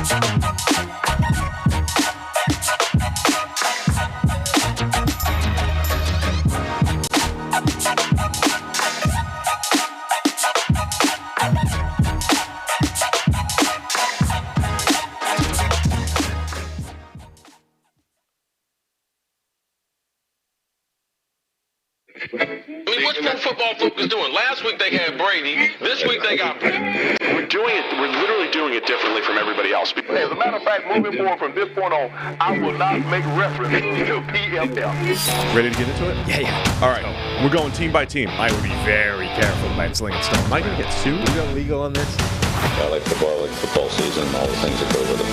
What's Pro Football Focus doing? Last week they had Brady. This week they got Brady. We're literally doing it differently from everybody else. As a matter of fact, moving forward from this point on, I will not make reference to PFF. Ready to get into it? Yeah. All right. We're going team by team. I would be very careful about slinging stone. Am I going to get sued? We go legal on this? I like football season, and all the things that go with it.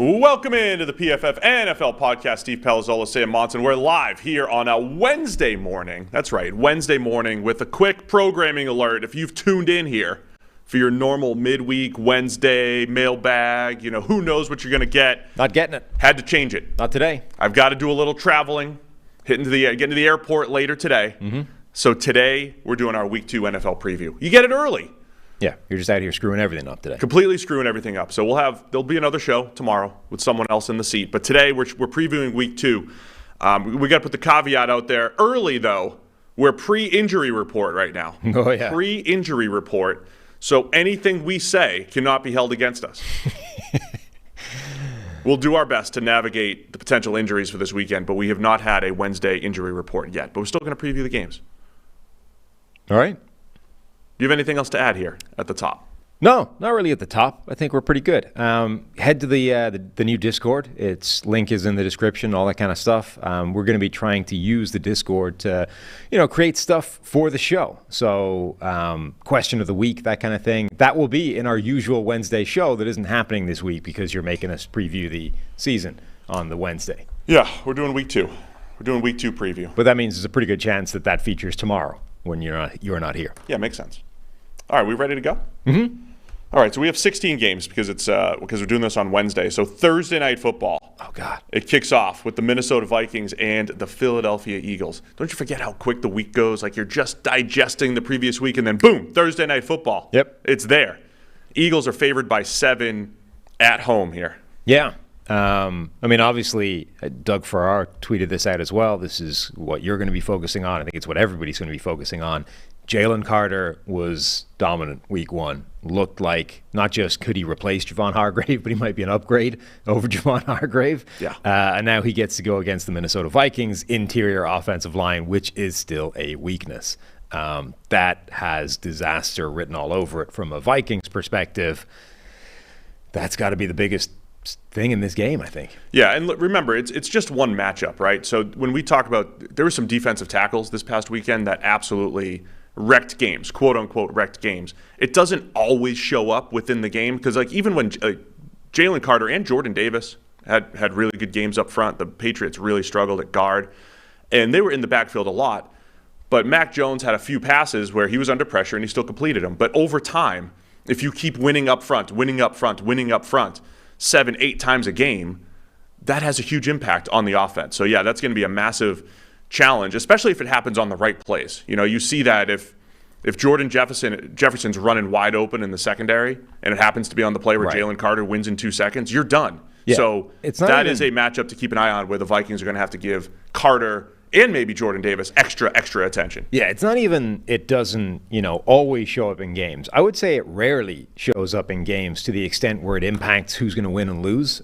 Welcome into the PFF NFL podcast. Steve Palazzolo, Sam Monson. We're live here on a Wednesday morning. That's right, Wednesday morning with a quick programming alert. If you've tuned in here for your normal midweek Wednesday mailbag, who knows what you're going to get. Not getting it. Had to change it. Not today. I've got to do a little traveling, getting to the airport later today. Mm-hmm. So today we're doing our Week 2 NFL preview. You get it early. Yeah, you're just out here screwing everything up today. Completely screwing everything up. So there'll be another show tomorrow with someone else in the seat. But today we're previewing Week 2. We got to put the caveat out there early, though. We're pre-injury report right now. Oh, yeah. Pre-injury report. So anything we say cannot be held against us. We'll do our best to navigate the potential injuries for this weekend, but we have not had a Wednesday injury report yet. But we're still going to preview the games. All right. Do you have anything else to add here at the top? No, not really at the top. I think we're pretty good. Head to the new Discord. Its link is in the description, all that kind of stuff. We're going to be trying to use the Discord to, create stuff for the show. So question of the week, that kind of thing. That will be in our usual Wednesday show that isn't happening this week because you're making us preview the season on the Wednesday. Yeah, we're doing Week 2. We're doing Week 2 preview. But that means there's a pretty good chance that features tomorrow when you're not here. Yeah, makes sense. All right, we ready to go? Mm-hmm. All right, so we have 16 games because we're doing this on Wednesday. So Thursday Night Football. Oh, God. It kicks off with the Minnesota Vikings and the Philadelphia Eagles. Don't you forget how quick the week goes. Like you're just digesting the previous week and then boom, Thursday Night Football. Yep. It's there. Eagles are favored by 7 at home here. Yeah. Obviously, Doug Farrar tweeted this out as well. This is what you're going to be focusing on. I think it's what everybody's going to be focusing on. Jalen Carter was dominant week 1. Looked like not just could he replace Javon Hargrave, but he might be an upgrade over Javon Hargrave. Yeah. And now he gets to go against the Minnesota Vikings interior offensive line, which is still a weakness. That has disaster written all over it from a Vikings perspective. That's got to be the biggest thing in this game, I think. Yeah, and remember, it's just one matchup, right? So when we talk about, there were some defensive tackles this past weekend that absolutely wrecked games, quote unquote wrecked games. It doesn't always show up within the game because even when Jalen Carter and Jordan Davis had really good games up front, the Patriots really struggled at guard, and they were in the backfield a lot. But Mac Jones had a few passes where he was under pressure and he still completed them. But over time, if you keep winning up front, 7-8 times a game, that has a huge impact on the offense. So yeah, that's going to be a massive challenge, especially if it happens on the right plays. You see that if Jordan Jefferson's running wide open in the secondary and it happens to be on the play where Jalen Carter wins in 2 seconds, you're done. Yeah, so that is a matchup to keep an eye on where the Vikings are going to have to give Carter and maybe Jordan Davis extra attention. Yeah, it's not even it doesn't, always show up in games. I would say it rarely shows up in games to the extent where it impacts who's going to win and lose.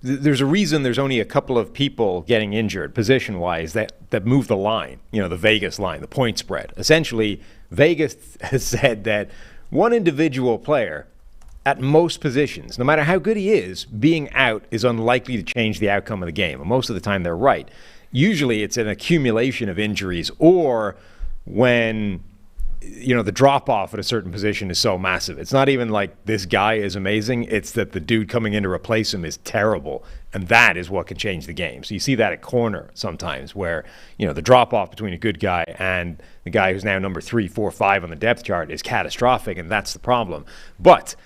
There's a reason there's only a couple of people getting injured position-wise that move the line, the Vegas line, the point spread. Essentially, Vegas has said that one individual player at most positions, no matter how good he is, being out is unlikely to change the outcome of the game. And most of the time they're right. Usually it's an accumulation of injuries or when the drop-off at a certain position is so massive. It's not even like this guy is amazing. It's that the dude coming in to replace him is terrible, and that is what can change the game. So you see that at corner sometimes where, the drop-off between a good guy and the guy who's now number 3, 4, 5 on the depth chart is catastrophic, and that's the problem. But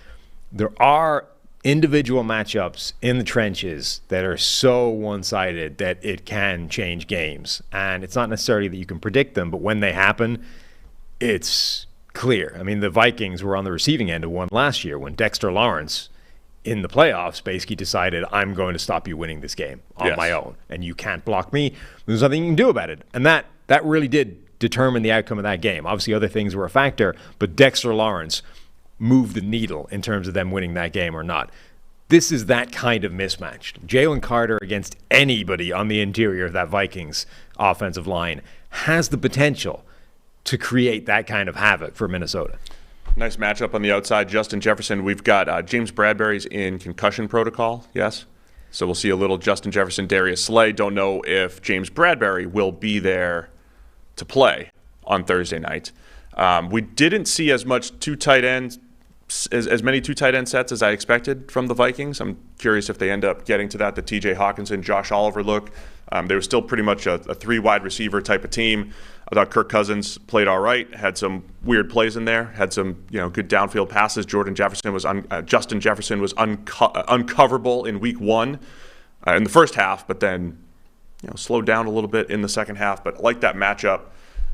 there are individual matchups in the trenches that are so one-sided that it can change games. And it's not necessarily that you can predict them, but when they happen, it's clear. I mean, the Vikings were on the receiving end of one last year when Dexter Lawrence in the playoffs basically decided, I'm going to stop you winning this game on my own, and you can't block me. There's nothing you can do about it. And that really did determine the outcome of that game. Obviously, other things were a factor, but Dexter Lawrence moved the needle in terms of them winning that game or not. This is that kind of mismatch. Jalen Carter against anybody on the interior of that Vikings offensive line has the potential to create that kind of havoc for Minnesota. Nice matchup on the outside. Justin Jefferson, we've got James Bradbury's in concussion protocol, yes? So we'll see a little Justin Jefferson, Darius Slay. Don't know if James Bradbury will be there to play on Thursday night. We didn't see as much two tight ends, as many two tight end sets as I expected from the Vikings. I'm curious if they end up getting to that, the TJ Hawkinson, Josh Oliver look. They were still pretty much a three wide receiver type of team. I thought Kirk Cousins played all right, had some weird plays in there, had some good downfield passes. Justin Jefferson was uncoverable in week 1 in the first half, but then slowed down a little bit in the second half. But I like that matchup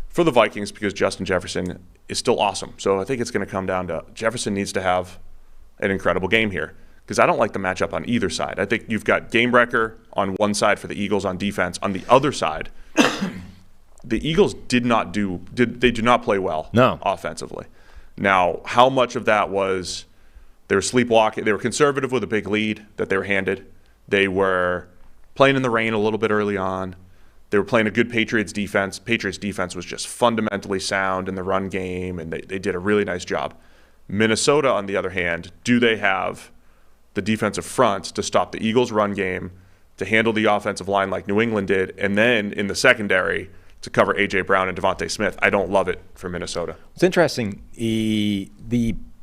for the Vikings because Justin Jefferson is still awesome. So I think it's going to come down to Jefferson needs to have an incredible game here because I don't like the matchup on either side. I think you've got game wrecker on one side for the Eagles on defense. On the other side, the Eagles did not play well offensively. Now, how much of that was they were sleepwalking? They were conservative with a big lead that they were handed. They were playing in the rain a little bit early on. They were playing a good Patriots defense. Patriots defense was just fundamentally sound in the run game, and they did a really nice job. Minnesota, on the other hand, do they have the defensive front to stop the Eagles' run game, to handle the offensive line like New England did, and then in the secondary to cover A.J. Brown and Devontae Smith? I don't love it for Minnesota. It's interesting. The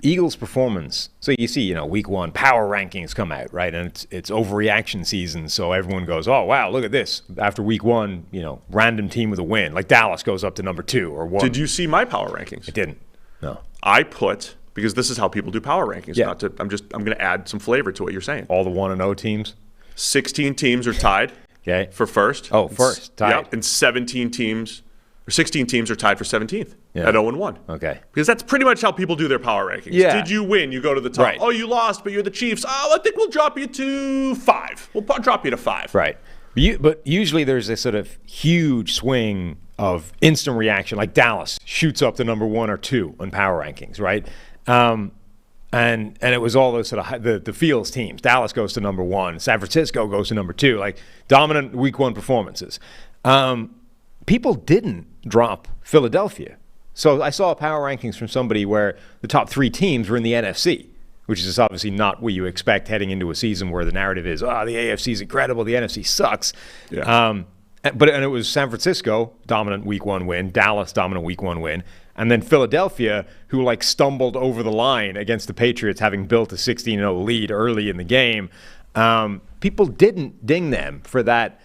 Eagles' performance. So you see, week 1 power rankings come out, right? And it's overreaction season. So everyone goes, oh, wow, look at this. After week 1, random team with a win. Like Dallas goes up to number 2 or 1. Did you see my power rankings? I didn't. No. I put, because this is how people do power rankings. Yeah. I'm going to add some flavor to what you're saying. All the 1-0 teams? 16 teams are tied. Okay. For first. Oh, first. Tied. Yep. And 16 teams are tied for 17th at 0-1. Okay. Because that's pretty much how people do their power rankings. Yeah. Did you win? You go to the top. Right. Oh, you lost, but you're the Chiefs. Oh, I think we'll drop you to 5. We'll drop you to 5. Right. But usually there's this sort of huge swing of instant reaction, like Dallas shoots up to number 1 or 2 on power rankings, right? And it was all those sort of the Fields teams. Dallas goes to number 1. San Francisco goes to number 2. Like dominant week 1 performances. People didn't drop Philadelphia. So I saw power rankings from somebody where the top 3 teams were in the NFC, which is obviously not what you expect heading into a season where the narrative is, the AFC is incredible, the NFC sucks. Yeah. But it was San Francisco, dominant week 1 win, Dallas, dominant week 1 win, and then Philadelphia, who stumbled over the line against the Patriots, having built a 16-0 lead early in the game. People didn't ding them for that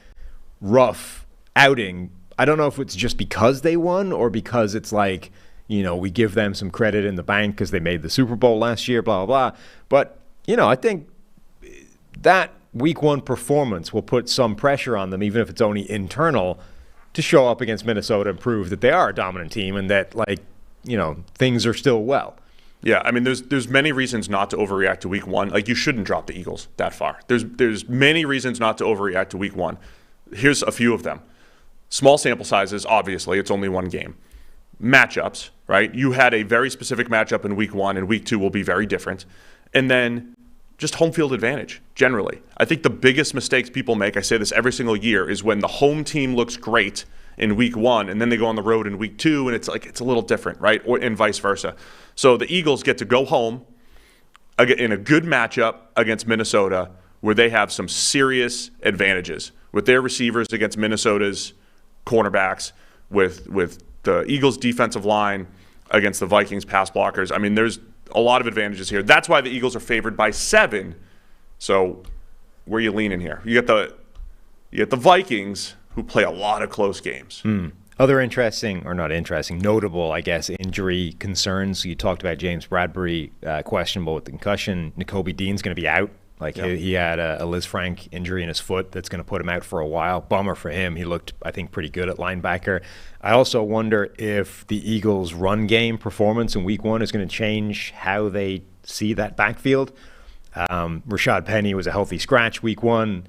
rough outing. I don't know if it's just because they won or because it's we give them some credit in the bank because they made the Super Bowl last year, blah, blah, blah. But, I think that week 1 performance will put some pressure on them, even if it's only internal, to show up against Minnesota and prove that they are a dominant team and that, things are still well. Yeah, I mean, there's many reasons not to overreact to week 1. You shouldn't drop the Eagles that far. There's many reasons not to overreact to week 1. Here's a few of them. Small sample sizes, obviously. It's only one game. Matchups, right? You had a very specific matchup in week 1, and week 2 will be very different. And then just home field advantage, generally. I think the biggest mistakes people make, I say this every single year, is when the home team looks great in week 1, and then they go on the road in week 2, and it's a little different, right? And vice versa. So the Eagles get to go home in a good matchup against Minnesota where they have some serious advantages with their receivers against Minnesota's cornerbacks, with the Eagles' defensive line against the Vikings' pass blockers. I mean, there's a lot of advantages here. That's why the Eagles are favored by 7. So where are you leaning here? You get the Vikings, who play a lot of close games. Other notable, I guess, injury concerns. You talked about James Bradbury, questionable with concussion. Nakobe Dean's going to be out. He had a Liz Frank injury in his foot that's going to put him out for a while. Bummer for him. He looked, I think, pretty good at linebacker. I also wonder if the Eagles' run game performance in Week 1 is going to change how they see that backfield. Rashad Penny was a healthy scratch Week 1.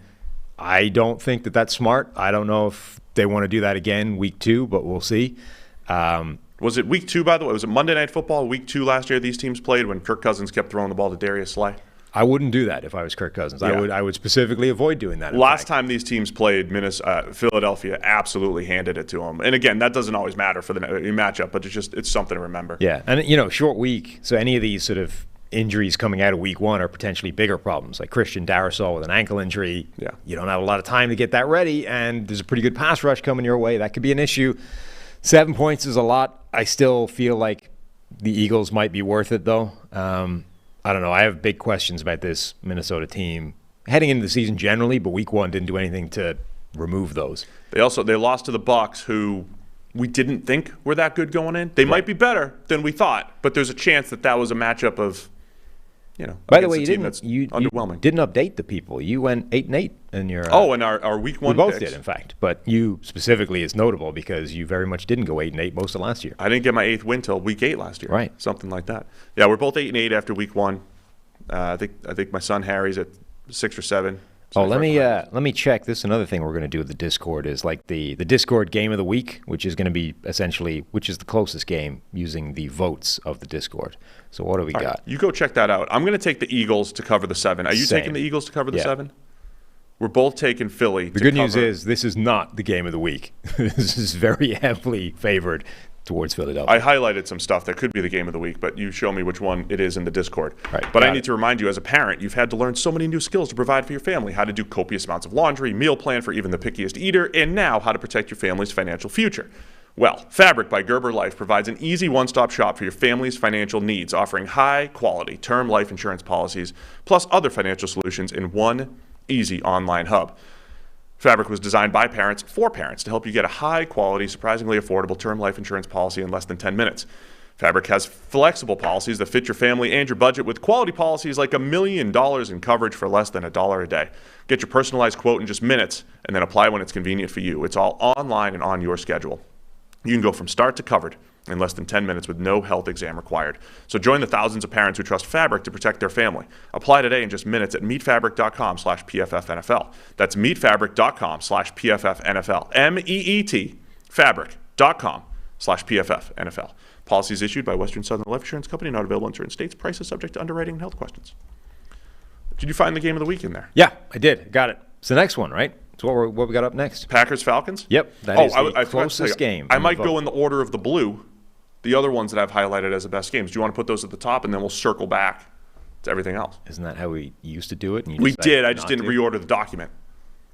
I don't think that that's smart. I don't know if they want to do that again Week 2, but we'll see. Was it Week 2, by the way? Was it Monday Night Football, Week 2 last year these teams played when Kirk Cousins kept throwing the ball to Darius Slay? I wouldn't do that if I was Kirk Cousins. Yeah. I would specifically avoid doing that. Last time these teams played, Philadelphia absolutely handed it to them. And again, that doesn't always matter for the matchup, but it's something to remember. Yeah, and short week, so any of these sort of injuries coming out of Week 1 are potentially bigger problems. Like Christian Darrisaw with an ankle injury. Yeah. You don't have a lot of time to get that ready, and there's a pretty good pass rush coming your way. That could be an issue. 7 points is a lot. I still feel like the Eagles might be worth it, though. I don't know. I have big questions about this Minnesota team heading into the season generally, but Week 1 didn't do anything to remove those. They lost to the Bucs, who we didn't think were that good going in. They might be better than we thought, but there's a chance that was a matchup of, by the way, you underwhelming. Didn't update the people. You went 8-8 in your. In our Week 1 we both picks. did, in fact. But you specifically is notable because you very much didn't go 8-8 most of last year. I didn't get my 8th win till Week 8 last year. Right. Something like that. Yeah, we're both 8-8 after Week 1. I think my son Harry's at 6 or 7. Oh, let me check. This is another thing we're going to do with the Discord is like the Discord game of the week, which is going to be essentially which is the closest game using the votes of the Discord. So what do we got? Right, you go check that out. I'm going to take the Eagles to cover the 7. Are you Same. taking the Eagles to cover the 7? We're both taking Philly. The good news is this is not the game of the week. This is very heavily favored towards Philadelphia. I highlighted some stuff that could be the game of the week, but you show me which one it is in the Discord. Right, but I need to remind you, as a parent, you've had to learn so many new skills to provide for your family, how to do copious amounts of laundry, meal plan for even the pickiest eater, and now how to protect your family's financial future. Well, Fabric by Gerber Life provides an easy one-stop shop for your family's financial needs, offering high-quality term life insurance policies, plus other financial solutions in one easy online hub. Fabric was designed by parents for parents to help you get a high-quality, surprisingly affordable term life insurance policy in less than 10 minutes. Fabric has flexible policies that fit your family and your budget with quality policies like $1 million in coverage for less than $1 a day. Get your personalized quote in just minutes and then apply when it's convenient for you. It's all online and on your schedule. You can go from start to covered in less than 10 minutes with no health exam required. So join the thousands of parents who trust Fabric to protect their family. Apply today in just minutes at meetfabric.com/PFFNFL. That's meetfabric.com/PFFNFL. MEET fabric.com/PFFNFL. Policies issued by Western Southern Life Insurance Company, not available in certain states. Prices subject to underwriting and health questions. Did you find the game of the week in there? Yeah, I did. Got it. It's the next one, right? So what we got up next? Packers Falcons? Yep, that is the closest game. I might go in the order of the blue. The other ones that I've highlighted as the best games. Do you want to put those at the top, and then we'll circle back to everything else? Isn't that how we used to do it? And we did. I just didn't reorder the document.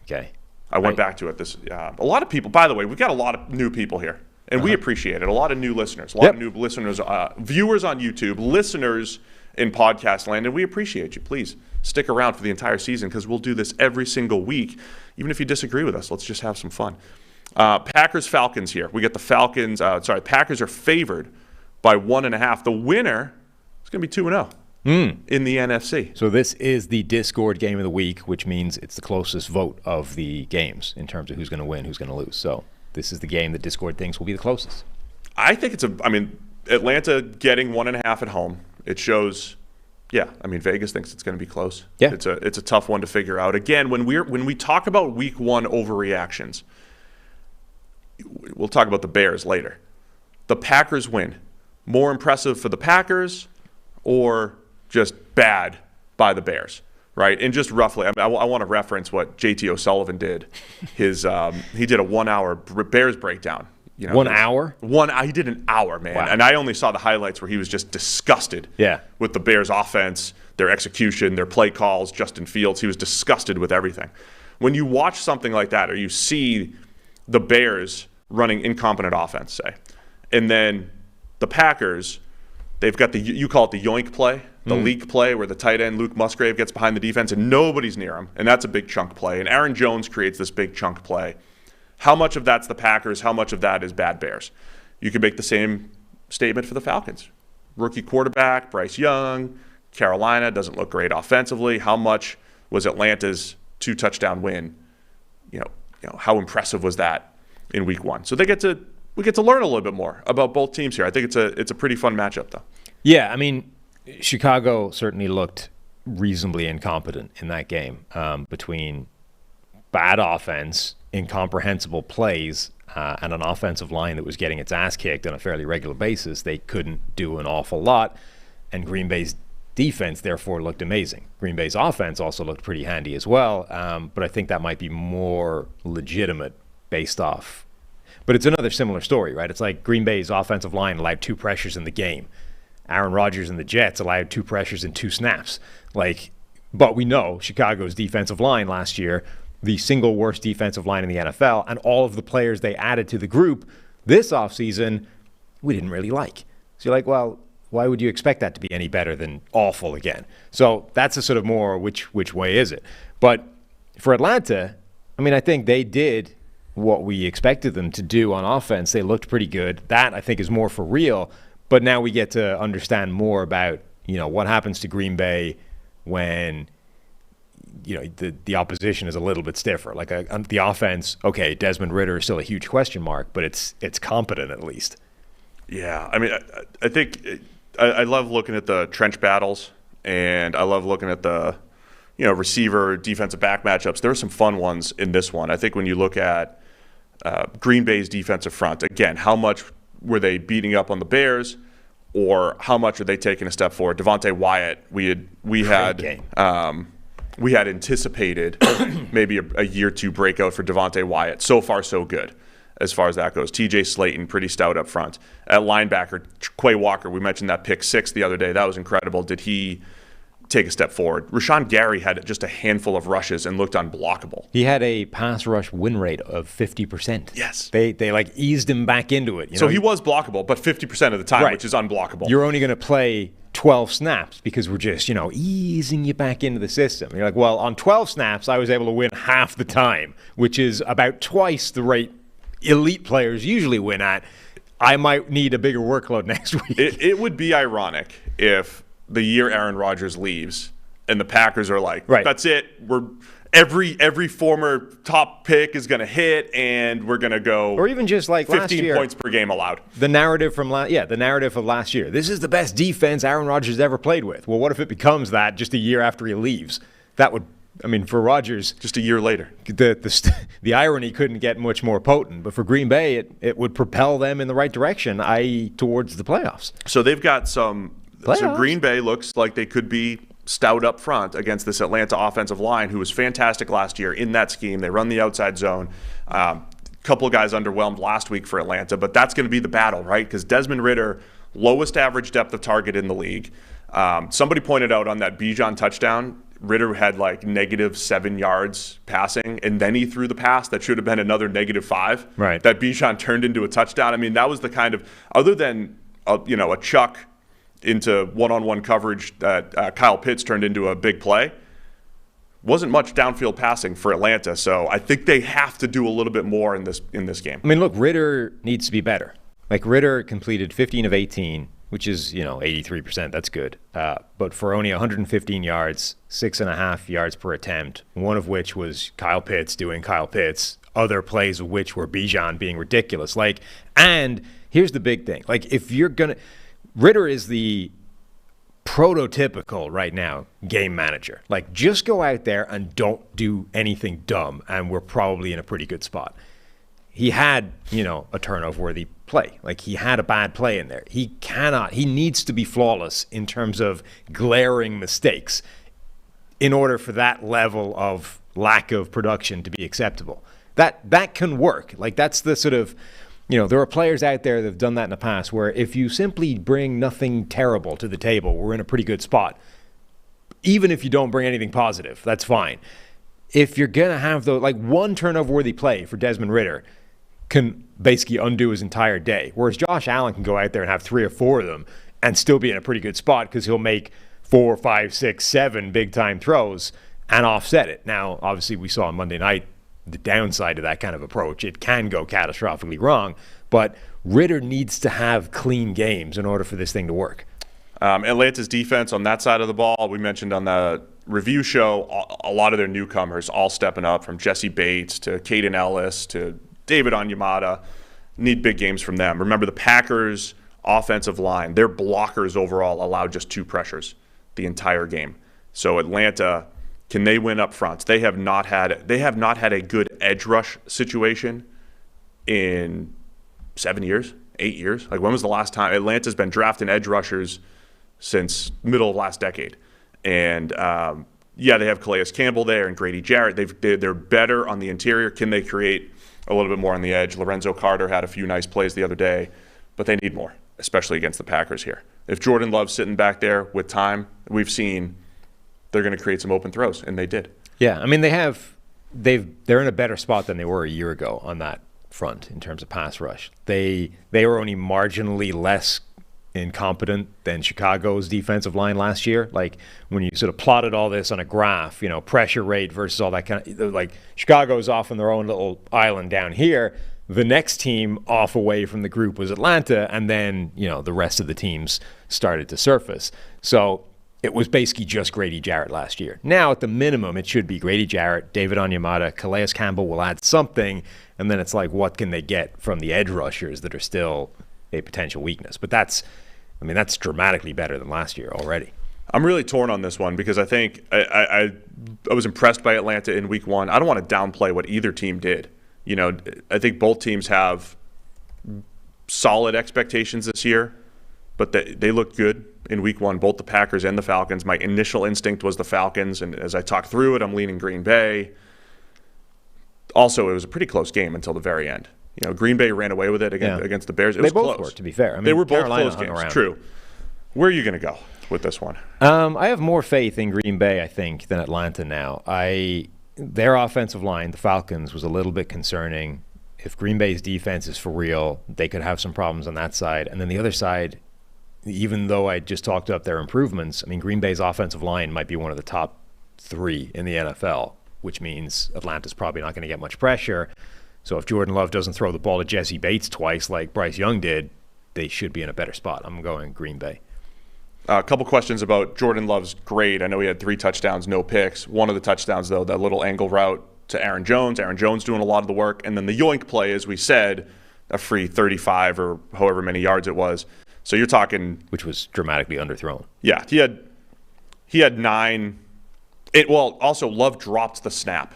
Okay. I went back to it. A lot of people, by the way, we've got a lot of new people here, and we appreciate it. A lot of new listeners, a lot of new listeners, viewers on YouTube, listeners in podcast land, and we appreciate you. Please stick around for the entire season because we'll do this every single week. Even if you disagree with us, let's just have some fun. Packers-Falcons here. We get the Falcons. Packers are favored by 1.5. The winner is going to be 2-0 in the NFC. So this is the Discord game of the week, which means it's the closest vote of the games in terms of who's going to win, who's going to lose. So this is the game that Discord thinks will be the closest. I think Atlanta getting 1.5 at home. It shows. Yeah, Vegas thinks it's going to be close. Yeah. It's a tough one to figure out. Again, when we talk about Week 1 overreactions, we'll talk about the Bears later. The Packers win. More impressive for the Packers or just bad by the Bears, right? And just roughly, I want to reference what JT O'Sullivan did. He did a 1-hour Bears breakdown. 1 hour? He did an hour, man. Wow. And I only saw the highlights where he was just disgusted with the Bears' offense, their execution, their play calls, Justin Fields. He was disgusted with everything. When you watch something like that or you see the Bears running incompetent offense, say, and then the Packers, they've got you call it the yoink play, the leak play where the tight end Luke Musgrave gets behind the defense and nobody's near him, and that's a big chunk play. And Aaron Jones creates this big chunk play. How much of that's the Packers? How much of that is bad Bears? You could make the same statement for the Falcons. Rookie quarterback, Bryce Young. Carolina doesn't look great offensively. How much was Atlanta's 2-touchdown win? How impressive was that in week 1? So we get to learn a little bit more about both teams here. I think it's a pretty fun matchup, though. Yeah, I mean, Chicago certainly looked reasonably incompetent in that game, between bad offense, incomprehensible plays, and an offensive line that was getting its ass kicked on a fairly regular basis. They couldn't do an awful lot, and Green Bay's defense therefore looked amazing. Green Bay's offense also looked pretty handy as well, but I think that might be more legitimate based off. But it's another similar story, right? It's like Green Bay's offensive line allowed 2 pressures in the game. Aaron Rodgers and the Jets allowed 2 pressures in 2 snaps. But we know Chicago's defensive line last year, the single worst defensive line in the NFL, and all of the players they added to the group this offseason, we didn't really like. So you're like, well, why would you expect that to be any better than awful again? So that's a sort of more which way is it? But for Atlanta, I mean, I think they did what we expected them to do on offense. They looked pretty good. That, I think, is more for real. But now we get to understand more about, what happens to Green Bay when, the opposition is a little bit stiffer. Like the offense, okay, Desmond Ridder is still a huge question mark, but it's competent at least. Yeah, I mean, I think I love looking at the trench battles, and I love looking at the, receiver, defensive back matchups. There were some fun ones in this one. I think when you look at Green Bay's defensive front, again, how much were they beating up on the Bears, or how much are they taking a step forward? Devontae Wyatt, we had anticipated maybe a year 2 breakout for Devontae Wyatt. So far, so good as far as that goes. TJ Slayton, pretty stout up front. At linebacker, Quay Walker, we mentioned that pick 6 the other day. That was incredible. Did he take a step forward? Rashawn Gary had just a handful of rushes and looked unblockable. He had a pass rush win rate of 50%. Yes. They eased him back into it. So he was blockable, but 50% of the time, right, which is unblockable. You're only going to play 12 snaps because we're just, easing you back into the system. You're like, well, on 12 snaps, I was able to win half the time, which is about twice the rate elite players usually win at. I might need a bigger workload next week. It would be ironic if the year Aaron Rodgers leaves and the Packers are like, right, that's it. We're every former top pick is going to hit, and we're going to go, or even just like 15 points per game allowed. The narrative from the narrative of last year. This is the best defense Aaron Rodgers ever played with. Well, what if it becomes that just a year after he leaves? That would, for Rodgers, just a year later, the irony couldn't get much more potent. But for Green Bay, it would propel them in the right direction, i.e., towards the playoffs. So they've got some. So Green Bay looks like they could be stout up front against this Atlanta offensive line, who was fantastic last year in that scheme. They run the outside zone. A couple of guys underwhelmed last week for Atlanta, but that's going to be the battle, right? Because Desmond Ridder, lowest average depth of target in the league. Somebody pointed out on that Bijan touchdown, Ridder had -7 yards passing, and then he threw the pass that should have been another -5. Right. That Bijan turned into a touchdown. That was the kind of, other than a chuck into one-on-one coverage that Kyle Pitts turned into a big play, wasn't much downfield passing for Atlanta. So I think they have to do a little bit more in this game. Look, Ridder needs to be better. Ridder completed 15 of 18, which is 83%. That's good. But for only 115 yards, 6.5 yards per attempt, one of which was Kyle Pitts doing Kyle Pitts, other plays of which were Bijan being ridiculous. And here's the big thing. If you're going to, Ridder is the prototypical right now game manager. Just go out there and don't do anything dumb, and we're probably in a pretty good spot. He had, a turnover-worthy play. He had a bad play in there. He needs to be flawless in terms of glaring mistakes in order for that level of lack of production to be acceptable. That can work. That's the sort of, there are players out there that have done that in the past where if you simply bring nothing terrible to the table, we're in a pretty good spot. Even if you don't bring anything positive, that's fine. If you're going to have one turnover-worthy play for Desmond Ridder can basically undo his entire day, whereas Josh Allen can go out there and have 3 or 4 of them and still be in a pretty good spot because he'll make 4, 5, 6, 7 big-time throws and offset it. Now, obviously, we saw on Monday night the downside to that kind of approach. It can go catastrophically wrong, but Ritter needs to have clean games in order for this thing to work. Atlanta's defense on that side of the ball, we mentioned on the review show, a lot of their newcomers all stepping up, from Jesse Bates to Caden Ellis to David Onyemata. Need big games from them. Remember, the Packers' offensive line, their blockers overall allowed just 2 pressures the entire game. So Atlanta, can they win up front? They have not had a good edge rush situation in 7 years, 8 years. Like, when was the last time? Atlanta's been drafting edge rushers since middle of last decade. And they have Calais Campbell there and Grady Jarrett. They're better on the interior. Can they create a little bit more on the edge? Lorenzo Carter had a few nice plays the other day, but they need more, especially against the Packers here. If Jordan Love's sitting back there with time, we've seen they're going to create some open throws, and they did. Yeah, I mean, they're in a better spot than they were a year ago on that front in terms of pass rush. They were only marginally less incompetent than Chicago's defensive line last year. Like, when you sort of plotted all this on a graph, pressure rate versus all that kind of, like, Chicago's off on their own little island down here. The next team off away from the group was Atlanta, and then, the rest of the teams started to surface. So it was basically just Grady Jarrett last year. Now, at the minimum, it should be Grady Jarrett, David Onyemata, Calais Campbell will add something, and then it's like, what can they get from the edge rushers that are still a potential weakness? But that's dramatically better than last year already. I'm really torn on this one because I think I was impressed by Atlanta in week 1. I don't want to downplay what either team did. I think both teams have solid expectations this year, but they looked good in week 1, both the Packers and the Falcons. My initial instinct was the Falcons, and as I talk through it, I'm leaning Green Bay. Also, it was a pretty close game until the very end. Green Bay ran away with it against the Bears. It was both close. were, to be fair. I mean, they were both Carolina close games. around. True. Where are you going to go with this one? I have more faith in Green Bay, I think, than Atlanta now. Their offensive line, the Falcons, was a little bit concerning. If Green Bay's defense is for real, they could have some problems on that side. And then the other side, even though I just talked about their improvements, I mean, Green Bay's offensive line might be one of the top 3 in the NFL, which means Atlanta's probably not going to get much pressure. So if Jordan Love doesn't throw the ball to Jesse Bates twice like Bryce Young did, they should be in a better spot. I'm going Green Bay. A couple questions about Jordan Love's grade. I know he had 3 touchdowns, no picks. One of the touchdowns, though, that little angle route to Aaron Jones. Aaron Jones doing a lot of the work. And then the yoink play, as we said, a free 35 or however many yards it was. So you're talking... Which was dramatically underthrown. Yeah, he had 9. Also, Love dropped the snap,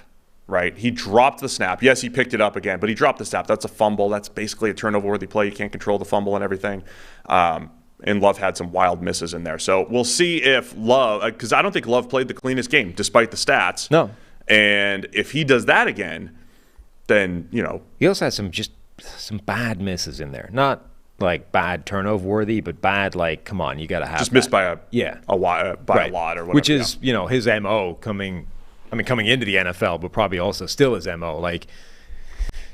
right? He dropped the snap. Yes, he picked it up again, but he dropped the snap. That's a fumble. That's basically a turnover-worthy play. You can't control the fumble and everything. And Love had some wild misses in there. So we'll see if Love, because I don't think Love played the cleanest game, despite the stats. No. And if he does that again, then, He also had some bad misses in there. Not like bad turnover worthy, but bad, like, come on, you got to have just missed by a right. a lot or whatever. Which is, his MO coming into the NFL, but probably also still his MO. Like,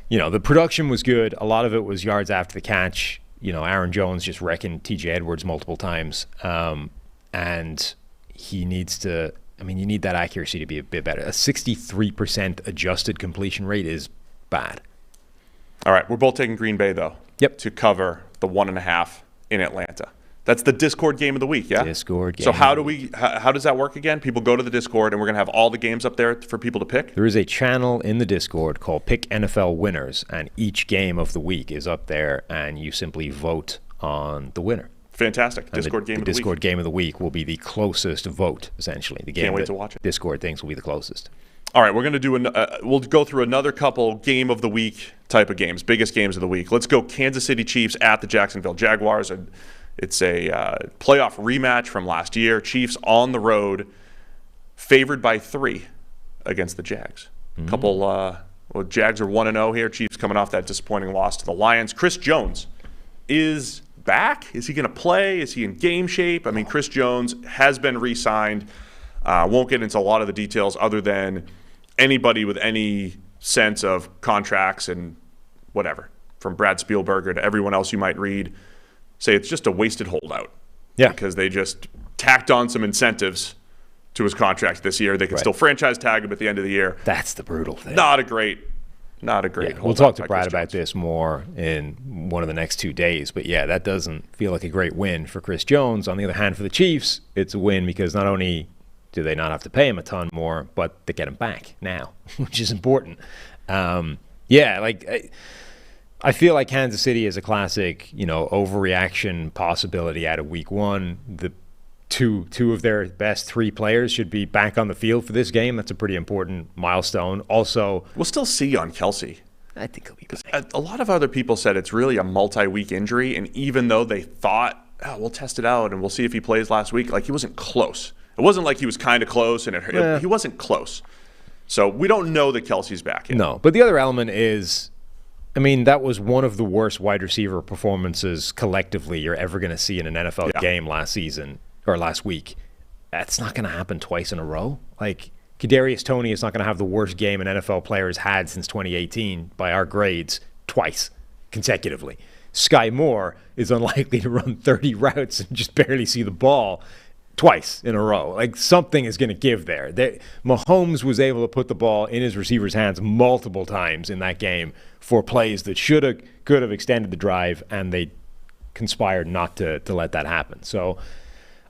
the production was good. A lot of it was yards after the catch. Aaron Jones just wrecking TJ Edwards multiple times. And he needs to, you need that accuracy to be a bit better. A 63% adjusted completion rate is bad. All right, we're both taking Green Bay, though. Yep. To cover the 1.5 in Atlanta. That's the Discord game of the week, yeah? Discord game. So how does that work again? People go to the Discord, and we're going to have all the games up there for people to pick? There is a channel in the Discord called Pick NFL Winners, and each game of the week is up there, and you simply vote on the winner. Fantastic. Discord game of the week. The Discord game of the week will be the closest vote, essentially. The game Can't wait to watch it. Discord thinks will be the closest. All right, we're going to do we'll go through another couple game of the week type of games, biggest games of the week. Let's go Kansas City Chiefs at the Jacksonville Jaguars. It's a playoff rematch from last year. Chiefs on the road, favored by 3 against the Jags. Jags are 1-0 here. Chiefs coming off that disappointing loss to the Lions. Chris Jones is back. Is he going to play? Is he in game shape? Chris Jones has been re-signed. Won't get into a lot of the details other than anybody with any sense of contracts and whatever, from Brad Spielberger to everyone else you might read, say it's just a wasted holdout. Yeah. Because they just tacked on some incentives to his contract this year. They can still franchise tag him at the end of the year. That's the brutal thing. Not a great. We'll talk to Brad about this more in one of the next 2 days. But yeah, that doesn't feel like a great win for Chris Jones. On the other hand, for the Chiefs, it's a win because not only do they not have to pay him a ton more, but they get him back now, which is important. I feel like Kansas City is a classic, overreaction possibility out of week one. The two of their best 3 players should be back on the field for this game. That's a pretty important milestone. Also, we'll still see on Kelsey. I think he'll be back. A lot of other people said it's really a multi-week injury, and even though they thought, we'll test it out and we'll see if he plays last week, he wasn't close. It wasn't like he was kind of close, and he wasn't close. So we don't know that Kelsey's back yet. No, but the other element is, that was one of the worst wide receiver performances collectively you're ever going to see in an NFL game last season. Or last week. That's not going to happen twice in a row. Kadarius Toney is not going to have the worst game an NFL player has had since 2018 by our grades twice consecutively. Sky Moore is unlikely to run 30 routes and just barely see the ball twice in a row. Something is going to give there. Mahomes was able to put the ball in his receiver's hands multiple times in that game for plays that could have extended the drive, and they conspired not to let that happen. So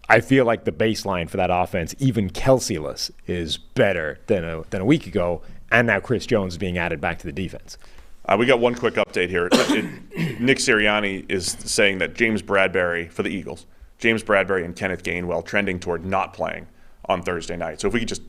I feel like the baseline for that offense, even Kelsey-less, is better than a week ago, and now Chris Jones is being added back to the defense. We got one quick update here. Nick Sirianni is saying that James Bradberry, for the Eagles, James Bradberry and Kenneth Gainwell trending toward not playing on Thursday night. So if we could just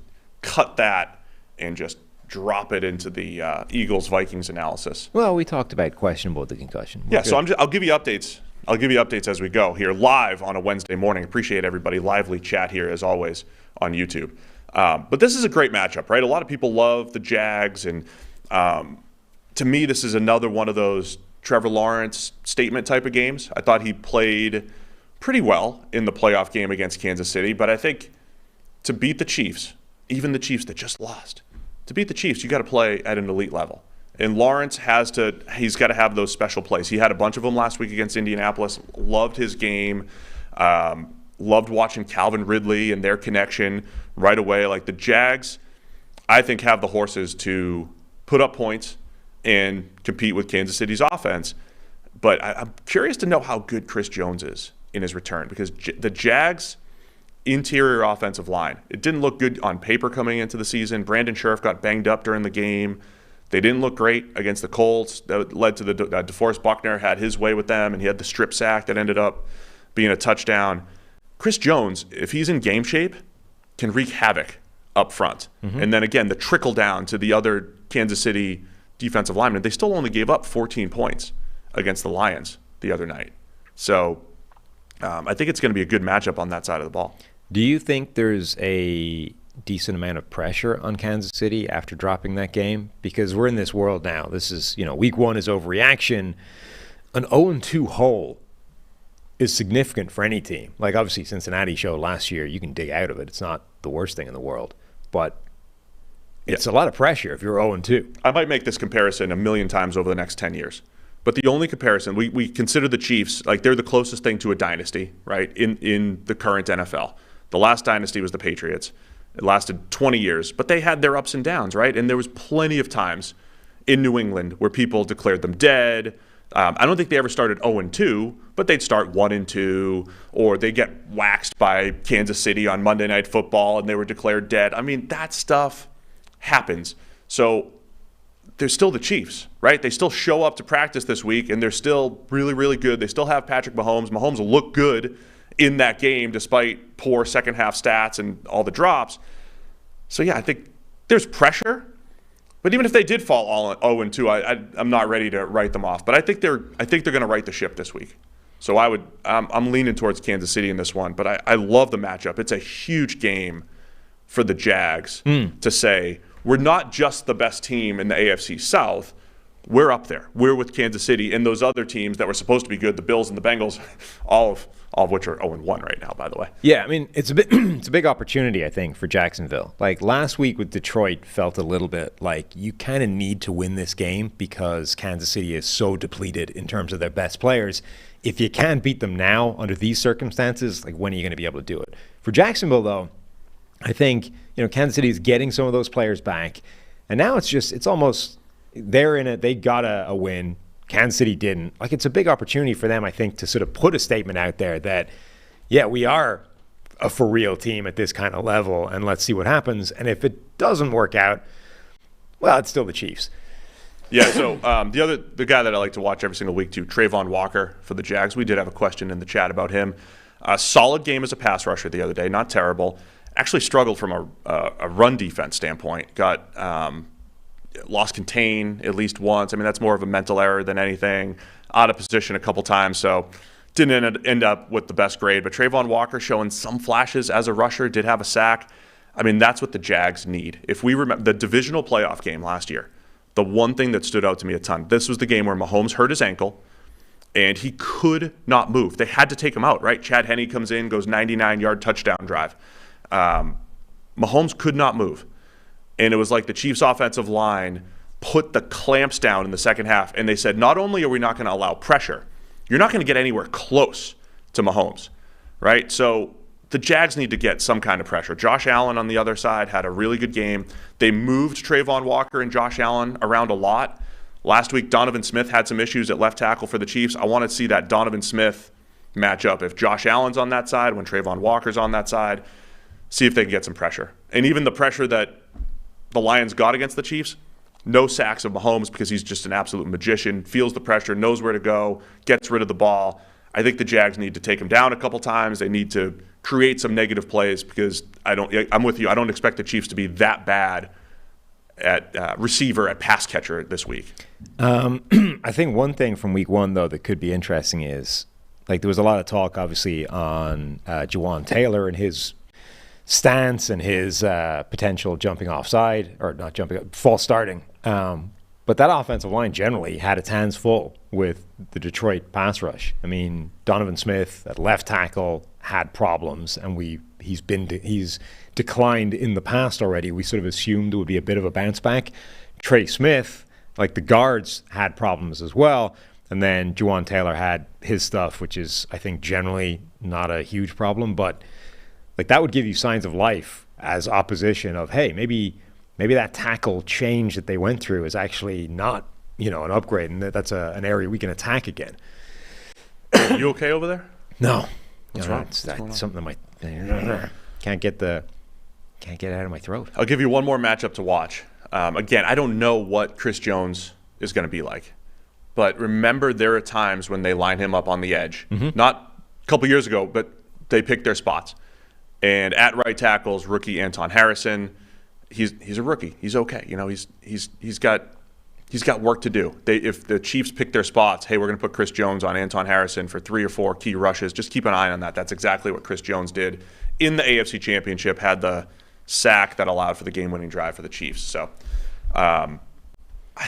cut that and just drop it into the Eagles-Vikings analysis. Well, we talked about questionable with the concussion. So I'll give you updates. I'll give you updates as we go here live on a Wednesday morning. Appreciate everybody. Lively chat here as always on YouTube. But this is a great matchup, right? A lot of people love the Jags. And to me, this is another one of those Trevor Lawrence statement type of games. I thought he played pretty well in the playoff game against Kansas City. But I think to beat the Chiefs, even the Chiefs that just lost, to beat the Chiefs, you got to play at an elite level. And Lawrence he's got to have those special plays. He had a bunch of them last week against Indianapolis. Loved his game. Loved watching Calvin Ridley and their connection right away. The Jags, I think, have the horses to put up points and compete with Kansas City's offense. But I'm curious to know how good Chris Jones is in his return, because the Jags' interior offensive line, it didn't look good on paper coming into the season. Brandon Scherf got banged up during the game. They didn't look great against the Colts. That led to DeForest Buckner had his way with them, and he had the strip sack that ended up being a touchdown. Chris Jones, if he's in game shape, can wreak havoc up front. Mm-hmm. And then again, the trickle down to the other Kansas City defensive linemen. They still only gave up 14 points against the Lions the other night. So I think it's going to be a good matchup on that side of the ball. Do you think there's a decent amount of pressure on Kansas City after dropping that game? Because we're in this world now. This is, week one is overreaction. An 0-2 hole is significant for any team. Obviously Cincinnati showed last year, you can dig out of it. It's not the worst thing in the world. But it's a lot of pressure if you're 0-2. I might make this comparison a million times over the next 10 years. But the only comparison, we consider the Chiefs, they're the closest thing to a dynasty, right, in the current NFL. The last dynasty was the Patriots. It lasted 20 years, but they had their ups and downs, right? And there was plenty of times in New England where people declared them dead. I don't think they ever started 0-2, but they'd start 1-2, or they get waxed by Kansas City on Monday Night Football and they were declared dead. That stuff happens. So they're still the Chiefs, right? They still show up to practice this week, and they're still really, really good. They still have Patrick Mahomes. Mahomes will look good in that game despite poor second half stats and all the drops. So yeah, I think there's pressure. But even if they did fall all 0-2, I'm not ready to write them off. But I think they're going to right the ship this week. So I'm leaning towards Kansas City in this one. But I love the matchup. It's a huge game for the Jags to say we're not just the best team in the AFC South. We're up there. We're with Kansas City and those other teams that were supposed to be good, the Bills and the Bengals, all of which are 0-1 right now, by the way. Yeah, it's a big opportunity, I think, for Jacksonville. Last week with Detroit felt a little bit like you kind of need to win this game because Kansas City is so depleted in terms of their best players. If you can't beat them now under these circumstances, when are you going to be able to do it? For Jacksonville, though, I think, Kansas City is getting some of those players back. And now it's almost, they're in it. They got a win. Kansas City didn't. Like, it's a big opportunity for them, I think, to sort of put a statement out there that, yeah, we are a for real team at this kind of level, and let's see what happens. And if it doesn't work out, well, it's still the Chiefs. Yeah, so the guy that I like to watch every single week too, Trayvon Walker for the Jags. We did have a question in the chat about him. Solid game as a pass rusher the other day, not terrible. Actually struggled from a run defense standpoint. Got lost contain at least once. I mean, that's more of a mental error than anything. Out of position a couple times, so didn't end up with the best grade. But Trayvon Walker showing some flashes as a rusher, did have a sack. I mean, that's what the Jags need. If we remember the divisional playoff game last year, the one thing that stood out to me a ton, this was the game where Mahomes hurt his ankle and he could not move. They had to take him out, right? Chad Henne comes in, goes 99-yard touchdown drive. Mahomes could not move. And it was like the Chiefs' offensive line put the clamps down in the second half, and they said, not only are we not going to allow pressure, you're not going to get anywhere close to Mahomes, right? So the Jags need to get some kind of pressure. Josh Allen on the other side had a really good game. They moved Trayvon Walker and Josh Allen around a lot. Last week, Donovan Smith had some issues at left tackle for the Chiefs. I want to see that Donovan Smith matchup. If Josh Allen's on that side, when Trayvon Walker's on that side, see if they can get some pressure. And even the pressure that the Lions got against the Chiefs, no sacks of Mahomes because he's just an absolute magician, feels the pressure, knows where to go, gets rid of the ball. I think the Jags need to take him down a couple times. They need to create some negative plays because I'm with you. I don't expect the Chiefs to be that bad at receiver, at pass catcher this week. I think one thing from week one, though, that could be interesting is, like, there was a lot of talk, obviously, on Jawan Taylor and his stance and his potential jumping offside, or not jumping, false starting. But that offensive line generally had its hands full with the Detroit pass rush. I mean, Donovan Smith at left tackle had problems, and he's declined in the past already. We sort of assumed it would be a bit of a bounce back. Trey Smith, like the guards, had problems as well. And then Jawan Taylor had his stuff, which is, I think, generally not a huge problem. But like, that would give you signs of life as opposition of, hey, maybe that tackle change that they went through is actually not, an upgrade, and that's an area we can attack again. You okay over there? No. What's wrong? It's something that can't get it out of my throat. I'll give you one more matchup to watch. Again, I don't know what Chris Jones is going to be like. But remember, there are times when they line him up on the edge. Mm-hmm. Not a couple years ago, but they picked their spots. And at right tackles, rookie Anton Harrison, he's a rookie. He's okay. He's got work to do. If the Chiefs pick their spots, hey, we're going to put Chris Jones on Anton Harrison for 3 or 4 key rushes. Just keep an eye on that. That's exactly what Chris Jones did in the AFC Championship. Had the sack that allowed for the game-winning drive for the Chiefs. So I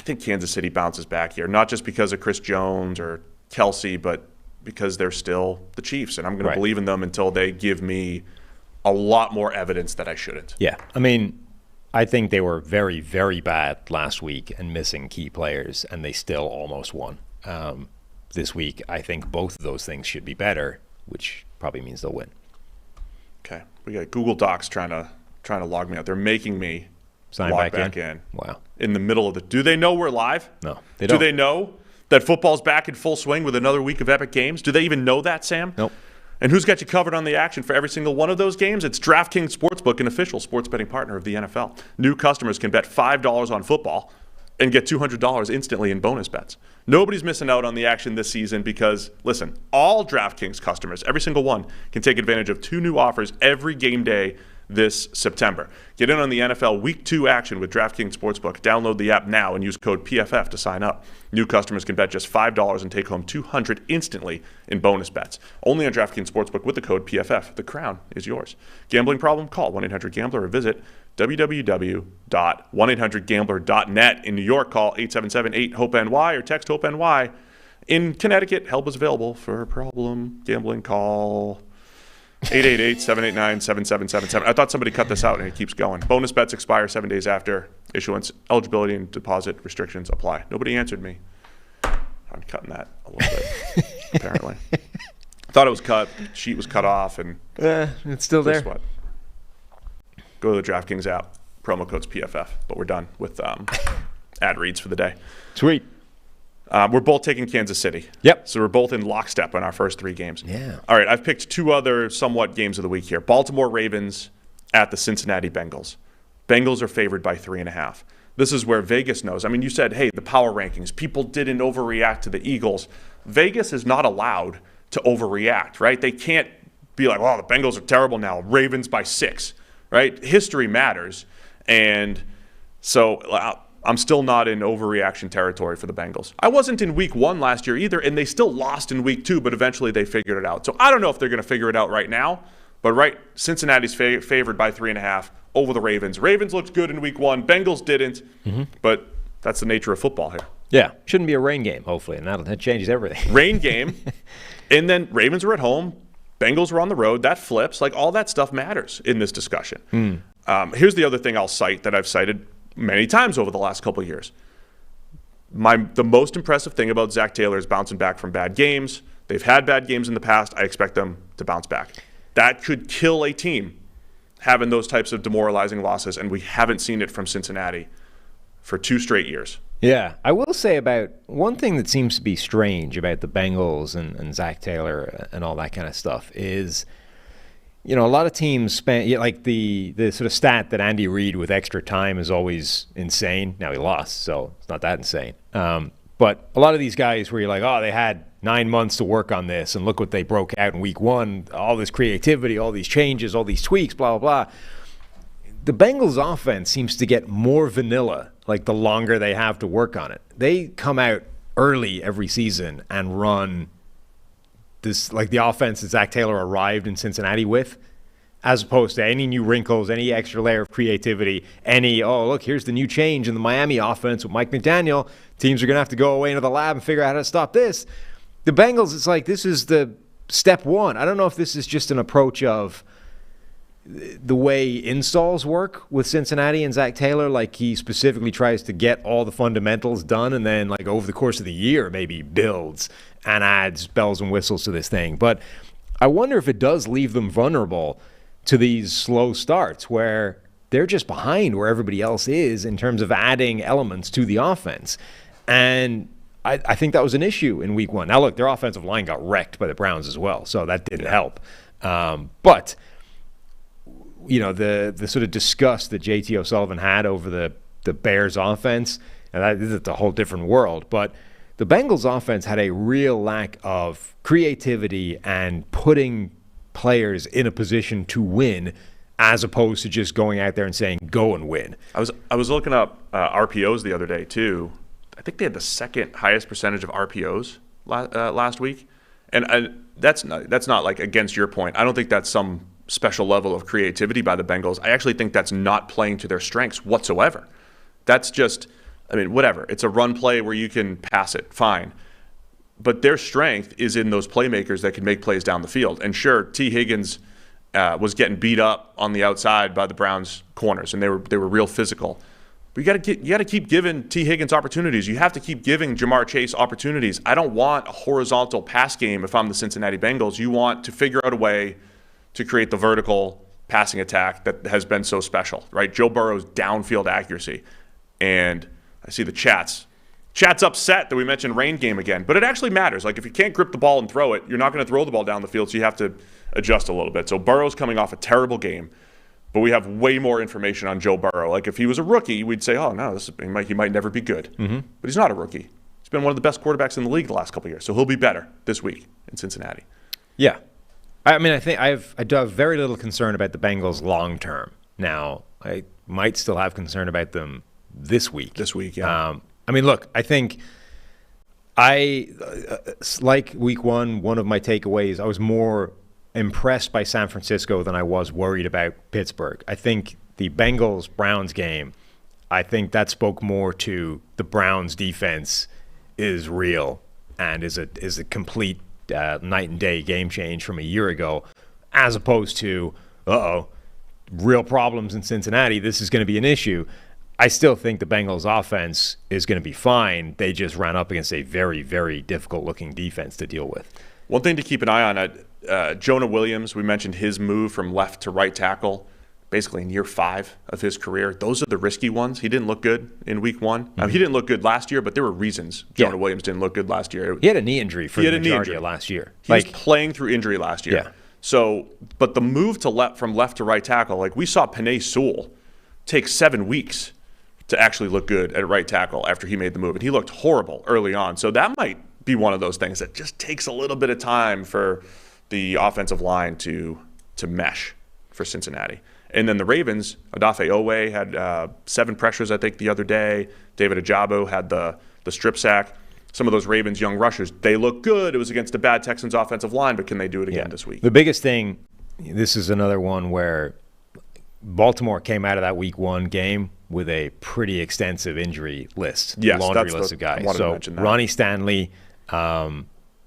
think Kansas City bounces back here, not just because of Chris Jones or Kelsey, but because they're still the Chiefs, and I'm going to believe in them until they give me a lot more evidence that I shouldn't. Yeah, I mean, I think they were very, very bad last week and missing key players, and they still almost won. This week, I think both of those things should be better, which probably means they'll win. Okay, we got Google Docs trying to log me out. They're making me log back in. Wow. In the middle of do they know we're live? No, they don't. Do they know that football's back in full swing with another week of epic games? Do they even know that, Sam? Nope. And who's got you covered on the action for every single one of those games? It's DraftKings Sportsbook, an official sports betting partner of the NFL. New customers can bet $5 on football and get $200 instantly in bonus bets. Nobody's missing out on the action this season because, listen, all DraftKings customers, every single one, can take advantage of 2 new offers every game day this September. Get in on the NFL Week 2 action with DraftKings Sportsbook. Download the app now and use code PFF to sign up. New customers can bet just $5 and take home $200 instantly in bonus bets. Only on DraftKings Sportsbook with the code PFF. The crown is yours. Gambling problem? Call 1-800-GAMBLER or visit www.1800gambler.net. In New York, call 877-8-HOPE-NY or text HOPE-NY. In Connecticut, help is available for problem gambling. Call 888-789-7777. I thought somebody cut this out and it keeps going. Bonus bets expire 7 days after issuance. Eligibility and deposit restrictions apply. Nobody answered me. I'm cutting that a little bit, apparently. Thought it was cut. Sheet was cut off. And it's still there. What? Go to the DraftKings app. Promo code's PFF. But we're done with ad reads for the day. Sweet. We're both taking Kansas City. Yep. So we're both in lockstep in our first 3 games. Yeah. All right, I've picked 2 other somewhat games of the week here. Baltimore Ravens at the Cincinnati Bengals. Bengals are favored by 3.5. This is where Vegas knows. I mean, you said, hey, the power rankings, people didn't overreact to the Eagles. Vegas is not allowed to overreact, right? They can't be like, oh, the Bengals are terrible now. Ravens by 6, right? History matters. And so I'm still not in overreaction territory for the Bengals. I wasn't in week 1 last year either, and they still lost in week 2, but eventually they figured it out. So I don't know if they're going to figure it out right now, but Cincinnati's favored by 3.5 over the Ravens. Ravens looked good in week 1. Bengals didn't, but that's the nature of football here. Yeah, shouldn't be a rain game, hopefully, and that changes everything. Rain game, and then Ravens were at home, Bengals were on the road. That flips. Like, all that stuff matters in this discussion. Here's the other thing I'll cite that I've cited many times over the last couple of years. The most impressive thing about Zach Taylor is bouncing back from bad games. They've had bad games in the past. I expect them to bounce back. That could kill a team, having those types of demoralizing losses, and we haven't seen it from Cincinnati for 2 straight years. Yeah, I will say about one thing that seems to be strange about the Bengals and Zach Taylor and all that kind of stuff is, a lot of teams spend, like the sort of stat that Andy Reid with extra time is always insane. Now he lost, so it's not that insane. But a lot of these guys where you're like, oh, they had 9 months to work on this, and look what they broke out in week 1, all this creativity, all these changes, all these tweaks, blah, blah, blah. The Bengals offense seems to get more vanilla, like the longer they have to work on it. They come out early every season and run this, like the offense that Zach Taylor arrived in Cincinnati with, as opposed to any new wrinkles, any extra layer of creativity, look, here's the new change in the Miami offense with Mike McDaniel. Teams are going to have to go away into the lab and figure out how to stop this. The Bengals, it's like this is the step 1. I don't know if this is just an approach of the way installs work with Cincinnati and Zach Taylor, like he specifically tries to get all the fundamentals done and then like over the course of the year maybe builds and adds bells and whistles to this thing. But I wonder if it does leave them vulnerable to these slow starts where they're just behind where everybody else is in terms of adding elements to the offense. And I think that was an issue in week 1. Now, look, their offensive line got wrecked by the Browns as well, so that didn't help. But the sort of disgust that JT O'Sullivan had over the Bears offense, and that is a whole different world. But the Bengals offense had a real lack of creativity and putting players in a position to win, as opposed to just going out there and saying, go and win. I was looking up RPOs the other day, too. I think they had the second highest percentage of RPOs last week. And that's not like against your point. I don't think that's some special level of creativity by the Bengals. I actually think that's not playing to their strengths whatsoever. That's just, whatever. It's a run play where you can pass it, fine. But their strength is in those playmakers that can make plays down the field. And sure, T. Higgins was getting beat up on the outside by the Browns corners, and they were real physical. But you got to keep giving T. Higgins opportunities. You have to keep giving Jamar Chase opportunities. I don't want a horizontal pass game if I'm the Cincinnati Bengals. You want to figure out a way to create the vertical passing attack that has been so special, right? Joe Burrow's downfield accuracy. And I see the chat's upset that we mentioned rain game again, but it actually matters. Like, if you can't grip the ball and throw it, you're not going to throw the ball down the field, so you have to adjust a little bit. So Burrow's coming off a terrible game, but we have way more information on Joe Burrow. Like, if he was a rookie, we'd say, oh, no, he might never be good. But he's not a rookie. He's been one of the best quarterbacks in the league the last couple of years, so he'll be better this week in Cincinnati. Yeah. I think I do have very little concern about the Bengals long term. Now, I might still have concern about them this week. This week, yeah. Look, I think like week 1, one of my takeaways, I was more impressed by San Francisco than I was worried about Pittsburgh. I think the Bengals-Browns game, I think that spoke more to the Browns defense is real and is a complete night and day game change from a year ago, as opposed to, real problems in Cincinnati. This is going to be an issue. I still think the Bengals offense is going to be fine. They just ran up against a very, very difficult looking defense to deal with. One thing to keep an eye on, Jonah Williams, we mentioned his move from left to right tackle. basically in year 5 of his career. Those are the risky ones. He didn't look good in week 1. He didn't look good last year, but there were reasons Jonah Williams didn't look good last year. He had a knee injury for the majority of last year. He was playing through injury last year. Yeah. So, but the move to from left to right tackle, like we saw Penei Sewell take 7 weeks to actually look good at right tackle after he made the move. And he looked horrible early on. So that might be one of those things that just takes a little bit of time for the offensive line to mesh for Cincinnati. And then the Ravens, Odafe Owe had 7 pressures, I think, the other day. David Ajabo had the strip sack. Some of those Ravens young rushers, they look good. It was against a bad Texans offensive line, but can they do it again this week? The biggest thing, this is another one where Baltimore came out of that week 1 game with a pretty extensive injury list, laundry list of guys. So Ronnie Stanley,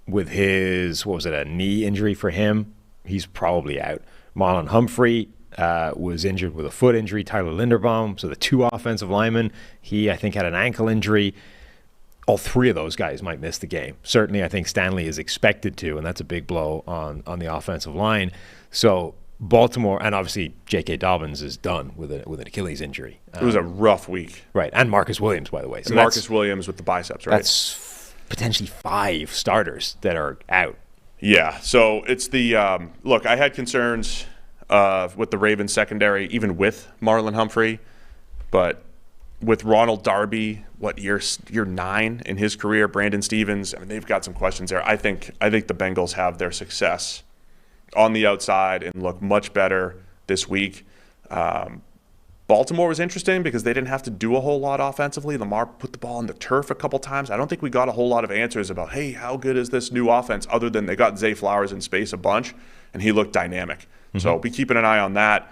with his, a knee injury for him, he's probably out. Marlon Humphrey was injured with a foot injury. Tyler Linderbaum, so the 2 offensive linemen, he, I think, had an ankle injury. All 3 of those guys might miss the game. Certainly, I think Stanley is expected to, and that's a big blow on the offensive line. So Baltimore, and obviously J.K. Dobbins is done with an Achilles injury. It was a rough week. Right, and Marcus Williams, by the way. So Marcus Williams with the biceps, right? That's potentially 5 starters that are out. Yeah, so it's the look, I had concerns with the Ravens secondary, even with Marlon Humphrey, but with Ronald Darby, year 9 in his career, Brandon Stevens, I mean, they've got some questions there. I think the Bengals have their success on the outside and look much better this week. Baltimore was interesting because they didn't have to do a whole lot offensively. Lamar put the ball on the turf a couple times. I don't think we got a whole lot of answers about, hey, how good is this new offense, other than they got Zay Flowers in space a bunch, and he looked dynamic. Mm-hmm. So be keeping an eye on that.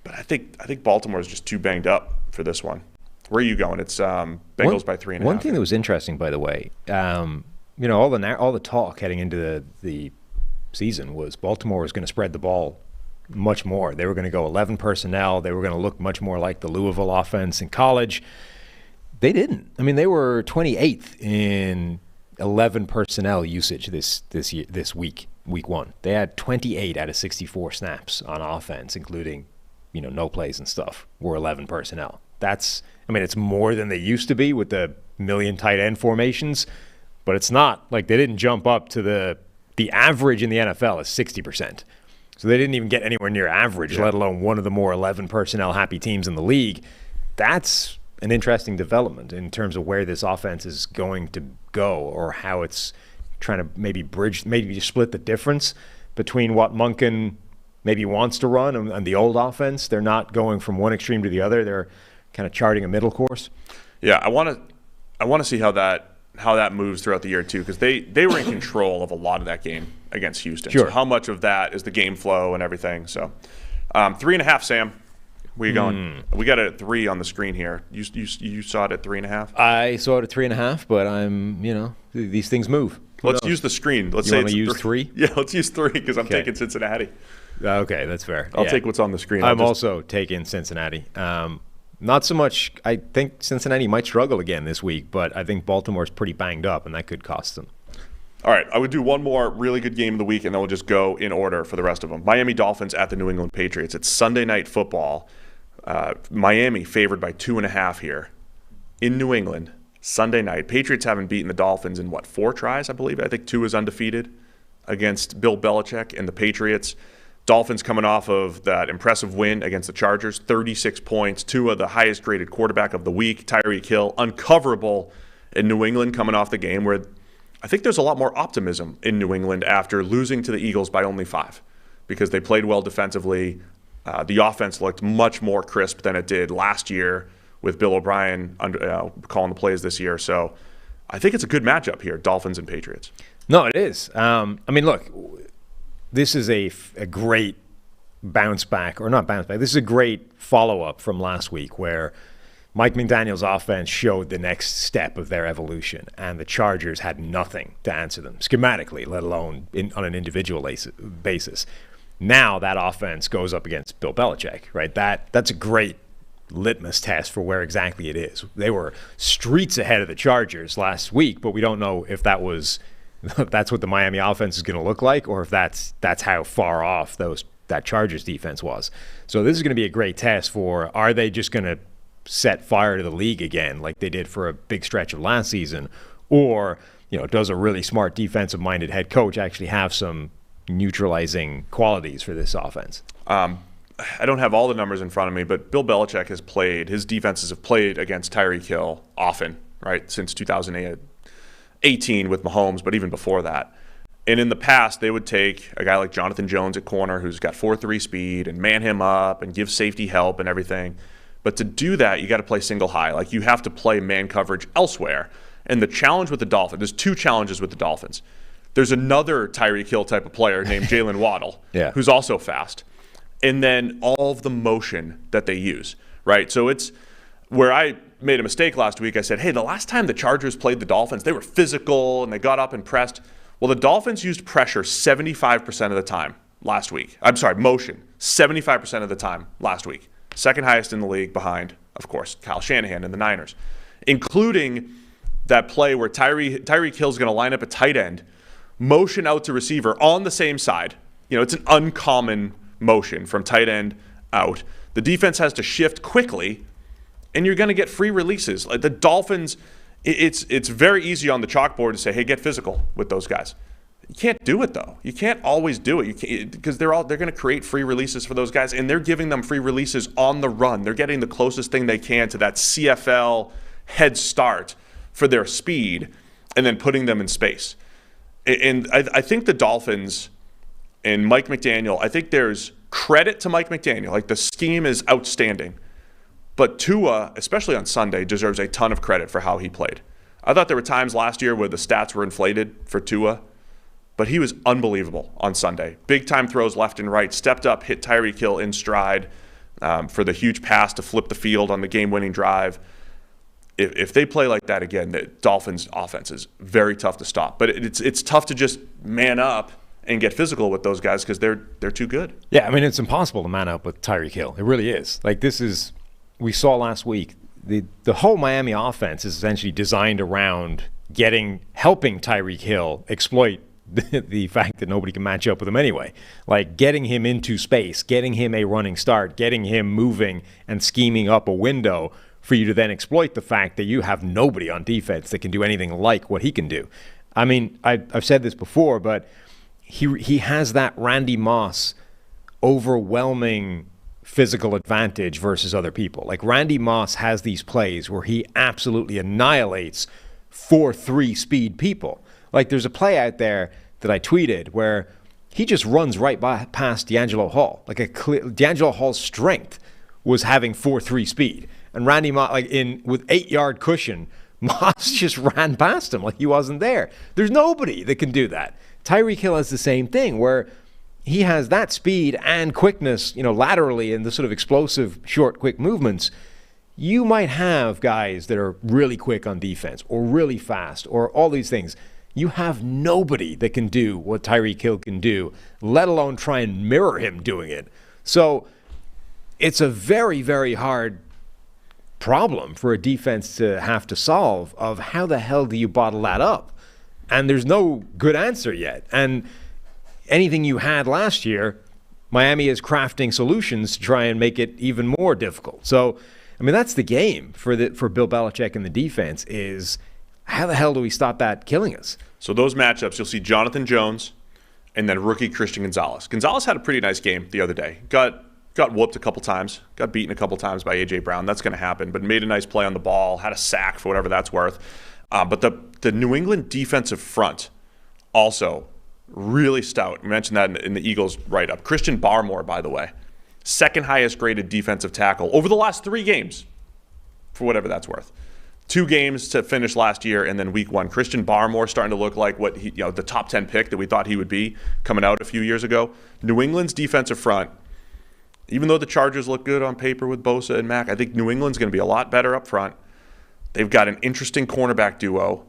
But I think Baltimore is just too banged up for this one. Where are you going? It's Bengals by 3.5. One thing that was interesting, by the way, all the talk heading into the season was Baltimore was going to spread the ball much more. They were going to go 11 personnel. They were going to look much more like the Louisville offense in college. They didn't. I mean, they were 28th in 11 personnel usage this week 1. They had 28 out of 64 snaps on offense, including no plays and stuff, were 11 personnel. It's more than they used to be with the million tight end formations, but it's not like they didn't jump up to the average in the NFL is 60%. So they didn't even get anywhere near average, let alone one of the more 11 personnel happy teams in the league. That's an interesting development in terms of where this offense is going to go, or how it's trying to maybe split the difference between what Monken maybe wants to run and the old offense. They're not going from one extreme to the other. They're kind of charting a middle course. Yeah, I want to see how that moves throughout the year too, because they were in control of a lot of that game against Houston. Sure. So how much of that is the game flow and everything? So 3.5, Sam. Where you going? We got it at 3 on the screen here. You saw it at 3.5. I saw it at 3.5, but these things move. Let's use the screen. Let's say use 3. Yeah, let's use 3 because I'm taking Cincinnati. Okay, that's fair. I'll take what's on the screen. I'm also taking Cincinnati. Not so much. I think Cincinnati might struggle again this week, but I think Baltimore's pretty banged up, and that could cost them. All right, I would do one more really good game of the week, and then we'll just go in order for the rest of them. Miami Dolphins at the New England Patriots. It's Sunday Night Football. Miami favored by 2.5 here in New England, Sunday night. Patriots haven't beaten the Dolphins in, 4 tries, I believe? I think 2 is undefeated against Bill Belichick and the Patriots. Dolphins coming off of that impressive win against the Chargers, 36 points, 2 of the highest-graded quarterback of the week, Tyreek Hill, uncoverable in New England coming off the game, where I think there's a lot more optimism in New England after losing to the Eagles by only 5, because they played well defensively. The offense looked much more crisp than it did last year with Bill O'Brien calling the plays this year. So I think it's a good matchup here, Dolphins and Patriots. No, it is. Look, this is a great bounce back, or not bounce back. This is a great follow-up from last week where Mike McDaniel's offense showed the next step of their evolution, and the Chargers had nothing to answer them schematically, let alone on an individual basis. Now that offense goes up against Bill Belichick, right? That's a great litmus test for where exactly it is. They were streets ahead of the Chargers last week, but we don't know if that's what the Miami offense is going to look like, or if that's how far off those that Chargers defense was. So this is going to be a great test for, are they just going to set fire to the league again like they did for a big stretch of last season? Or, does a really smart defensive-minded head coach actually have some neutralizing qualities for this offense? I don't have all the numbers in front of me, but Bill Belichick his defenses have played against Tyreek Hill often, right, since 2018 with Mahomes, but even before that. And in the past, they would take a guy like Jonathan Jones at corner who's got 4.3 speed and man him up and give safety help and everything. But to do that, you got to play single high. Like, you have to play man coverage elsewhere. And the challenge with the Dolphins, there's two challenges with the Dolphins. There's another Tyreek Hill type of player named Jalen Waddle, who's also fast. And then all of the motion that they use, right? So it's where I made a mistake last week. I said, hey, the last time the Chargers played the Dolphins, they were physical and they got up and pressed. Well, the Dolphins used pressure 75% of the time last week. I'm sorry, motion 75% of the time last week. Second highest in the league behind, of course, Kyle Shanahan and the Niners, including that play where Tyreek Hill's going to line up a tight end, motion out to receiver on the same side. It's an uncommon motion from tight end out. The defense has to shift quickly, and you're going to get free releases. Like the Dolphins, it's very easy on the chalkboard to say, hey, get physical with those guys. You can't do it, though. You can't always do it because they're going to create free releases for those guys, and they're giving them free releases on the run. They're getting the closest thing they can to that CFL head start for their speed and then putting them in space. And I think the Dolphins and Mike McDaniel, I think there's credit to Mike McDaniel. Like, the scheme is outstanding. But Tua, especially on Sunday, deserves a ton of credit for how he played. I thought there were times last year where the stats were inflated for Tua, but he was unbelievable on Sunday. Big-time throws left and right, stepped up, hit Tyreek Hill in stride for the huge pass to flip the field on the game-winning drive. If they play like that again, the Dolphins' offense is very tough to stop. But it's tough to just man up and get physical with those guys because they're too good. Yeah, I mean, it's impossible to man up with Tyreek Hill. It really is. Like, we saw last week, the whole Miami offense is essentially designed around helping Tyreek Hill exploit the fact that nobody can match up with him anyway. Like, getting him into space, getting him a running start, getting him moving and scheming up a window for you to then exploit the fact that you have nobody on defense that can do anything like what he can do. I mean, I've said this before, but he has that Randy Moss overwhelming physical advantage versus other people. Like, Randy Moss has these plays where he absolutely annihilates 4.3 speed people. Like, there's a play out there that I tweeted where he just runs right past D'Angelo Hall. Like, D'Angelo Hall's strength was having 4.3 speed. And Randy Moss, with 8-yard cushion, Moss just ran past him like he wasn't there. There's nobody that can do that. Tyreek Hill has the same thing where he has that speed and quickness, laterally, and the sort of explosive, short, quick movements. You might have guys that are really quick on defense or really fast or all these things. You have nobody that can do what Tyreek Hill can do, let alone try and mirror him doing it. So it's a very, very hard problem for a defense to have to solve of how the hell do you bottle that up? And there's no good answer yet. And anything you had last year, Miami is crafting solutions to try and make it even more difficult. So, I mean, that's the game for Bill Belichick and the defense is how the hell do we stop that killing us? So those matchups, you'll see Jonathan Jones and then rookie Christian Gonzalez. Gonzalez had a pretty nice game the other day. Got whooped a couple times, got beaten a couple times by A.J. Brown. That's going to happen, but made a nice play on the ball, had a sack for whatever that's worth. But the New England defensive front also really stout. We mentioned that in the Eagles write-up. Christian Barmore, by the way, second highest graded defensive tackle over the last 3 games, for whatever that's worth. 2 games to finish last year, and then week 1. Christian Barmore starting to look like what the top 10 pick that we thought he would be coming out a few years ago. New England's defensive front, even though the Chargers look good on paper with Bosa and Mack, I think New England's going to be a lot better up front. They've got an interesting cornerback duo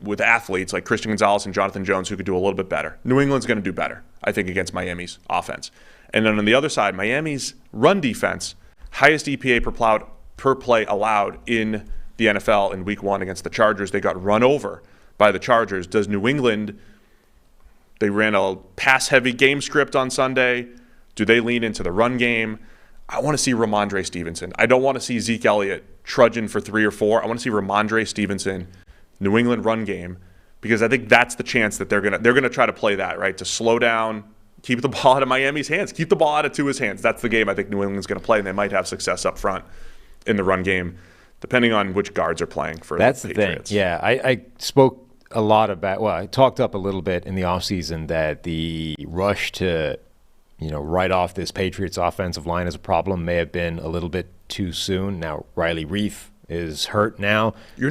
with athletes like Christian Gonzalez and Jonathan Jones who could do a little bit better. New England's going to do better, I think, against Miami's offense. And then on the other side, Miami's run defense, highest EPA per play allowed in the NFL in week 1 against the Chargers. They got run over by the Chargers. Does New England, they ran a pass-heavy game script on Sunday. Do they lean into the run game? I want to see Ramondre Stevenson. I don't want to see Zeke Elliott trudging for 3 or 4. I want to see Ramondre Stevenson, New England run game, because I think that's the chance that they're gonna try to play that, right? To slow down, keep the ball out of Miami's hands, keep the ball out of Tua's hands. That's the game I think New England's going to play, and they might have success up front in the run game, depending on which guards are playing for That's the the Patriots. thing. Yeah, I spoke a lot about, I talked up a little bit in the offseason that the rush to, write off this Patriots offensive line as a problem may have been a little bit too soon. Now, Riley Reif is hurt now. It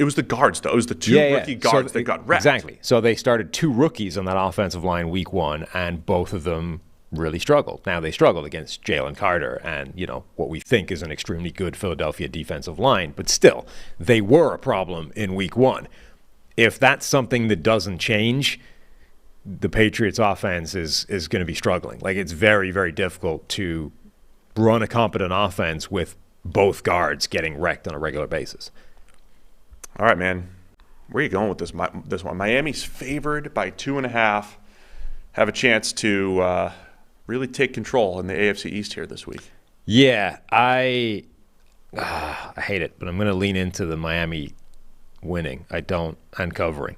was the guards, though. It was the two rookie guards that got wrecked. Exactly. So they started 2 rookies on that offensive line week 1, and both of them really struggled. Now, they struggled against Jalen Carter and, what we think is an extremely good Philadelphia defensive line. But still, they were a problem in week 1. If that's something that doesn't change, the Patriots offense is going to be struggling. Like, it's very, very difficult to run a competent offense with both guards getting wrecked on a regular basis. All right, man. Where are you going with this one? Miami's favored by 2.5. Have a chance to really take control in the AFC East here this week. Yeah, I hate it, but I'm going to lean into the Miami winning. And covering.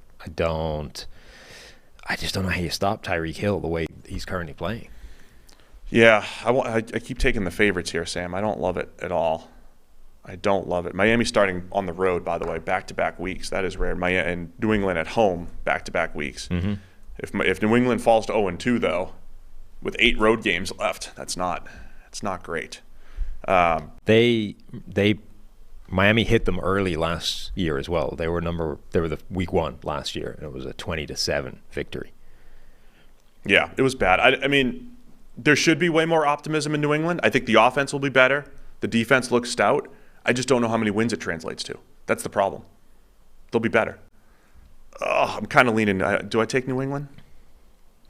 I just don't know how you stop Tyreek Hill the way he's currently playing. Yeah, I keep taking the favorites here, Sam. I don't love it at all. I don't love it. Miami starting on the road, by the way, back-to-back weeks. That is rare. And New England at home, back-to-back weeks. Mm-hmm. If New England falls to 0-2, though, with 8 road games left, that's not great. Miami hit them early last year as well. They were the week 1 last year, and it was a 20-7 victory. Yeah, it was bad. I mean, there should be way more optimism in New England. I think the offense will be better. The defense looks stout. I just don't know how many wins it translates to. That's the problem. They'll be better. I'm kind of leaning. Do I take New England?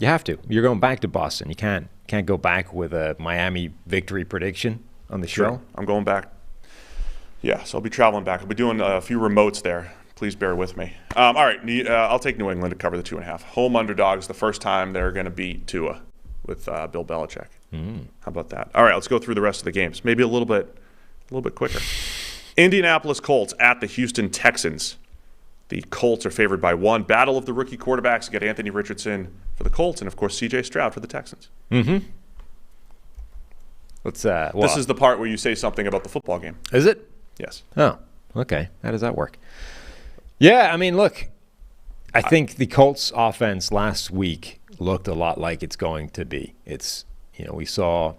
You have to. You're going back to Boston. You can't go back with a Miami victory prediction on the show. Sure. I'm going back. Yeah, so I'll be traveling back. I'll be doing a few remotes there. Please bear with me. All right, I'll take New England to cover the 2.5. Home underdogs, the first time they're going to beat Tua with Bill Belichick. How about that? All right, let's go through the rest of the games. Maybe a little bit quicker. Indianapolis Colts at the Houston Texans. The Colts are favored by 1. Battle of the rookie quarterbacks. You got Anthony Richardson for the Colts and, of course, C.J. Stroud for the Texans. Mm-hmm. This is the part where you say something about the football game. Is it? Yes. Oh, okay. How does that work? Yeah, I mean, look, I think the Colts offense last week looked a lot like it's going to be. We saw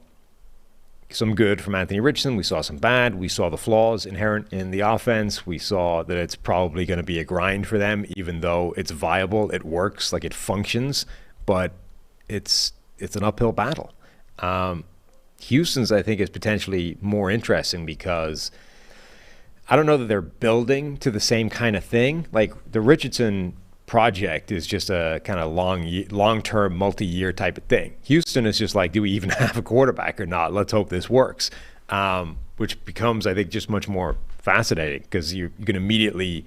some good from Anthony Richardson. We saw some bad. We saw the flaws inherent in the offense. We saw that it's probably going to be a grind for them, even though it's viable, it works, like it functions, but it's an uphill battle. Houston's, I think, is potentially more interesting because I don't know that they're building to the same kind of thing. Like the Richardson project is just a kind of long-term, multi-year type of thing. Houston is just like, do we even have a quarterback or not? Let's hope this works, which becomes, I think, just much more fascinating because you can immediately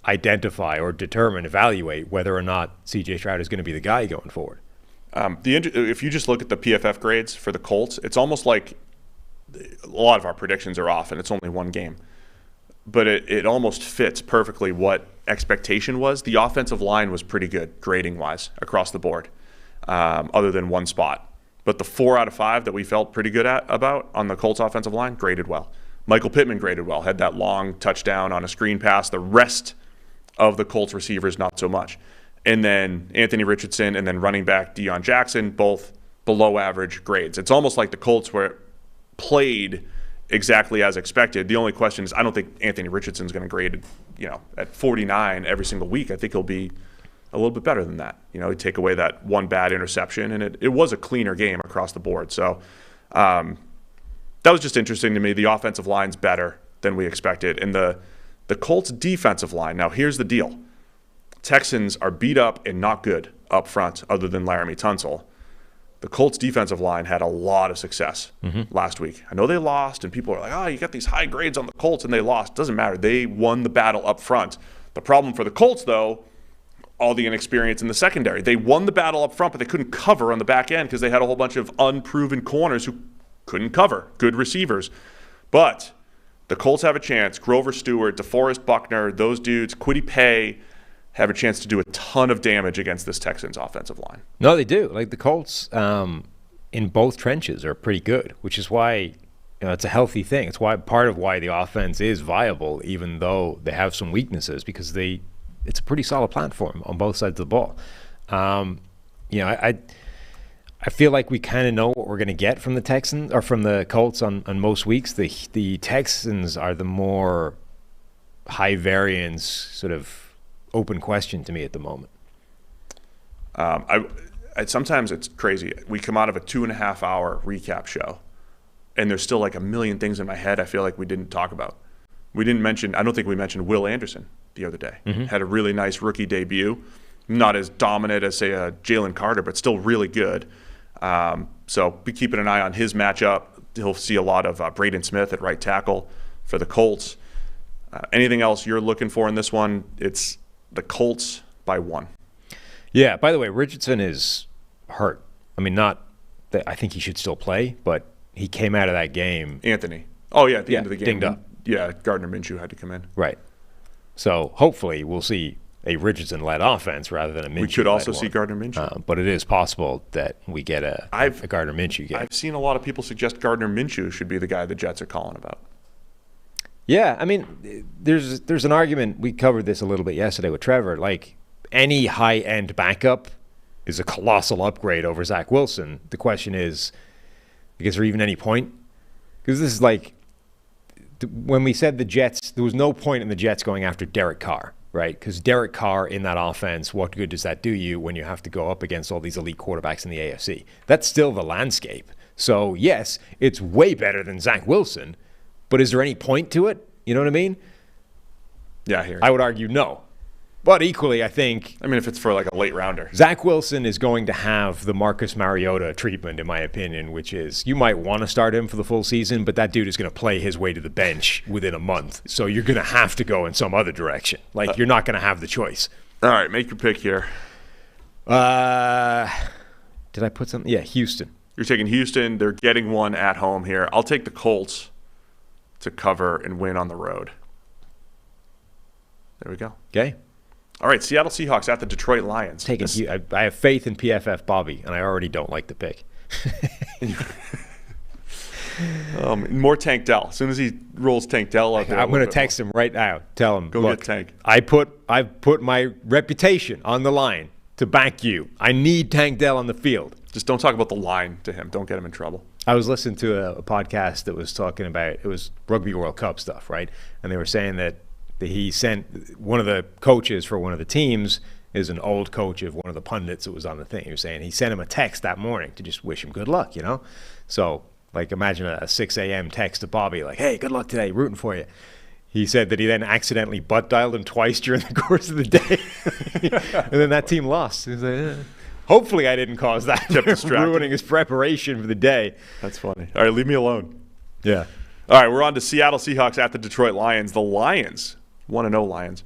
identify or evaluate whether or not C.J. Stroud is going to be the guy going forward. If you just look at the PFF grades for the Colts, it's almost like a lot of our predictions are off and it's only one game. But it almost fits perfectly what expectation was. The offensive line was pretty good, grading-wise, across the board, other than one spot. But the 4 out of 5 that we felt pretty good about on the Colts offensive line graded well. Michael Pittman graded well, had that long touchdown on a screen pass. The rest of the Colts receivers, not so much. And then Anthony Richardson and then running back Deion Jackson, both below average grades. It's almost like the Colts were played exactly as expected. The only question is I don't think Anthony Richardson's going to grade at 49 every single week. I think he'll be a little bit better than that. He'd take away that one bad interception, and it was a cleaner game across the board. So that was just interesting to me. The offensive line's better than we expected. And the Colts defensive line, now here's the deal. Texans are beat up and not good up front other than Laramie Tunsil. The Colts defensive line had a lot of success last week. I know they lost, and people are like, you got these high grades on the Colts, and they lost. Doesn't matter. They won the battle up front. The problem for the Colts, though, all the inexperience in the secondary. They won the battle up front, but they couldn't cover on the back end because they had a whole bunch of unproven corners who couldn't cover, good receivers. But the Colts have a chance. Grover Stewart, DeForest Buckner, those dudes, Kwity Paye have a chance to do a ton of damage against this Texans offensive line. No, they do. Like the Colts in both trenches are pretty good, which is why it's a healthy thing. It's why part of why the offense is viable, even though they have some weaknesses, because it's a pretty solid platform on both sides of the ball. I feel like we kind of know what we're going to get from the Texans or from the Colts on most weeks. The Texans are the more high variance sort of open question to me at the moment. Sometimes it's crazy. We come out of a 2.5-hour recap show, and there's still like a million things in my head I feel like we didn't talk about. I don't think we mentioned Will Anderson the other day. Mm-hmm. Had a really nice rookie debut. Not as dominant as, say, Jalen Carter, but still really good. So be keeping an eye on his matchup. He'll see a lot of Braden Smith at right tackle for the Colts. Anything else you're looking for in this one? It's the Colts by 1. Yeah, by the way, Richardson is hurt. I mean, not that I think he should still play, but he came out of that game. Anthony. Oh, yeah, at the end of the game. Dinged up. Yeah, Gardner Minshew had to come in. Right. So hopefully we'll see a Richardson-led offense rather than a Minshew-led We could also see Gardner Minshew. But it is possible that we get a Gardner Minshew game. I've seen a lot of people suggest Gardner Minshew should be the guy the Jets are calling about. Yeah, I mean, there's an argument. We covered this a little bit yesterday with Trevor. Like, any high-end backup is a colossal upgrade over Zach Wilson. The question is there even any point? Because this is like, when we said the Jets, there was no point in the Jets going after Derek Carr, right? Because Derek Carr in that offense, what good does that do you when you have to go up against all these elite quarterbacks in the AFC? That's still the landscape. So, yes, it's way better than Zach Wilson, but is there any point to it? You know what I mean? Yeah, I hear you. I would argue no. But equally, I think... I mean, if it's for like a late rounder. Zach Wilson is going to have the Marcus Mariota treatment, in my opinion, which is you might want to start him for the full season, but that dude is going to play his way to the bench within a month. So you're going to have to go in some other direction. Like, you're not going to have the choice. All right, make your pick here. Did I put something? Yeah, Houston. You're taking Houston. They're getting one at home here. I'll take the Colts to cover and win on the road. There we go. Okay. All right, Seattle Seahawks at the Detroit Lions. I have faith in PFF Bobby, and I already don't like the pick. More Tank Dell. As soon as he rolls Tank Dell out there, I'm going to text him right now. Tell him, Go get Tank. I've put my reputation on the line to back you. I need Tank Dell on the field. Just don't talk about the line to him. Don't get him in trouble. I was listening to a podcast that was talking about, it was Rugby World Cup stuff, right? And they were saying that he sent one of the coaches for one of the teams is an old coach of one of the pundits that was on the thing. He was saying he sent him a text that morning to just wish him good luck, you know? So, like, imagine a 6 a.m. text to Bobby, like, hey, good luck today, rooting for you. He said that he then accidentally butt dialed him twice during the course of the day. And then that team lost. He was like, hopefully I didn't cause that. Ruining his preparation for the day. That's funny. All right, leave me alone. Yeah. All right, we're on to Seattle Seahawks at the Detroit Lions. The Lions, 1-0 Lions,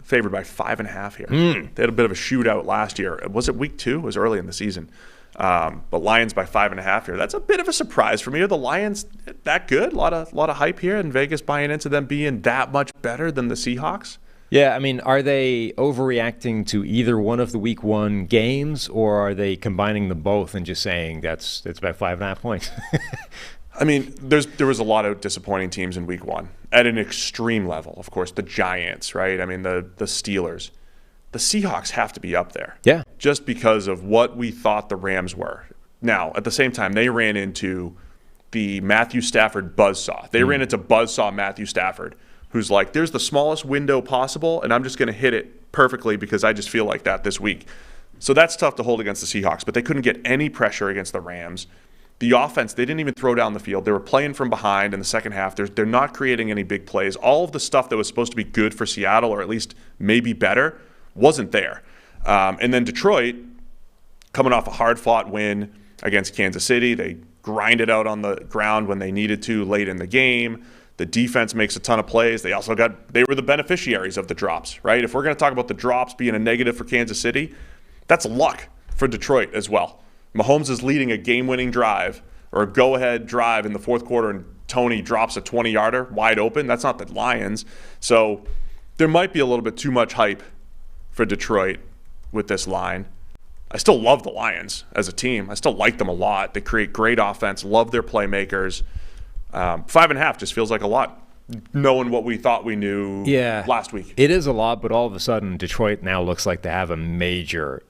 favored by 5.5 here. They had a bit of a shootout last year. Was it week 2? It was early in the season. But Lions by 5.5 here. That's a bit of a surprise for me. Are the Lions that good? A lot of hype here in Vegas buying into them being that much better than the Seahawks? Yeah, I mean, are they overreacting to either one of the week 1 games, or are they combining them both and just saying it's about 5.5 points? I mean, there was a lot of disappointing teams in week 1 at an extreme level. Of course, the Giants, right? I mean, the Steelers. The Seahawks have to be up there. Yeah. Just because of what we thought the Rams were. Now, at the same time, they ran into the Matthew Stafford buzzsaw. They ran into buzzsaw Matthew Stafford, who's like, there's the smallest window possible, and I'm just going to hit it perfectly because I just feel like that this week. So that's tough to hold against the Seahawks, but they couldn't get any pressure against the Rams. The offense, they didn't even throw down the field. They were playing from behind in the second half. They're not creating any big plays. All of the stuff that was supposed to be good for Seattle, or at least maybe better, wasn't there. And then Detroit, coming off a hard-fought win against Kansas City, they grinded out on the ground when they needed to late in the game. The defense makes a ton of plays. They were the beneficiaries of the drops, right? If we're going to talk about the drops being a negative for Kansas City, that's luck for Detroit as well. Mahomes is leading a game-winning drive or a go-ahead drive in the fourth quarter, and Tony drops a 20-yarder wide open. That's not the Lions. So there might be a little bit too much hype for Detroit with this line. I still love the Lions as a team. I still like them a lot. They create great offense, love their playmakers. 5.5 just feels like a lot, knowing what we thought we knew last week. It is a lot, but all of a sudden Detroit now looks like they have a major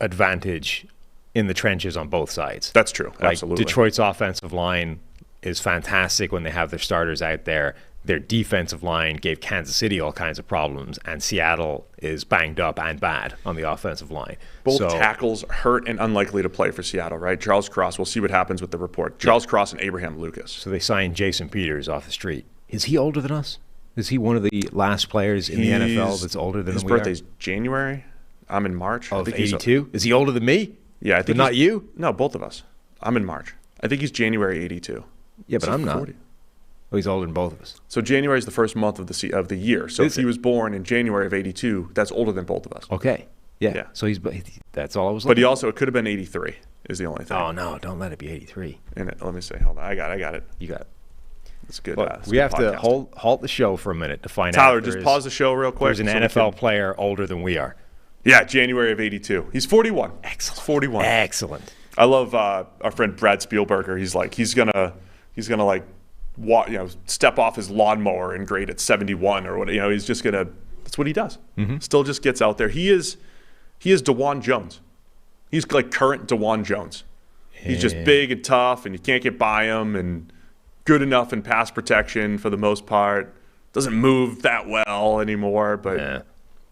advantage in the trenches on both sides. That's true. Like, absolutely. Detroit's offensive line is fantastic when they have their starters out there. Their defensive line gave Kansas City all kinds of problems, and Seattle is banged up and bad on the offensive line. Both tackles hurt and unlikely to play for Seattle, right? Charles Cross, we'll see what happens with the report. Charles Cross and Abraham Lucas. So they signed Jason Peters off the street. Is he older than us? Is he one of the last players in the NFL that's older than we are? His birthday's January. I'm in March. Of 82? Is he older than me? Yeah, I think. But not you? No, both of us. I'm in March. I think he's January 82. Yeah, but So I'm not. 40. Oh, he's older than both of us. So January is the first month of the year. So if he was born in January of 82, that's older than both of us. Okay. Yeah. Yeah. So that's all I was But looking it could have been 83 is the only thing. Oh, no. Don't let it be 83. Let me see. Hold on. I got it. You got it. It's good. Look, we have to halt the show for a minute to find out. Tyler, just pause the show real quick. There's an NFL player older than we are. Yeah, January of 82. He's 41. Excellent. He's 41. Excellent. I love our friend Brad Spielberger. He's like, he's gonna like, step off his lawnmower and grade at 71 or what. He's just gonna. That's what he does. Mm-hmm. Still just gets out there. He is DeJuan Jones. He's like current DeJuan Jones. He's just big and tough, and you can't get by him, and good enough in pass protection for the most part. Doesn't move that well anymore, but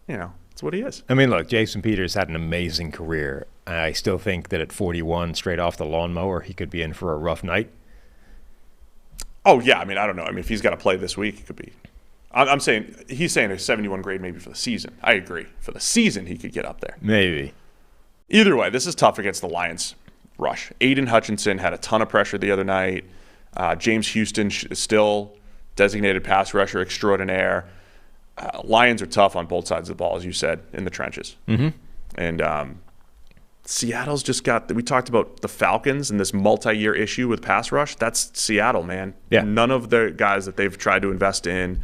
that's what he is. I mean, look, Jason Peters had an amazing career. I still think that at 41, straight off the lawnmower, he could be in for a rough night. Oh, yeah. I mean, I don't know. I mean, if he's got to play this week, it could be. I'm saying he's saying a 71 grade maybe for the season. I agree. For the season, he could get up there. Maybe. Either way, this is tough against the Lions rush. Aiden Hutchinson had a ton of pressure the other night. James Houston is still designated pass rusher extraordinaire. Lions are tough on both sides of the ball, as you said, in the trenches. Mm-hmm. And Seattle's just we talked about the Falcons and this multi-year issue with pass rush. That's Seattle, man. Yeah. None of the guys that they've tried to invest in,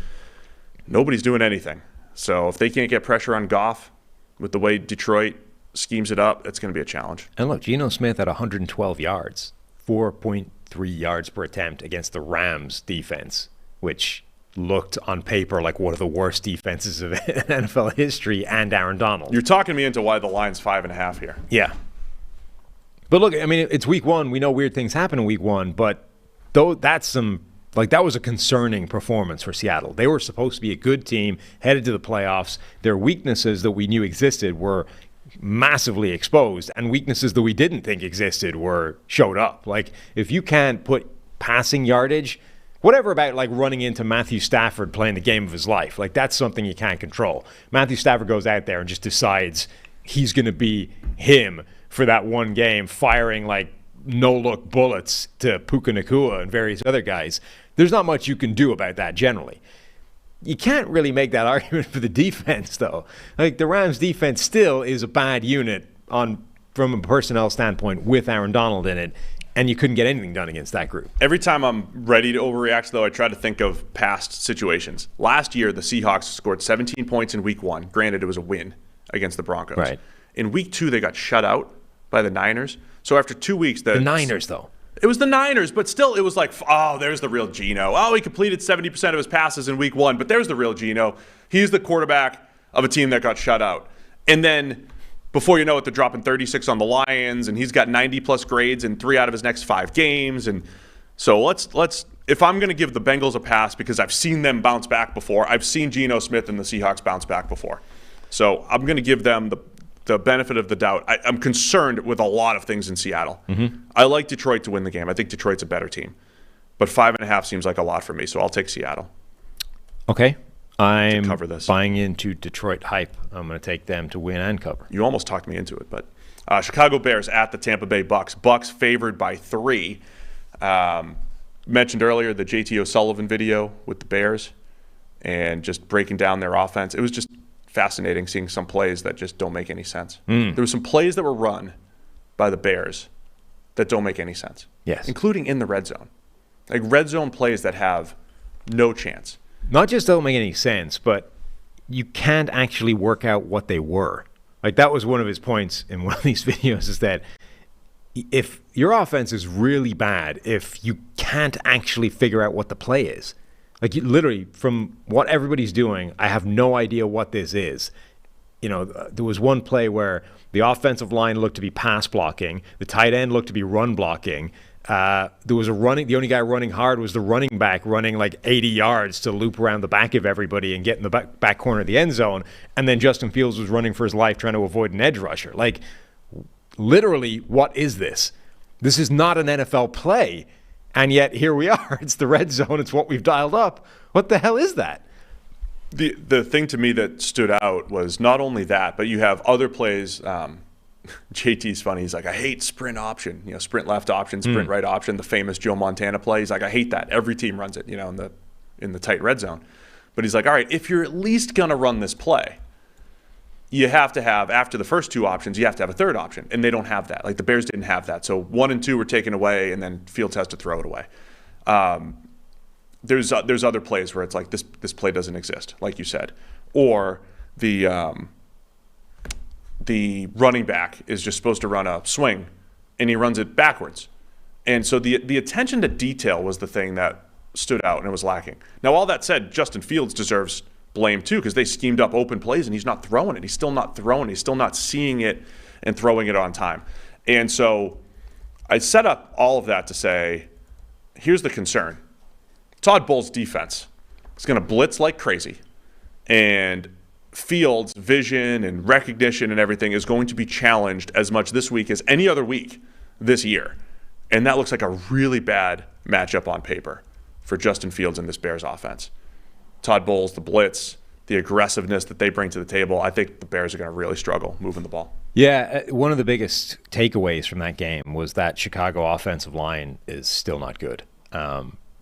nobody's doing anything. So if they can't get pressure on Goff with the way Detroit schemes it up, it's going to be a challenge. And look, Geno Smith had 112 yards, 4.3 yards per attempt against the Rams defense, which looked on paper like one of the worst defenses of NFL history, and Aaron Donald. You're talking me into why the line's 5.5 here. Yeah. But look, I mean, it's week one. We know weird things happen in week one, but that was a concerning performance for Seattle. They were supposed to be a good team, headed to the playoffs. Their weaknesses that we knew existed were massively exposed, and weaknesses that we didn't think existed showed up. Like, if you can't put passing yardage, whatever about like running into Matthew Stafford playing the game of his life, like that's something you can't control. Matthew Stafford goes out there and just decides he's going to be him for that one game, firing like no-look bullets to Puka Nacua and various other guys. There's not much you can do about that generally. You can't really make that argument for the defense, though. Like, the Rams' defense still is a bad unit from a personnel standpoint with Aaron Donald in it, and you couldn't get anything done against that group. Every time I'm ready to overreact, though, I try to think of past situations. Last year, the Seahawks scored 17 points in week one. Granted, it was a win against the Broncos. Right. In week two, they got shut out by the Niners. So after 2 weeks... The Niners, though. It was the Niners, but still it was like, oh, there's the real Geno. Oh, he completed 70% of his passes in week one, but there's the real Geno. He's the quarterback of a team that got shut out. And then before you know it, they're dropping 36 on the Lions, and he's got 90-plus grades in 3 out of his next 5 games. And so let's if I'm going to give the Bengals a pass, because I've seen them bounce back before, I've seen Geno Smith and the Seahawks bounce back before. So I'm going to give them the benefit of the doubt. I'm concerned with a lot of things in Seattle. Mm-hmm. I like Detroit to win the game. I think Detroit's a better team. But 5.5 seems like a lot for me, so I'll take Seattle. Okay. I'm cover this. Buying into Detroit hype. I'm going to take them to win and cover. You almost talked me into it, but Chicago Bears at the Tampa Bay Bucks. Bucks favored by 3. mentioned earlier the JT O'Sullivan video with the Bears and just breaking down their offense. It was just fascinating seeing some plays that just don't make any sense. There were some plays that were run by the Bears that don't make any sense. Yes. Including in the red zone. Like red zone plays that have no chance. Not just don't make any sense, but you can't actually work out what they were. Like that was one of his points in one of these videos, is that if your offense is really bad, if you can't actually figure out what the play is, like you, literally from what everybody's doing, I have no idea what this is. You know, there was one play where the offensive line looked to be pass blocking, the tight end looked to be run blocking. There was the only guy running hard was the running back running like 80 yards to loop around the back of everybody and get in the back corner of the end zone. And then Justin Fields was running for his life trying to avoid an edge rusher. Like, literally, what is this? This is not an NFL play. And yet here we are. It's the red zone. It's what we've dialed up. What the hell is that? The thing to me that stood out was not only that, but you have other plays. JT's funny. He's like, I hate sprint option. You know, sprint left option, sprint right option. The famous Joe Montana play. He's like, I hate that. Every team runs it. You know, in the tight red zone. But he's like, all right, if you're at least gonna run this play, you have to have, after the first two options, you have to have a third option, and they don't have that. Like the Bears didn't have that. So 1 and 2 were taken away, and then Fields has to throw it away. There's other plays where it's like this play doesn't exist, like you said, or the running back is just supposed to run a swing, and he runs it backwards. And so the attention to detail was the thing that stood out and it was lacking. Now, all that said, Justin Fields deserves blame too, because they schemed up open plays and he's not throwing it. He's still not throwing. He's still not seeing it and throwing it on time. And so I set up all of that to say, here's the concern. Todd Bowles' defense is going to blitz like crazy, and Fields' vision and recognition and everything is going to be challenged as much this week as any other week this year. And that looks like a really bad matchup on paper for Justin Fields and this Bears offense. Todd Bowles, the blitz, the aggressiveness that they bring to the table, I think the Bears are going to really struggle moving the ball. Yeah, one of the biggest takeaways from that game was that Chicago offensive line is still not good.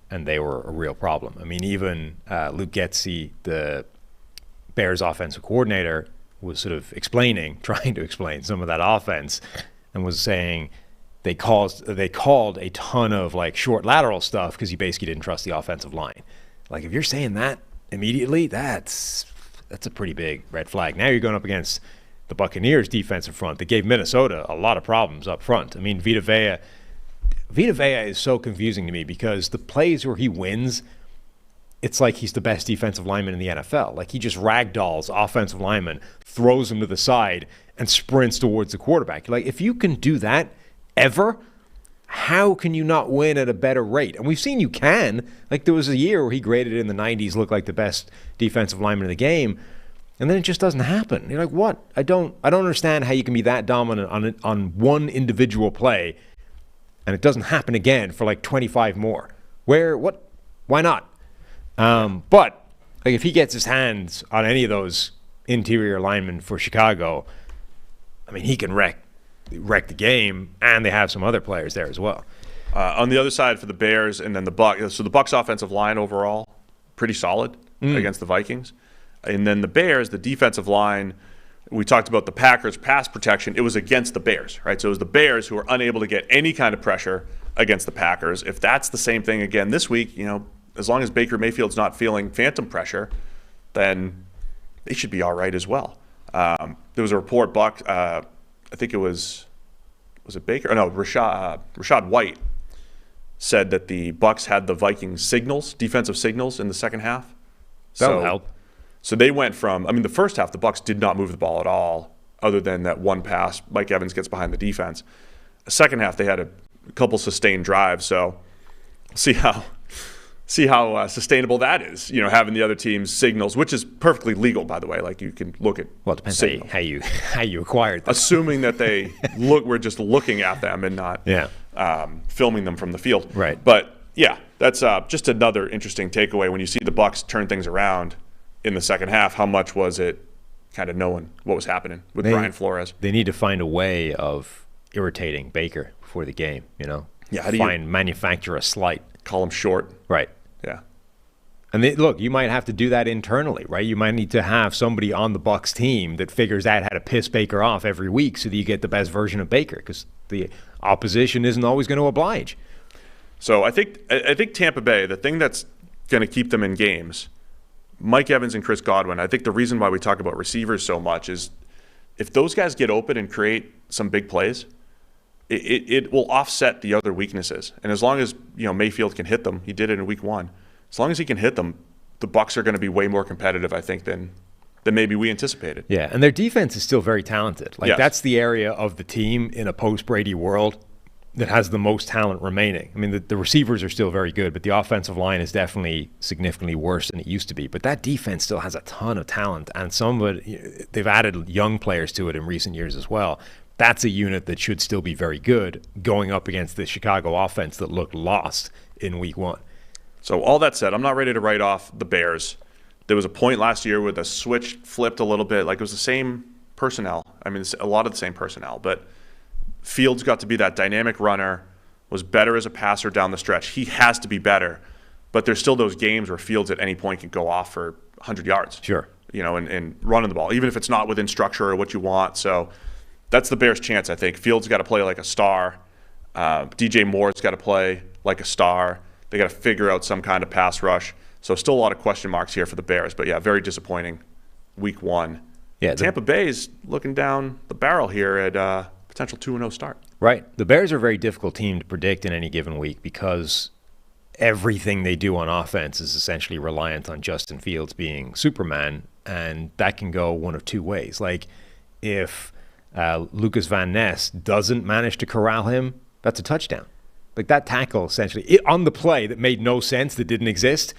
And they were a real problem. I mean, even Luke Getsy, the Bears offensive coordinator, was sort of trying to explain some of that offense, and was saying they called a ton of like short lateral stuff because he basically didn't trust the offensive line. Like, if you're saying that immediately, that's a pretty big red flag. Now you're going up against the Buccaneers defensive front that gave Minnesota a lot of problems up front. I mean, Vita Vea is so confusing to me because the plays where he wins, it's like he's the best defensive lineman in the NFL. Like, he just ragdolls offensive linemen, throws them to the side, and sprints towards the quarterback. Like, if you can do that ever, how can you not win at a better rate? And we've seen you can. Like, there was a year where he graded in the 90s, looked like the best defensive lineman in the game, and then it just doesn't happen. You're like, what? I don't understand how you can be that dominant on one individual play, and it doesn't happen again for like 25 more. Why not? But like, if he gets his hands on any of those interior linemen for Chicago, I mean, he can wreck the game, and they have some other players there as well. On the other side for the Bears and then the Bucs, so the Bucs offensive line overall, pretty solid against the Vikings. And then the Bears, the defensive line, we talked about the Packers' pass protection. It was against the Bears, right? So it was the Bears who were unable to get any kind of pressure against the Packers. If that's the same thing again this week, as long as Baker Mayfield's not feeling phantom pressure, then they should be all right as well. There was a report, Buck, I think it was it Baker? Oh, no, Rashad White said that the Bucs had the Vikings defensive signals in the second half. That'll help. So they went from, the first half, the Bucs did not move the ball at all, other than that one pass. Mike Evans gets behind the defense. The second half, they had a couple sustained drives. So see how sustainable that is, having the other team's signals, which is perfectly legal, by the way. Like, you can look at it depends how you acquired them. Assuming that we're just looking at them and not filming them from the field. Right. But yeah, that's just another interesting takeaway when you see the Bucs turn things around in the second half. How much was it kind of knowing what was happening with Brian Flores? They need to find a way of irritating Baker before the game. Yeah. How do manufacture a slight? Call them short. Right. Yeah. And look, you might have to do that internally, right? You might need to have somebody on the Bucs team that figures out how to piss Baker off every week so that you get the best version of Baker, because the opposition isn't always going to oblige. So I think Tampa Bay, the thing that's going to keep them in games, Mike Evans and Chris Godwin, I think the reason why we talk about receivers so much is if those guys get open and create some big plays, it will offset the other weaknesses. And as long as Mayfield can hit them, he did it in week 1. As long as he can hit them, the Bucs are going to be way more competitive, I think, than maybe we anticipated. Yeah, and their defense is still very talented. Yes. That's the area of the team in a post-Brady world that has the most talent remaining. I mean, the receivers are still very good, but the offensive line is definitely significantly worse than it used to be. But that defense still has a ton of talent, and some of it, they've added young players to it in recent years as well. That's a unit that should still be very good going up against the Chicago offense that looked lost in week 1. So all that said, I'm not ready to write off the Bears. There was a point last year where the switch flipped a little bit. Like, it was the same personnel. I mean, it's a lot of the same personnel. But Fields got to be that dynamic runner, was better as a passer down the stretch. He has to be better. But there's still those games where Fields at any point can go off for 100 yards. Sure. And running the ball, even if it's not within structure or what you want. So that's the Bears' chance, I think. Fields got to play like a star. DJ Moore's got to play like a star. They got to figure out some kind of pass rush. So still a lot of question marks here for the Bears. But, yeah, very disappointing week 1. Yeah, Tampa Bay's looking down the barrel here at potential 2-0 start. Right. The Bears are a very difficult team to predict in any given week because everything they do on offense is essentially reliant on Justin Fields being Superman, and that can go one of two ways. Like, if Lucas Van Ness doesn't manage to corral him, that's a touchdown. Like, that tackle, essentially, on the play that made no sense, that didn't exist,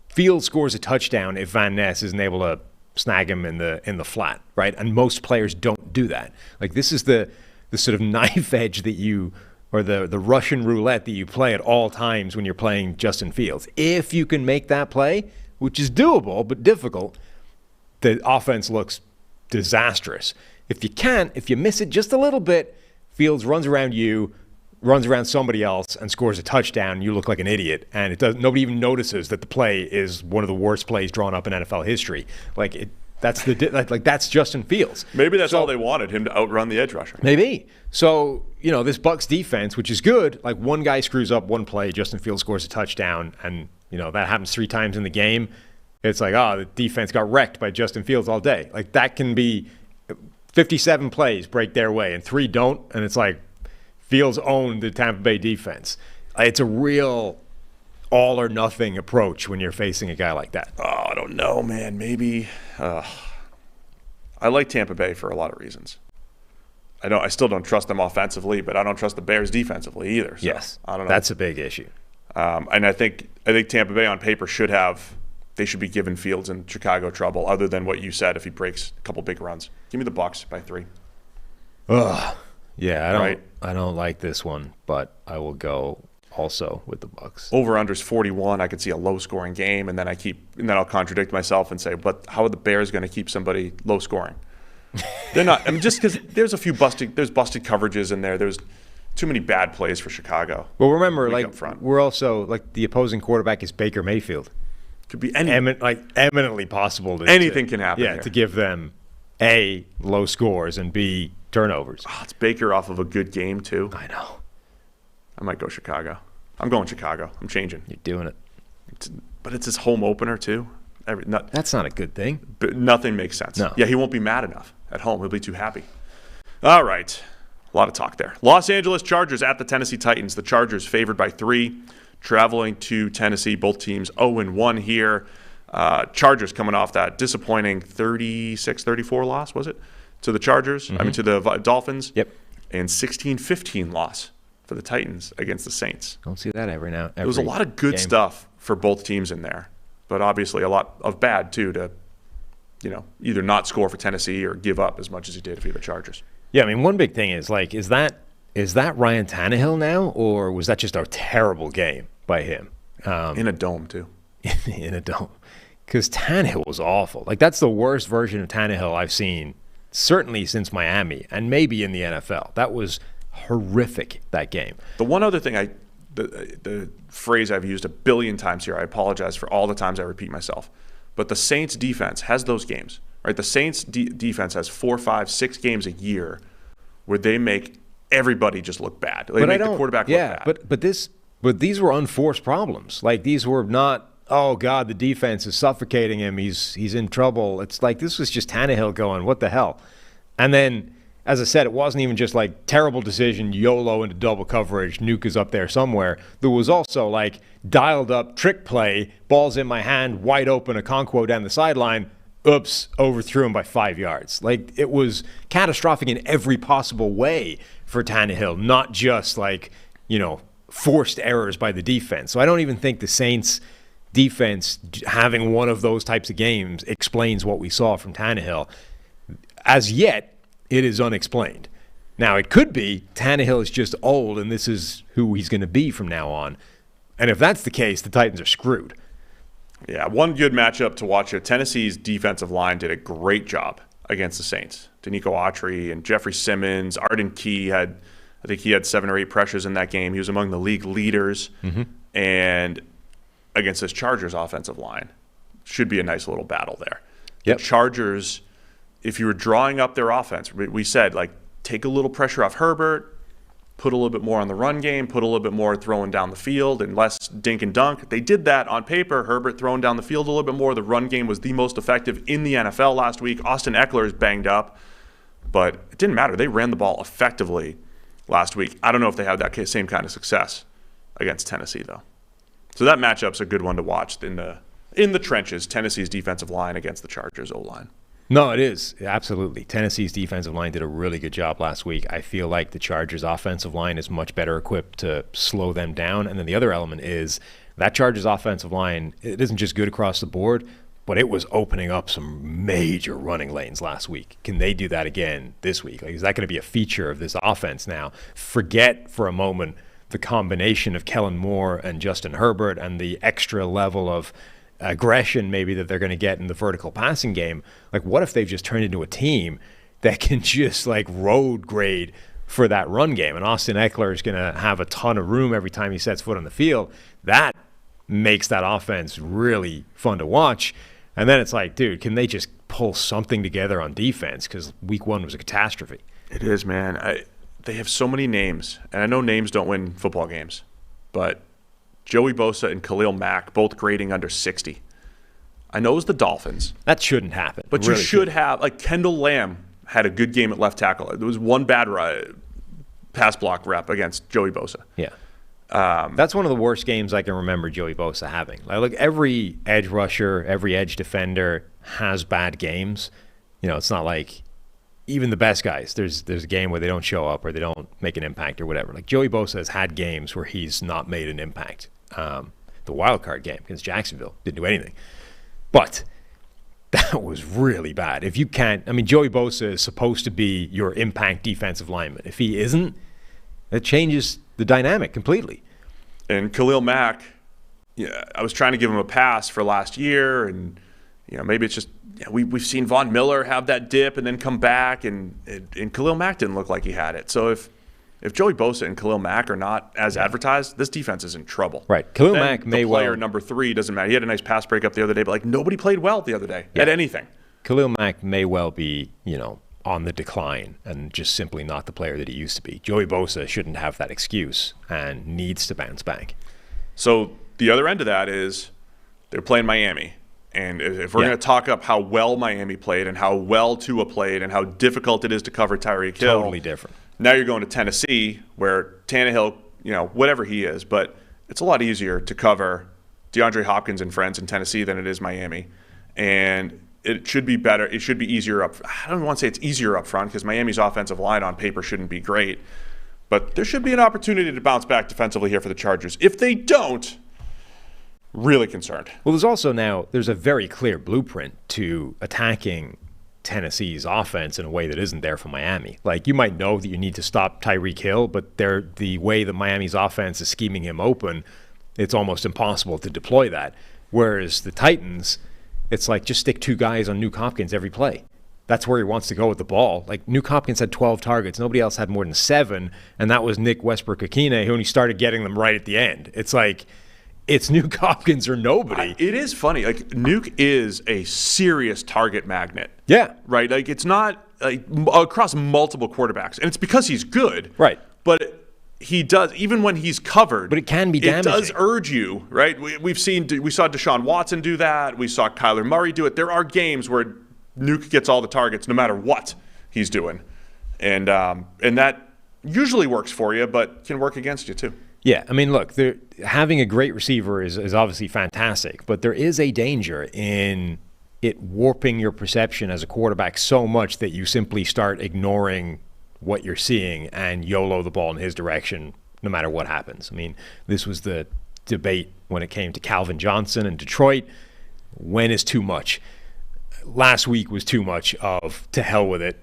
Fields scores a touchdown if Van Ness isn't able to snag him in the flat, right? And most players don't do that. Like, this is the sort of knife edge that you, or the Russian roulette that you play at all times when you're playing Justin Fields. If you can make that play, which is doable but difficult, the offense looks disastrous. If you can't, if you miss it just a little bit, Fields runs around you, runs around somebody else, and scores a touchdown, you look like an idiot. And nobody even notices that the play is one of the worst plays drawn up in NFL history. That's Justin Fields. Maybe that's all they wanted, him to outrun the edge rusher. Maybe. So, this Bucs defense, which is good, like, one guy screws up one play, Justin Fields scores a touchdown, and, that happens 3 times in the game. It's like, the defense got wrecked by Justin Fields all day. Like, that can be 57 plays break their way, and 3 don't, and it's like Fields owned the Tampa Bay defense. It's a real all-or-nothing approach when you're facing a guy like that. Oh, I don't know, man. Maybe. I like Tampa Bay for a lot of reasons. I still don't trust them offensively, but I don't trust the Bears defensively either. So yes, I don't know. That's a big issue. And I think Tampa Bay on paper should be giving Fields and Chicago trouble, other than what you said if he breaks a couple big runs. Give me the Bucs by 3. Ugh. Yeah, I don't like this one, but I will go also with the Bucs. Over-under's 41. I could see a low-scoring game, and then I'll contradict myself and say, but how are the Bears going to keep somebody low-scoring? They're not. I mean, just because there's busted coverages in there. There's too many bad plays for Chicago. Well, remember, we're also, the opposing quarterback is Baker Mayfield. Could be eminently possible. Anything can happen. Yeah, here. To give them A, low scores, and B, turnovers. Oh, it's Baker off of a good game, too. I know. I might go Chicago. I'm going Chicago. I'm changing. You're doing it. But it's his home opener, too. That's not a good thing. But nothing makes sense. No. Yeah, he won't be mad enough at home. He'll be too happy. All right. A lot of talk there. Los Angeles Chargers at the Tennessee Titans. The Chargers favored by 3, traveling to Tennessee. Both teams 0-1 here. Chargers coming off that disappointing 36-34 loss, was it? To the Chargers? Mm-hmm. To the Dolphins? Yep. And 16-15 loss for the Titans against the Saints. Don't see that every now. There was a lot of good stuff for both teams in there, but obviously a lot of bad too to, either not score for Tennessee or give up as much as he did for the Chargers. Yeah, one big thing is is that Ryan Tannehill now, or was that just a terrible game by him? In a dome too. In a dome, because Tannehill was awful. That's the worst version of Tannehill I've seen, certainly since Miami, and maybe in the NFL. That was horrific, that game. The one other thing the phrase I've used a billion times here. I apologize for all the times I repeat myself. But the Saints defense has those games, right? The Saints defense has 4, 5, 6 games a year where they make everybody just look bad. They make the quarterback look bad. But these were unforced problems. Like, these were not, oh God, the defense is suffocating him. He's in trouble. It's like, this was just Tannehill going, what the hell? And then, as I said, it wasn't even just like terrible decision, YOLO into double coverage, Nuke is up there somewhere. There was also like dialed up trick play, balls in my hand, wide open, Okonkwo down the sideline. Oops, overthrew him by 5 yards. Like, it was catastrophic in every possible way for Tannehill, not just like, forced errors by the defense. So I don't even think the Saints defense having one of those types of games explains what we saw from Tannehill. As yet, it is unexplained. Now, it could be Tannehill is just old and this is who he's going to be from now on. And if that's the case, the Titans are screwed. Yeah, one good matchup to watch here. Tennessee's defensive line did a great job against the Saints. Danico Autry and Jeffrey Simmons. Arden Key I think he had 7 or 8 pressures in that game. He was among the league leaders. Mm-hmm. And against this Chargers offensive line, should be a nice little battle there. Yep. The Chargers, if you were drawing up their offense, we said, like, take a little pressure off Herbert, put a little bit more on the run game, put a little bit more throwing down the field, and less dink and dunk. They did that on paper. Herbert throwing down the field a little bit more. The run game was the most effective in the NFL last week. Austin Eckler is banged up, but it didn't matter. They ran the ball effectively last week. I don't know if they had that same kind of success against Tennessee, though. So that matchup's a good one to watch in the trenches, Tennessee's defensive line against the Chargers O-line. No, it is. Absolutely. Tennessee's defensive line did a really good job last week. I feel like the Chargers' offensive line is much better equipped to slow them down. And then the other element is that Chargers' offensive line, it isn't just good across the board, but it was opening up some major running lanes last week. Can they do that again this week? Like, is that going to be a feature of this offense now? Forget for a moment the combination of Kellen Moore and Justin Herbert and the extra level of aggression maybe that they're going to get in the vertical passing game. Like, what if they've just turned into a team that can just like road grade for that run game, and Austin Eckler is going to have a ton of room every time he sets foot on the field? That makes that offense really fun to watch. And then it's like, dude, can they just pull something together on defense? Because week 1 was a catastrophe. It is, man. They have so many names, and I know names don't win football games, but Joey Bosa and Khalil Mack both grading under 60. I know it was the Dolphins. That shouldn't happen. But you should have, like, Kendall Lamb had a good game at left tackle. There was one bad pass block rep against Joey Bosa. Yeah. That's one of the worst games I can remember Joey Bosa having. Like, look, every edge rusher, every edge defender has bad games. It's not like even the best guys, there's a game where they don't show up or they don't make an impact or whatever. Like, Joey Bosa has had games where he's not made an impact. The wild card game against Jacksonville didn't do anything. But that was really bad. If you can't, Joey Bosa is supposed to be your impact defensive lineman. If he isn't, it changes the dynamic completely. And Khalil Mack, I was trying to give him a pass for last year, and maybe it's just we've seen Von Miller have that dip and then come back, and Khalil Mack didn't look like he had it. So if Joey Bosa and Khalil Mack are not as advertised, this defense is in trouble. Right. Khalil Mack may well. Player number 3 doesn't matter. He had a nice pass breakup the other day, but like nobody played well the other day at anything. Khalil Mack may well be, on the decline and just simply not the player that he used to be. Joey Bosa shouldn't have that excuse and needs to bounce back. So the other end of that is they're playing Miami. And if we're going to talk up how well Miami played and how well Tua played and how difficult it is to cover Tyreek Hill. Totally different. Now you're going to Tennessee where Tannehill, whatever he is, but it's a lot easier to cover DeAndre Hopkins and friends in Tennessee than it is Miami. And it should be better. It should be easier up. I don't want to say it's easier up front because Miami's offensive line on paper shouldn't be great. But there should be an opportunity to bounce back defensively here for the Chargers. If they don't, really concerned. Well, there's a very clear blueprint to attacking Tennessee's offense in a way that isn't there for Miami. Like, you might know that you need to stop Tyreek Hill, but the way that Miami's offense is scheming him open, it's almost impossible to deploy that. Whereas the Titans, it's like just stick 2 guys on Nuke Hopkins every play. that's where he wants to go with the ball. Like, Nuke Hopkins had 12 targets. Nobody else had more than 7, and that was Nick Westbrook-Akine, who only started getting them right at the end. It's like, it's Nuke Hopkins or nobody. It is funny. Like, Nuke is a serious target magnet. Yeah. Right? Like, it's not like across multiple quarterbacks. And it's because he's good. Right. But he does, even when he's covered. But it can be damaging. It does urge you, right? We saw Deshaun Watson do that. We saw Kyler Murray do it. There are games where Nuke gets all the targets no matter what he's doing. And that usually works for you, but can work against you too. Yeah, I mean, look, having a great receiver is obviously fantastic, but there is a danger in it warping your perception as a quarterback so much that you simply start ignoring what you're seeing and YOLO the ball in his direction no matter what happens. I mean, this was the debate when it came to Calvin Johnson in Detroit. When is too much? Last week was too much of, to hell with it,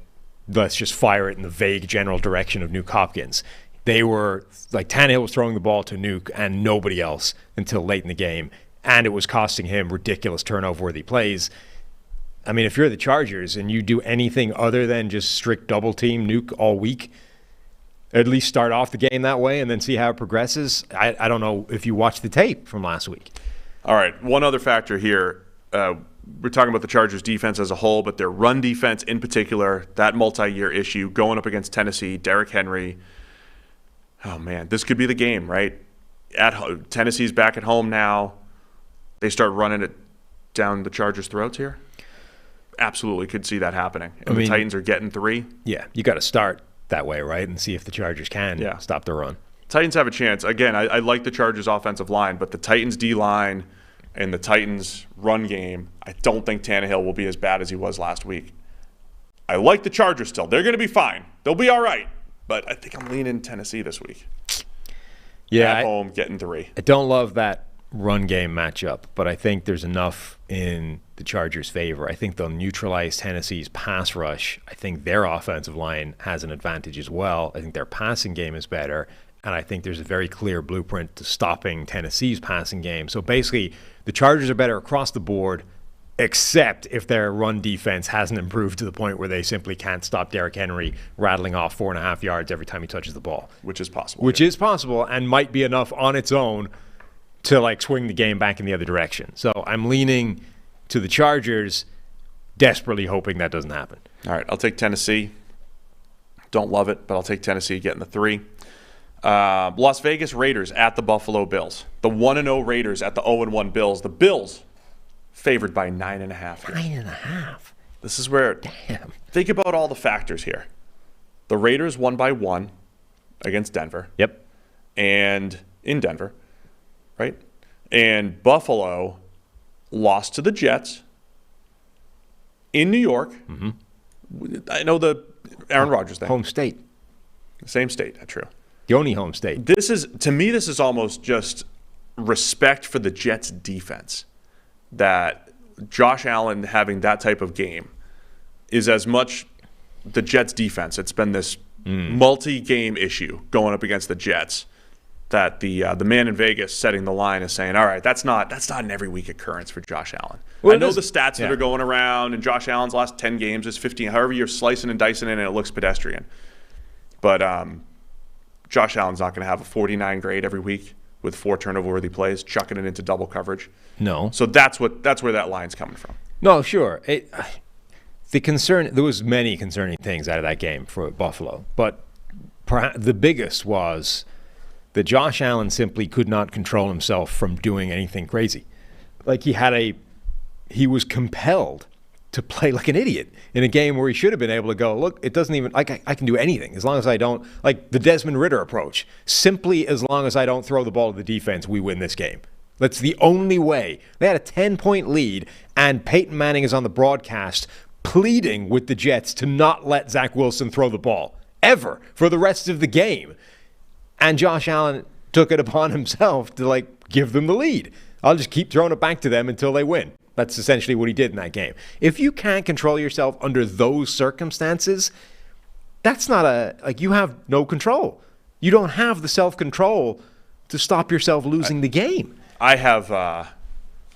let's just fire it in the vague general direction of Nuke Hopkins. They were, like, Tannehill was throwing the ball to Nuke and nobody else until late in the game, and it was costing him ridiculous turnover-worthy plays. I mean, if you're the Chargers and you do anything other than just strict double-team Nuke all week, at least start off the game that way and then see how it progresses. I don't know if you watched the tape from last week. All right, one other factor here. We're talking about the Chargers' defense as a whole, but their run defense in particular, that multi-year issue going up against Tennessee, Derrick Henry. Oh, man, this could be the game, right? Tennessee's back at home now. They start running it down the Chargers' throats here. Absolutely could see that happening. And the Titans are getting 3. Yeah, you got to start that way, right, and see if the Chargers can stop the run. Titans have a chance. Again, I like the Chargers' offensive line, but the Titans' D-line and the Titans' run game, I don't think Tannehill will be as bad as he was last week. I like the Chargers still. They're going to be fine. They'll be all right. But I think I'm leaning Tennessee this week. Yeah, at home, getting 3. I don't love that run game matchup, but I think there's enough in the Chargers' favor. I think they'll neutralize Tennessee's pass rush. I think their offensive line has an advantage as well. I think their passing game is better, and I think there's a very clear blueprint to stopping Tennessee's passing game. So basically, the Chargers are better across the board, except if their run defense hasn't improved to the point where they simply can't stop Derrick Henry rattling off 4.5 yards every time he touches the ball. Which is possible. Which is possible and might be enough on its own to, like, swing the game back in the other direction. So I'm leaning to the Chargers, desperately hoping that doesn't happen. All right, I'll take Tennessee. Don't love it, but I'll take Tennessee getting the 3. Las Vegas Raiders at the Buffalo Bills. The 1-0 Raiders at the 0-1 Bills. The Bills favored by 9.5. 9.5. This is where, think about all the factors here. The Raiders won by 1 against Denver. Yep. And in Denver, right? And Buffalo lost to the Jets in New York. Mm-hmm. I know the Aaron Rodgers thing. Home state. Same state, that's true. The only home state. This is almost just respect for the Jets' defense. That Josh Allen having that type of game is as much the Jets' defense. It's been this multi-game issue going up against the Jets that the man in Vegas setting the line is saying, all right, that's not an every week occurrence for Josh Allen. Well, I know the stats that are going around, and Josh Allen's last 10 games is 15. However, you're slicing and dicing it, and it looks pedestrian. But Josh Allen's not going to have a 49 grade every week with 4 turnover-worthy plays, chucking it into double coverage. No. So that's where that line's coming from. No, sure. There was many concerning things out of that game for Buffalo, but perhaps the biggest was that Josh Allen simply could not control himself from doing anything crazy. Like, he was compelled to play like an idiot in a game where he should have been able to go, look, it doesn't even, like, I can do anything as long as I don't, like the Desmond Ridder approach, simply as long as I don't throw the ball to the defense, we win this game. That's the only way. They had a 10-point lead, and Peyton Manning is on the broadcast pleading with the Jets to not let Zach Wilson throw the ball ever for the rest of the game. And Josh Allen took it upon himself to, like, give them the lead. I'll just keep throwing it back to them until they win. That's essentially what he did in that game. If you can't control yourself under those circumstances, that's not you have no control. You don't have the self-control to stop yourself losing the game. I have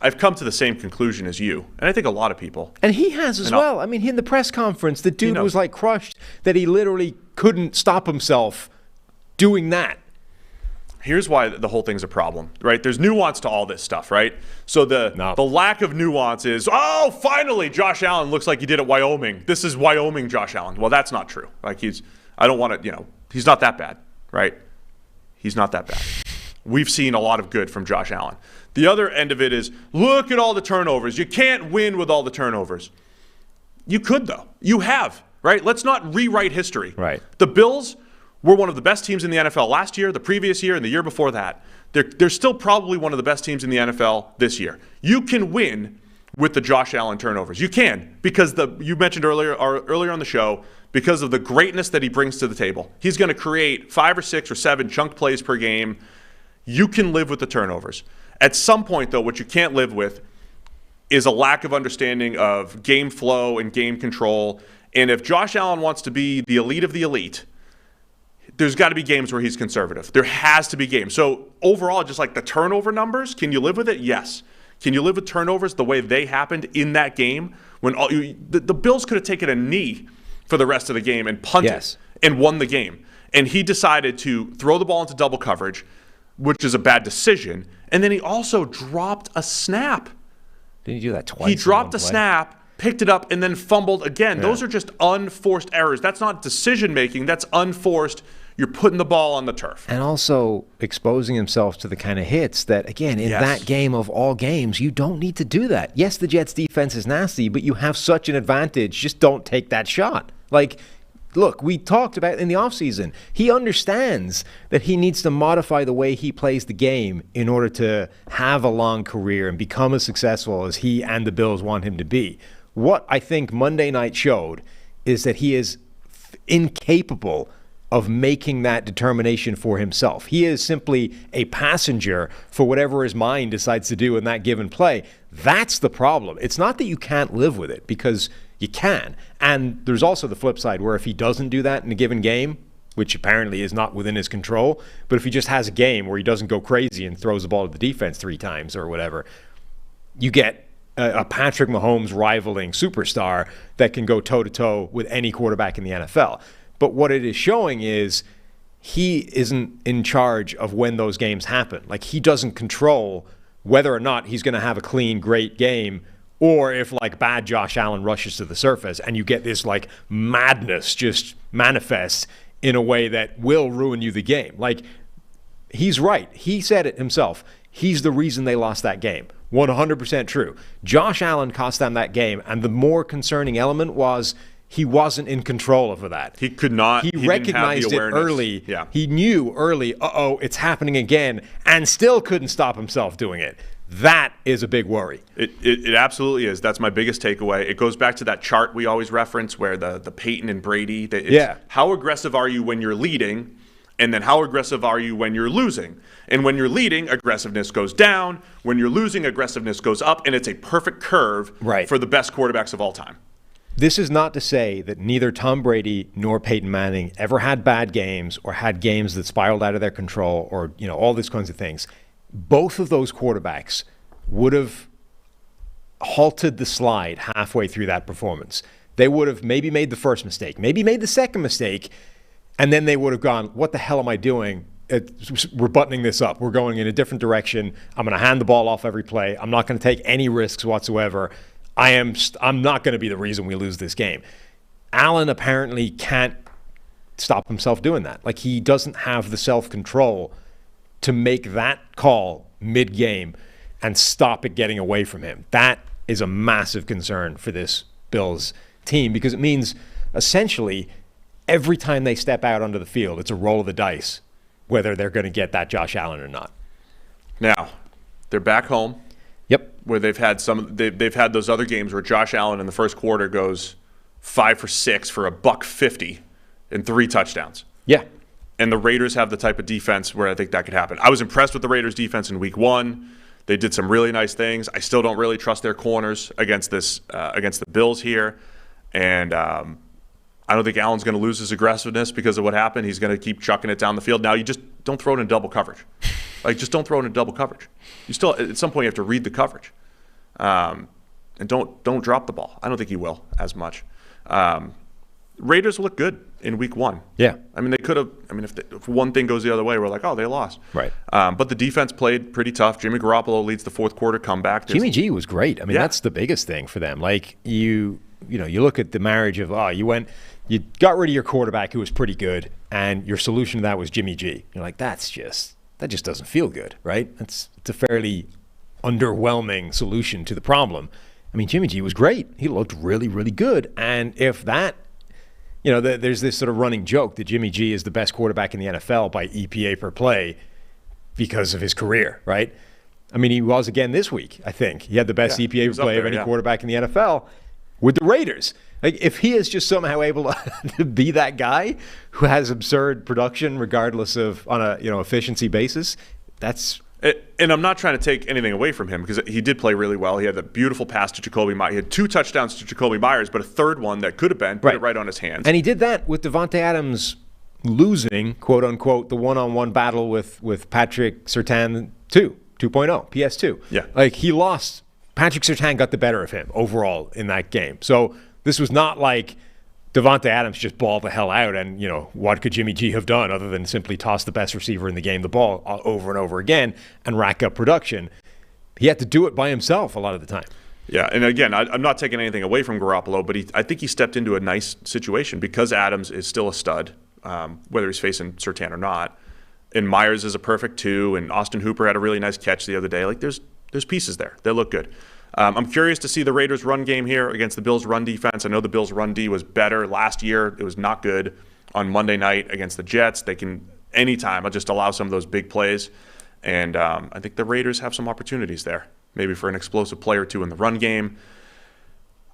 I've come to the same conclusion as you, and I think a lot of people. And he has as well. I mean, in the press conference, the dude was like crushed that he literally couldn't stop himself doing that. Here's why the whole thing's a problem, right? There's nuance to all this stuff, right? So the lack of nuance is, oh, finally, Josh Allen looks like he did at Wyoming. This is Wyoming Josh Allen. Well, that's not true. Like I don't want to, he's not that bad, right? He's not that bad. We've seen a lot of good from Josh Allen. The other end of it is, look at all the turnovers. You can't win with all the turnovers. You could, though. You have, right? Let's not rewrite history. Right. The Bills were one of the best teams in the NFL last year, the previous year, and the year before that. They're still probably one of the best teams in the NFL this year. You can win with the Josh Allen turnovers. You can, because you mentioned earlier on the show, because of the greatness that he brings to the table. He's going to create 5 or 6 or 7 chunked plays per game. You can live with the turnovers. At some point, though, what you can't live with is a lack of understanding of game flow and game control. And if Josh Allen wants to be the elite of the elite, there's got to be games where he's conservative. There has to be games. So overall, just like the turnover numbers, can you live with it? Yes. Can you live with turnovers the way they happened in that game? When the Bills could have taken a knee for the rest of the game and punted and won the game. And he decided to throw the ball into double coverage, which is a bad decision. And then he also dropped a snap. Did he do that twice? He dropped a snap, picked it up, and then fumbled again. Yeah. Those are just unforced errors. That's not decision-making. That's unforced. You're putting the ball on the turf. And also exposing himself to the kind of hits that, again, in that game of all games, you don't need to do that. Yes, the Jets' defense is nasty, but you have such an advantage. Just don't take that shot. Like, look, we talked about in the offseason. He understands that he needs to modify the way he plays the game in order to have a long career and become as successful as he and the Bills want him to be. What I think Monday night showed is that he is incapable of making that determination for himself. He is simply a passenger for whatever his mind decides to do in that given play. That's the problem. It's not that you can't live with it, because you can. And there's also the flip side where if he doesn't do that in a given game, which apparently is not within his control, but if he just has a game where he doesn't go crazy and throws the ball to the defense 3 times or whatever, you get a Patrick Mahomes rivaling superstar that can go toe-to-toe with any quarterback in the NFL. But what it is showing is he isn't in charge of when those games happen. Like, he doesn't control whether or not he's going to have a clean, great game, or if, like, bad Josh Allen rushes to the surface and you get this, like, madness just manifest in a way that will ruin you the game. Like, he's right. He said it himself. He's the reason they lost that game. 100% true. Josh Allen cost them that game, and the more concerning element was he wasn't in control over that. He could not. He recognized it early. Yeah. He knew early, it's happening again, and still couldn't stop himself doing it. That is a big worry. It absolutely is. That's my biggest takeaway. It goes back to that chart we always reference where the Peyton and Brady. How aggressive are you when you're leading? And then how aggressive are you when you're losing? And when you're leading, aggressiveness goes down. When you're losing, aggressiveness goes up. And it's a perfect curve for the best quarterbacks of all time. This is not to say that neither Tom Brady nor Peyton Manning ever had bad games or had games that spiraled out of their control or, all these kinds of things. Both of those quarterbacks would have halted the slide halfway through that performance. They would have maybe made the first mistake, maybe made the second mistake, and then they would have gone, what the hell am I doing? We're buttoning this up. We're going in a different direction. I'm going to hand the ball off every play. I'm not going to take any risks whatsoever. I'm not going to be the reason we lose this game. Allen apparently can't stop himself doing that. Like, he doesn't have the self-control to make that call mid-game and stop it getting away from him. That is a massive concern for this Bills team, because it means essentially every time they step out onto the field, it's a roll of the dice whether they're going to get that Josh Allen or not. Now, they're back home. Yep. Where they've had those other games where Josh Allen in the first quarter goes 5 for 6 for $150 and 3 touchdowns. Yeah. And the Raiders have the type of defense where I think that could happen. I was impressed with the Raiders' defense in Week 1. They did some really nice things. I still don't really trust their corners against the Bills here. And I don't think Allen's going to lose his aggressiveness because of what happened. He's going to keep chucking it down the field. Now, you just don't throw it in double coverage. Just don't throw it in double coverage. You still, at some point, you have to read the coverage. And don't drop the ball. I don't think he will as much. Raiders look good in week 1. Yeah. I mean, they could have. I mean, if one thing goes the other way, we're like, oh, they lost. Right. But the defense played pretty tough. Jimmy Garoppolo leads the fourth quarter comeback. Jimmy G was great. I mean, that's the biggest thing for them. Like you look at the marriage of you got rid of your quarterback who was pretty good, and your solution to that was Jimmy G. You're like, that just doesn't feel good, right? It's a fairly underwhelming solution to the problem. I mean, Jimmy G was great. He looked really, really good. And if that, there's this sort of running joke that Jimmy G is the best quarterback in the NFL by EPA per play because of his career, right? I mean, he was again this week, I think. He had the best EPA per play of any quarterback in the NFL with the Raiders. Like, if he is just somehow able to be that guy who has absurd production regardless of on a efficiency basis, that's... And I'm not trying to take anything away from him because he did play really well. He had the beautiful pass to Jacoby Myers. He had 2 touchdowns to Jacoby Myers, but a third one that could have been put it right on his hands. And he did that with Devontae Adams losing, quote unquote, the one-on-one battle with Patrick Surtain 2.0, PS2. Yeah. Like, he lost. Patrick Surtain got the better of him overall in that game. So this was not like Devontae Adams just balled the hell out and, what could Jimmy G have done other than simply toss the best receiver in the game the ball over and over again and rack up production. He had to do it by himself a lot of the time. Yeah, and again, I'm not taking anything away from Garoppolo, but I think he stepped into a nice situation because Adams is still a stud, whether he's facing Surtain or not. And Myers is a perfect 2, and Austin Hooper had a really nice catch the other day. Like, there's pieces there. They look good. I'm curious to see the Raiders' run game here against the Bills' run defense. I know the Bills' run D was better last year. It was not good on Monday night against the Jets. They can, anytime, just allow some of those big plays. And I think the Raiders have some opportunities there, maybe for an explosive play or 2 in the run game.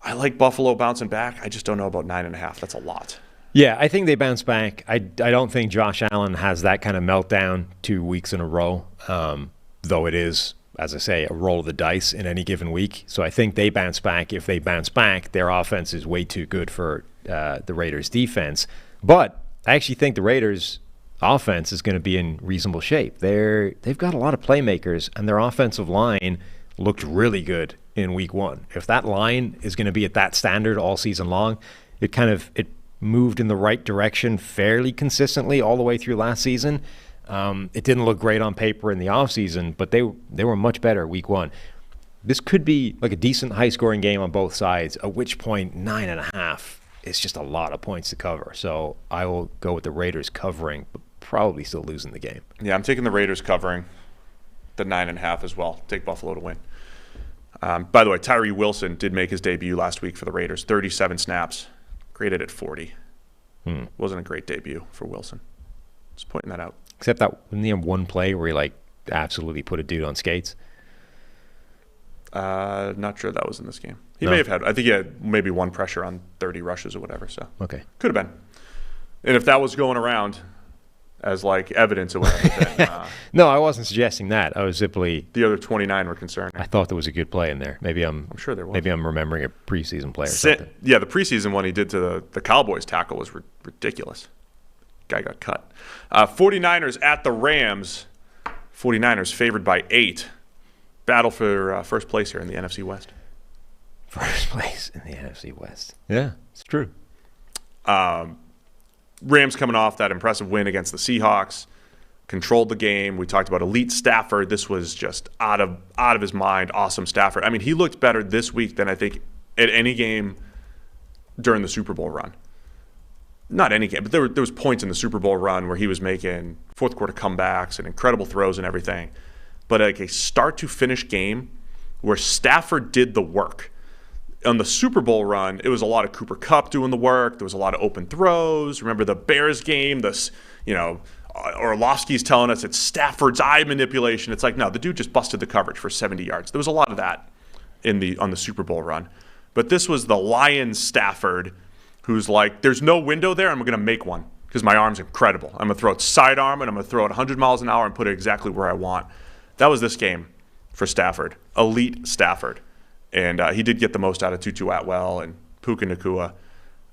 I like Buffalo bouncing back. I just don't know about 9.5. That's a lot. Yeah, I think they bounce back. I don't think Josh Allen has that kind of meltdown 2 weeks in a row, though it is, as I say, a roll of the dice in any given week. So I think they bounce back. If they bounce back, their offense is way too good for the Raiders' defense. But I actually think the Raiders' offense is going to be in reasonable shape. They've got a lot of playmakers, and their offensive line looked really good in week 1. If that line is going to be at that standard all season long, it moved in the right direction fairly consistently all the way through last season. It didn't look great on paper in the offseason, but they were much better week 1. This could be like a decent high-scoring game on both sides, at which point 9.5 is just a lot of points to cover. So I will go with the Raiders covering, but probably still losing the game. Yeah, I'm taking the Raiders covering the 9.5 as well. Take Buffalo to win. By the way, Tyree Wilson did make his debut last week for the Raiders. 37 snaps, graded at 40. Wasn't a great debut for Wilson. Just pointing that out. Except that in the one play where he absolutely put a dude on skates. Not sure that was in this game. He may have had. I think he had maybe 1 pressure on 30 rushes or whatever. So okay, could have been. And if that was going around as evidence or whatever, then, no, I wasn't suggesting that. I was simply the other 29 were concerned. I thought there was a good play in there. I'm sure there was. Maybe I'm remembering a preseason play or something. Yeah, the preseason one he did to the Cowboys tackle was ridiculous. Guy got cut. 49ers at the Rams. 49ers favored by 8. Battle for first place here in the NFC West. First place in the NFC West. Yeah, it's true. Rams coming off that impressive win against the Seahawks. Controlled the game. We talked about elite Stafford. This was just out of his mind. Awesome Stafford. I mean, he looked better this week than I think at any game during the Super Bowl run. Not any game, but there was points in the Super Bowl run where he was making fourth quarter comebacks and incredible throws and everything. But a start to finish game where Stafford did the work. On the Super Bowl run, it was a lot of Cooper Kupp doing the work. There was a lot of open throws. Remember the Bears game? Orlovsky's telling us it's Stafford's eye manipulation. It's like, no, the dude just busted the coverage for 70 yards. There was a lot of that on the Super Bowl run. But this was the Lions Stafford who's like, there's no window there. I'm going to make one because my arm's incredible. I'm going to throw it sidearm, and I'm going to throw it 100 miles an hour and put it exactly where I want. That was this game for Stafford, elite Stafford. And he did get the most out of Tutu Atwell and Puka Nacua.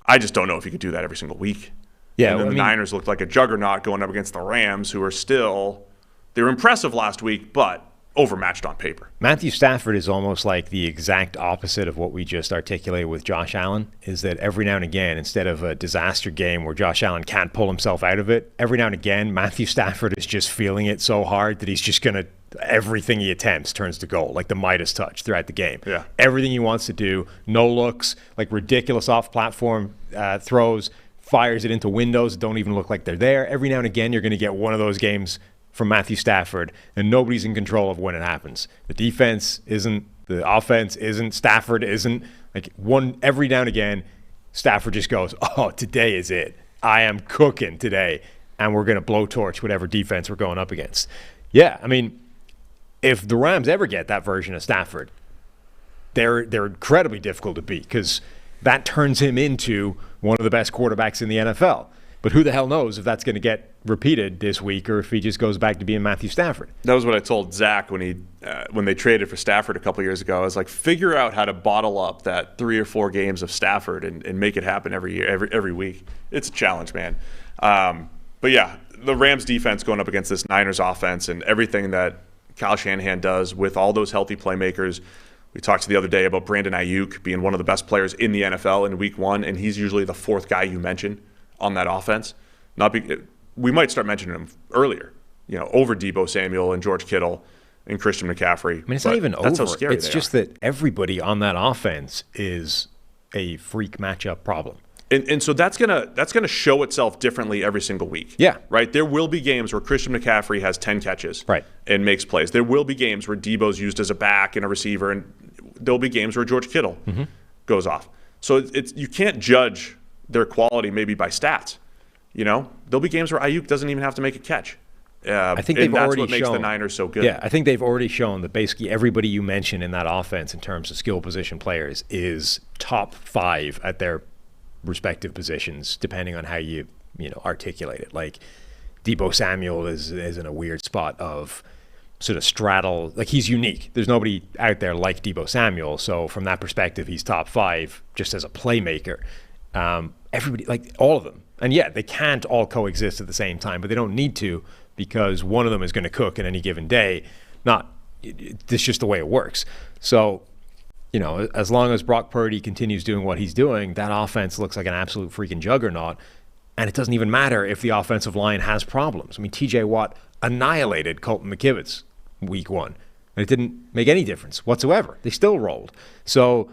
I just don't know if he could do that every single week. Yeah, and then the Niners looked like a juggernaut going up against the Rams, who are still – they were impressive last week, but overmatched on paper. Matthew Stafford is almost like the exact opposite of what we just articulated with Josh Allen, is that every now and again, instead of a disaster game where Josh Allen can't pull himself out of it, every now and again, Matthew Stafford is just feeling it so hard that he's just going to, everything he attempts turns to goal, like the Midas touch throughout the game. Yeah. Everything he wants to do, no looks, like ridiculous off-platform throws, fires it into windows that don't even look like they're there. Every now and again, you're going to get one of those games from Matthew Stafford, and nobody's in control of when it happens. The defense isn't, the offense isn't, Stafford isn't. Like every now and again, Stafford just goes, oh, today is it. I am cooking today, and we're going to blowtorch whatever defense we're going up against. Yeah, I mean, if the Rams ever get that version of Stafford, they're incredibly difficult to beat because that turns him into one of the best quarterbacks in the NFL. But who the hell knows if that's going to get repeated this week or if he just goes back to being Matthew Stafford. That was what I told Zach when they traded for Stafford a couple years ago. I was like, figure out how to bottle up that 3 or 4 games of Stafford and make it happen every year, every week. It's a challenge, man. But yeah, the Rams defense going up against this Niners offense and everything that Kyle Shanahan does with all those healthy playmakers. We talked the other day about Brandon Ayuk being one of the best players in the NFL in week 1, and he's usually the 4th guy you mention on that offense. We might start mentioning him earlier, over Deebo Samuel and George Kittle and Christian McCaffrey. I mean, it's not even over. That's how scary it's just that everybody on that offense is a freak matchup problem. And so that's gonna show itself differently every single week. Yeah. Right? There will be games where Christian McCaffrey has 10 catches and makes plays. There will be games where Deebo's used as a back and a receiver, and there'll be games where George Kittle goes off. So you can't judge their quality maybe by stats. There'll be games where Ayuk doesn't even have to make a catch. I think they've that's already what makes shown, the Niners so good. Yeah, I think they've already shown that basically everybody you mention in that offense in terms of skill position players is top 5 at their respective positions, depending on how you articulate it. Like Deebo Samuel is in a weird spot of sort of straddle. Like he's unique. There's nobody out there like Deebo Samuel. So from that perspective, he's top 5 just as a playmaker. Everybody, like all of them. And yeah, they can't all coexist at the same time, but they don't need to because one of them is going to cook in any given day. It's just the way it works. So, as long as Brock Purdy continues doing what he's doing, that offense looks like an absolute freaking juggernaut. And it doesn't even matter if the offensive line has problems. I mean, TJ Watt annihilated Colton McKivitz week 1. And it didn't make any difference whatsoever. They still rolled. So,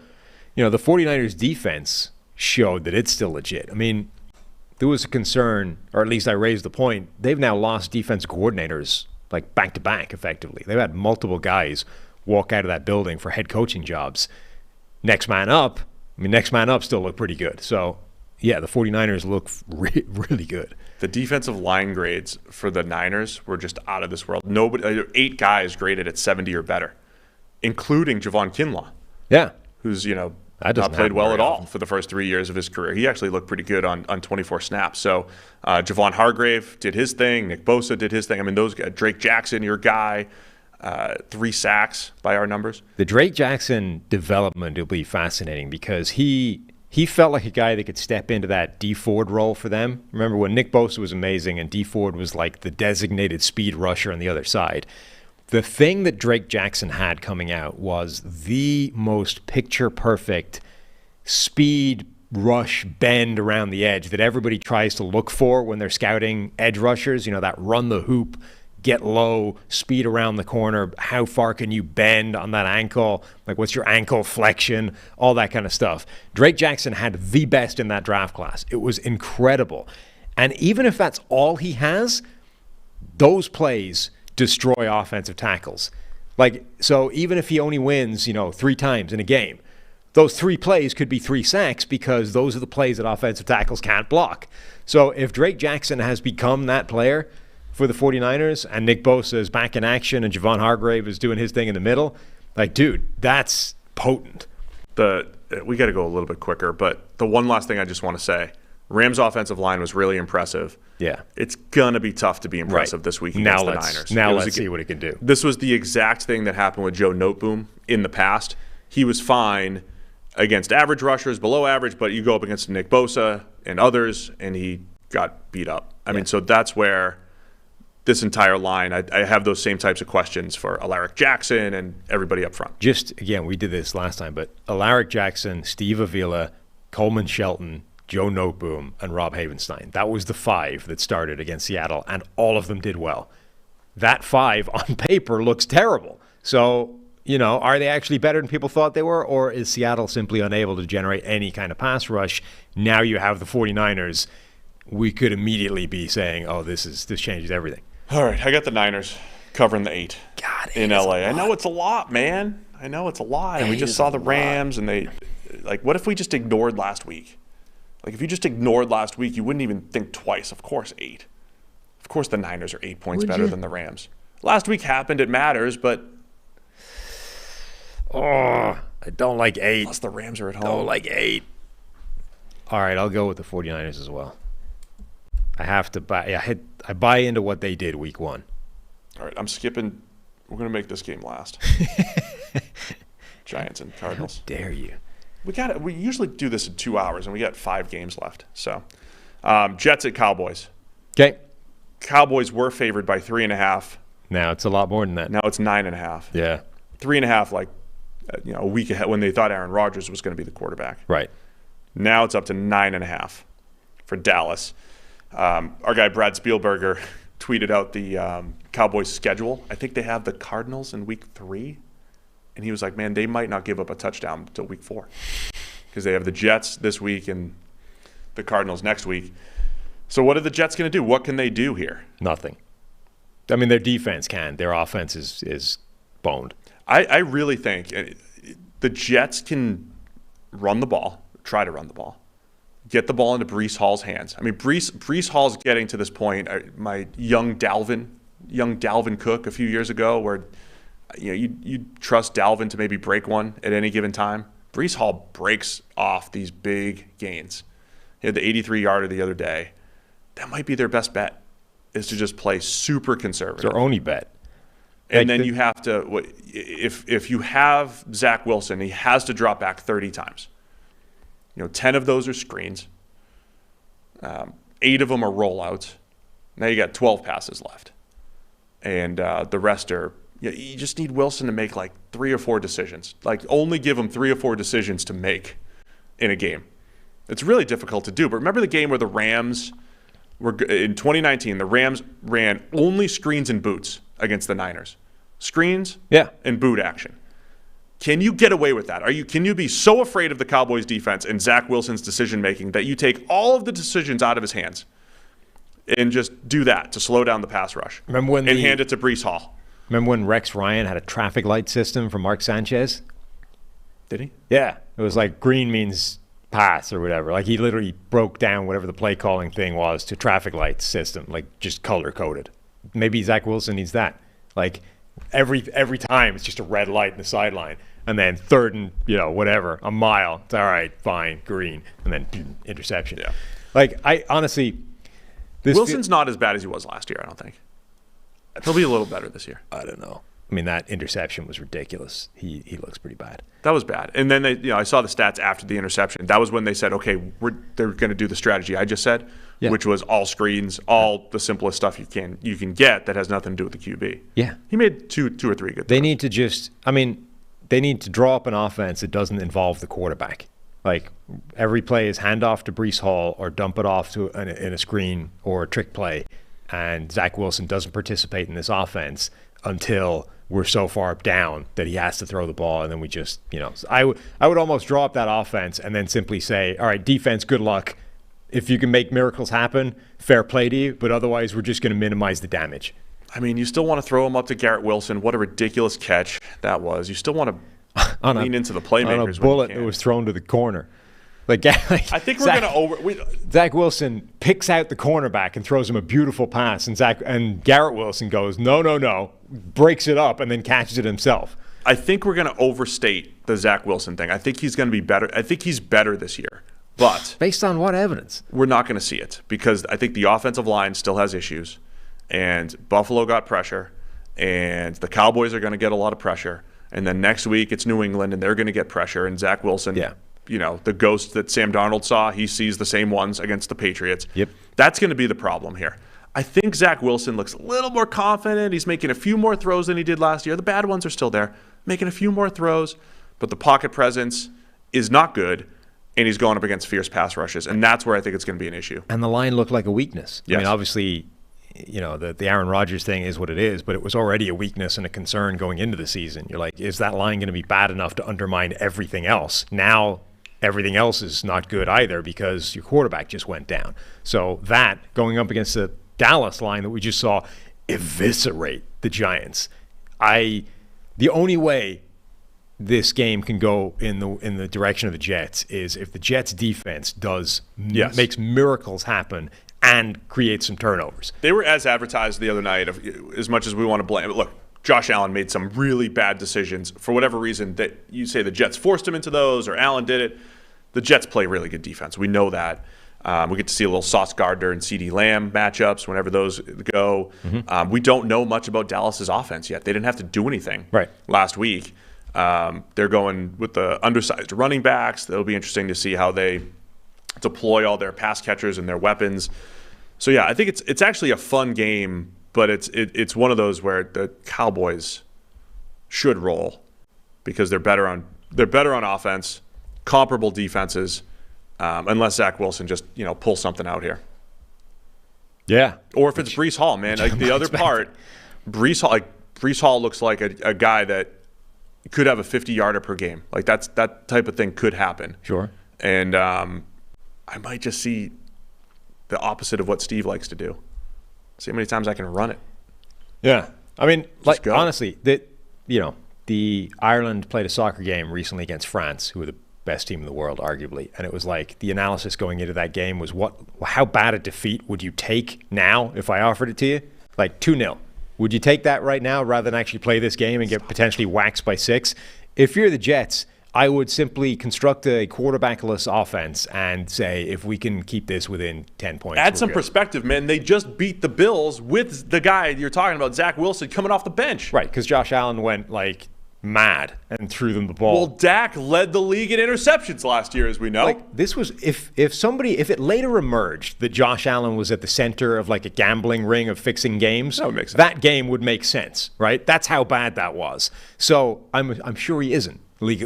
the 49ers defense showed that it's still legit. I mean, there was a concern, or at least I raised the point, they've now lost defense coordinators like back-to-back effectively. They've had multiple guys walk out of that building for head coaching jobs. Next man up still look pretty good. So, yeah, the 49ers look really good. The defensive line grades for the Niners were just out of this world. 8 guys graded at 70 or better, including Javon Kinlaw. Yeah. Who's, not played well at all for the first 3 years of his career. He actually looked pretty good on 24 snaps. So Javon Hargrave did his thing. Nick Bosa did his thing. I mean, those guys, Drake Jackson, your guy, 3 sacks by our numbers. The Drake Jackson development will be fascinating because he felt like a guy that could step into that D Ford role for them. Remember when Nick Bosa was amazing and D Ford was like the designated speed rusher on the other side. The thing that Drake Jackson had coming out was the most picture-perfect speed rush bend around the edge that everybody tries to look for when they're scouting edge rushers. That run the hoop, get low, speed around the corner. How far can you bend on that ankle? Like, what's your ankle flexion? All that kind of stuff. Drake Jackson had the best in that draft class. It was incredible. And even if that's all he has, those plays destroy offensive tackles. So even if he only wins, 3 times in a game, those 3 plays could be 3 sacks because those are the plays that offensive tackles can't block. So if Drake Jackson has become that player for the 49ers and Nick Bosa is back in action and Javon Hargrave is doing his thing in the middle, dude, that's potent. We got to go a little bit quicker, but the one last thing I just want to say, Rams' offensive line was really impressive. Yeah. It's going to be tough to be impressive this week against the Niners. Now let's see what he can do. This was the exact thing that happened with Joe Noteboom in the past. He was fine against average rushers, below average, but you go up against Nick Bosa and others, and he got beat up. I mean, so that's where this entire line, I have those same types of questions for Alaric Jackson and everybody up front. Just, again, we did this last time, but Alaric Jackson, Steve Avila, Coleman Shelton, Joe Noteboom, and Rob Havenstein. That was the 5 that started against Seattle, and all of them did well. That 5 on paper looks terrible. So, are they actually better than people thought they were, or is Seattle simply unable to generate any kind of pass rush? Now you have the 49ers. We could immediately be saying, oh, this changes everything. All right, I got the Niners covering the 8 in LA. I know it's a lot, man. I know it's a lot. And we just saw the Rams, and they, what if we just ignored last week? If you just ignored last week, you wouldn't even think twice. Of course, 8. Of course, the Niners are 8 points better than the Rams. Last week happened. It matters, but I don't like 8. Plus the Rams are at home. Don't like 8. All right, I'll go with the 49ers as well. I have to buy. Yeah, I buy into what they did week 1. All right, I'm skipping. We're going to make this game last. Giants and Cardinals. How dare you? We usually do this in 2 hours, and we got 5 games left. So, Jets at Cowboys. Okay. Cowboys were favored by 3.5. Now it's a lot more than that. Now it's 9.5. Yeah. 3.5, a week ahead when they thought Aaron Rodgers was going to be the quarterback. Right. Now it's up to 9.5 for Dallas. Our guy Brad Spielberger tweeted out the Cowboys schedule. I think they have the Cardinals in week 3. And he was like, man, they might not give up a touchdown until week 4 because they have the Jets this week and the Cardinals next week. So what are the Jets going to do? What can they do here? Nothing. I mean, their defense can. Their offense is boned. I really think the Jets can run the ball, try to run the ball, get the ball into Breece Hall's hands. I mean, Breece Hall's getting to this point. My young Dalvin Cook a few years ago where – you trust Dalvin to maybe break one at any given time. Breece Hall breaks off these big gains. He had the 83-yarder the other day. That might be their best bet, is to just play super conservative. It's their only bet. And then you have to – if you have Zach Wilson, he has to drop back 30 times. 10 of those are screens. 8 of them are rollouts. Now you got 12 passes left. And the rest are – you just need Wilson to make 3 or 4 decisions. Only give him 3 or 4 decisions to make in a game. It's really difficult to do. But remember the game where the Rams were in 2019, the Rams ran only screens and boots against the Niners. Screens and boot action. Can you get away with that? Can you be so afraid of the Cowboys defense and Zach Wilson's decision making that you take all of the decisions out of his hands and just do that to slow down the pass rush? And hand it to Breece Hall. Remember when Rex Ryan had a traffic light system for Mark Sanchez? Did he? Yeah. It was green means pass or whatever. He literally broke down whatever the play calling thing was to traffic light system, just color coded. Maybe Zach Wilson needs that. Every time it's just a red light in the sideline. And then third and, whatever, a mile. It's all right, fine, green. And then interception. Yeah. I honestly... Wilson's not as bad as he was last year, I don't think. He'll be a little better this year. I don't know. I mean, that interception was ridiculous. He looks pretty bad. That was bad. And then I saw the stats after the interception. That was when they said, okay, they're going to do the strategy I just said, which was all screens, all the simplest stuff you can get that has nothing to do with the QB. Yeah. He made two or three good throws. They need to draw up an offense that doesn't involve the quarterback. Every play is hand off to Breece Hall or dump it off to in a screen or a trick play. And Zach Wilson doesn't participate in this offense until we're so far down that he has to throw the ball, and then we just, I would almost draw up that offense and then simply say, all right, defense, good luck. If you can make miracles happen, fair play to you, but otherwise we're just going to minimize the damage. I mean, you still want to throw him up to Garrett Wilson. What a ridiculous catch that was. You still want to lean into the playmakers. On a bullet that was thrown to the corner. I think we're going to Zach Wilson picks out the cornerback and throws him a beautiful pass, and Garrett Wilson goes, no, breaks it up, and then catches it himself. I think we're going to overstate the Zach Wilson thing. I think he's going to be better. I think he's better this year. But based on what evidence? We're not going to see it because I think the offensive line still has issues, and Buffalo got pressure, and the Cowboys are going to get a lot of pressure, and then next week it's New England, and they're going to get pressure, and Zach Wilson – the ghost that Sam Darnold saw, he sees the same ones against the Patriots. Yep. That's going to be the problem here. I think Zach Wilson looks a little more confident. He's making a few more throws than he did last year. The bad ones are still there, making a few more throws, but the pocket presence is not good, and he's going up against fierce pass rushes, and that's where I think it's going to be an issue. And the line looked like a weakness. Yes. I mean, obviously, the Aaron Rodgers thing is what it is, but it was already a weakness and a concern going into the season. You're like, is that line going to be bad enough to undermine everything else? Now, everything else is not good either because your quarterback just went down. So that, going up against the Dallas line that we just saw eviscerate the Giants, the only way this game can go in the direction of the Jets is if the Jets defense makes miracles happen and creates some turnovers. They were as advertised the other night, as much as we want to blame it. Look, Josh Allen made some really bad decisions for whatever reason that you say the Jets forced him into those or Allen did it. The Jets play really good defense. We know that. We get to see a little Sauce Gardner and CeeDee Lamb matchups whenever those go. Mm-hmm. We don't know much about Dallas's offense yet. They didn't have to do anything last week. They're going with the undersized running backs. It'll be interesting to see how they deploy all their pass catchers and their weapons. So yeah, I think it's actually a fun game, but it's one of those where the Cowboys should roll because they're better on offense, comparable defenses. Unless Zach Wilson just pulls something out here. Yeah. Or if it's Breece Hall, man. Like the other part, Breece Hall looks like a guy that could have a 50-yarder per game. Like that type of thing could happen. Sure. And I might just see the opposite of what Steve likes to do. See how many times I can run it. Yeah. I mean, go. honestly, the Ireland played a soccer game recently against France, who were the best team in the world, arguably, and it was like the analysis going into that game was how bad a defeat would you take now if I offered it to you? Like 2-0. Would you take that right now rather than actually play this game and get potentially waxed by 6? If you're the Jets, I would simply construct a quarterbackless offense and say, if we can keep this within 10 points. Add some perspective, man. They just beat the Bills with the guy you're talking about, Zach Wilson, coming off the bench. Right, because Josh Allen went mad and threw them the ball. Well, Dak led the league in interceptions last year, as we know. This was if it later emerged that Josh Allen was at the center of a gambling ring of fixing games, that would make sense. That game would make sense, right? That's how bad that was. So I'm sure he isn't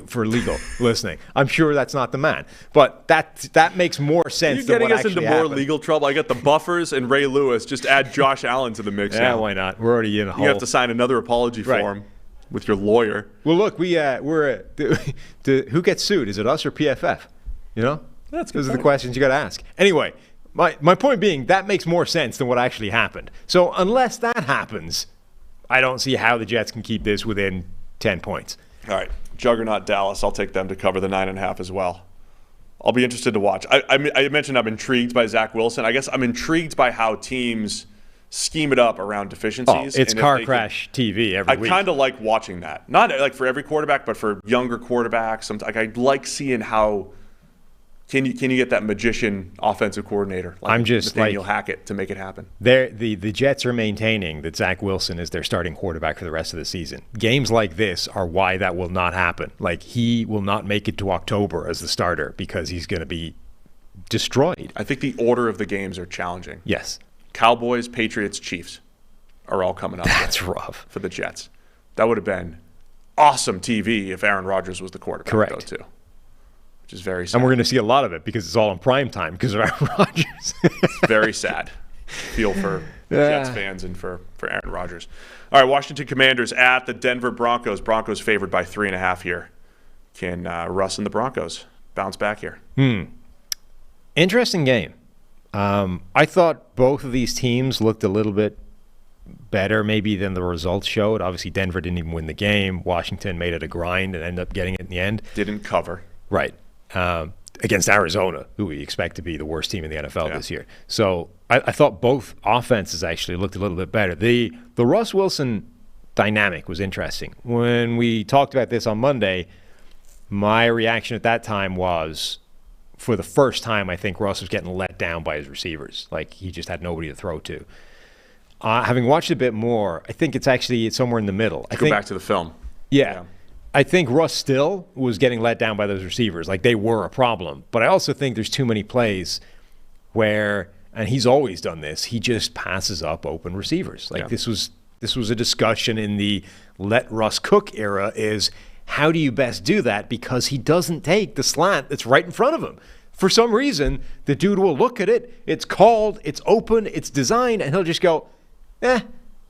for legal listening. I'm sure that's not the man, but that makes more sense. You're than getting what us into actually more happened. legal trouble. I got the Buffers and Ray Lewis. Just add Josh Allen to the mix. Yeah, now. why not? We're already in a hole. You have to sign another apology form with your lawyer. Well, look, we're who gets sued? Is it us or PFF? That's those are the questions you got to ask. Anyway, my point being that makes more sense than what actually happened. So unless that happens, I don't see how the Jets can keep this within 10 points. All right, Juggernaut Dallas. I'll take them to cover the 9.5 as well. I'll be interested to watch. I mentioned I'm intrigued by Zach Wilson. I guess I'm intrigued by how teams scheme it up around deficiencies. It's car crash TV every week. I kind of like watching that. Not for every quarterback, but for younger quarterbacks. I like seeing how can you get that magician offensive coordinator like Nathaniel Hackett to make it happen. The Jets are maintaining that Zach Wilson is their starting quarterback for the rest of the season. Games like this are why that will not happen. He will not make it to October as the starter because he's going to be destroyed. I think the order of the games are challenging. Yes. Cowboys, Patriots, Chiefs are all coming up. That's rough. For the Jets. That would have been awesome TV if Aaron Rodgers was the quarterback. Correct. Too, which is very sad. And we're going to see a lot of it because it's all in prime time because of Aaron Rodgers. It's very sad. Feel for Jets fans and for Aaron Rodgers. All right, Washington Commanders at the Denver Broncos. Broncos favored by 3.5 here. Can Russ and the Broncos bounce back here? Interesting game. I thought both of these teams looked a little bit better maybe than the results showed. Obviously, Denver didn't even win the game. Washington made it a grind and ended up getting it in the end. Didn't cover. Right. Against Arizona, who we expect to be the worst team in the NFL this year. So I thought both offenses actually looked a little bit better. The Russ Wilson dynamic was interesting. When we talked about this on Monday, my reaction at that time was, for the first time, I think Russ was getting let down by his receivers. He just had nobody to throw to. Having watched a bit more, I think it's somewhere in the middle. Go back to the film. Yeah. I think Russ still was getting let down by those receivers. They were a problem. But I also think there's too many plays where, and he's always done this. He just passes up open receivers. Like this was a discussion in the let Russ cook era is how do you best do that? Because he doesn't take the slant that's right in front of him. For some reason, the dude will look at it, it's called, it's open, it's designed, and he'll just go,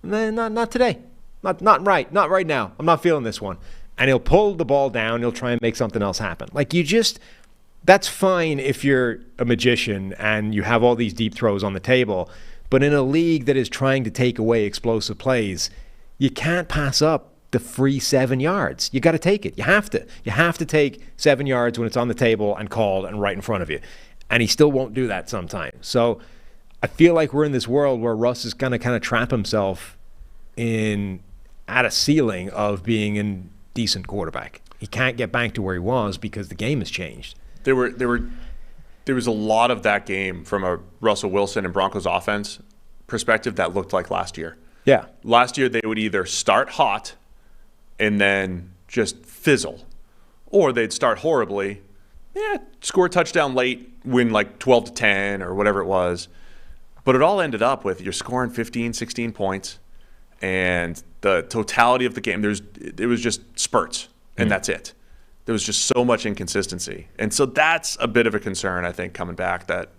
not today. Not right now. I'm not feeling this one. And he'll pull the ball down, he'll try and make something else happen. Like that's fine if you're a magician and you have all these deep throws on the table, but in a league that is trying to take away explosive plays, you can't pass up the free 7 yards. You got to take it. You have to. You have to take 7 yards when it's on the table and called and right in front of you. And he still won't do that sometimes. So I feel like we're in this world where Russ is going to kind of trap himself at a ceiling of being a decent quarterback. He can't get back to where he was because the game has changed. There was a lot of that game from a Russell Wilson and Broncos offense perspective that looked like last year. Yeah. Last year they would either start hot and then just fizzle, or they'd start horribly, score a touchdown late, win like 12-10 or whatever it was. But it all ended up with you're scoring 15, 16 points, and the totality of the game, it was just spurts, and that's it. There was just so much inconsistency. And so that's a bit of a concern, I think, coming back, that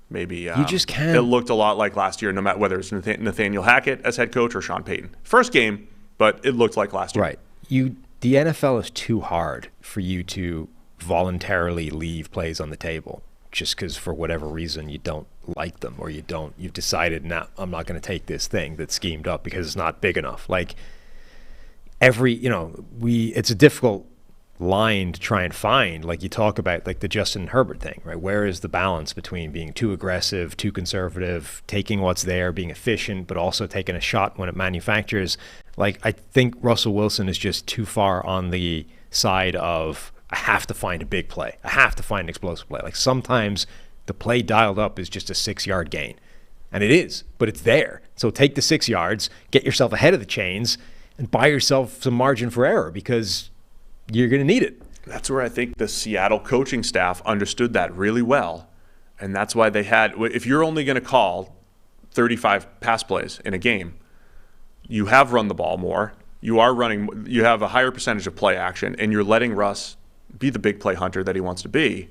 maybe you just can't. It looked a lot like last year, no matter whether it's Nathaniel Hackett as head coach or Sean Payton. First game, but it looked like last year. Right. The NFL is too hard for you to voluntarily leave plays on the table just because for whatever reason you don't like them, or you've decided, I'm not going to take this thing that's schemed up because it's not big enough. Like it's a difficult line to try and find. Like you talk about like the Justin Herbert thing, right? Where is the balance between being too aggressive, too conservative, taking what's there, being efficient, but also taking a shot when it manufactures? Like I think Russell Wilson is just too far on the side of I have to find a big play. I have to find an explosive play. Like sometimes the play dialed up is just a 6-yard gain. And it is, but it's there. So take the 6 yards, get yourself ahead of the chains, and buy yourself some margin for error because you're going to need it. That's where I think the Seattle coaching staff understood that really well. And that's why they had, if you're only going to call 35 pass plays in a game, you have run the ball more, you have a higher percentage of play action, and you're letting Russ be the big play hunter that he wants to be.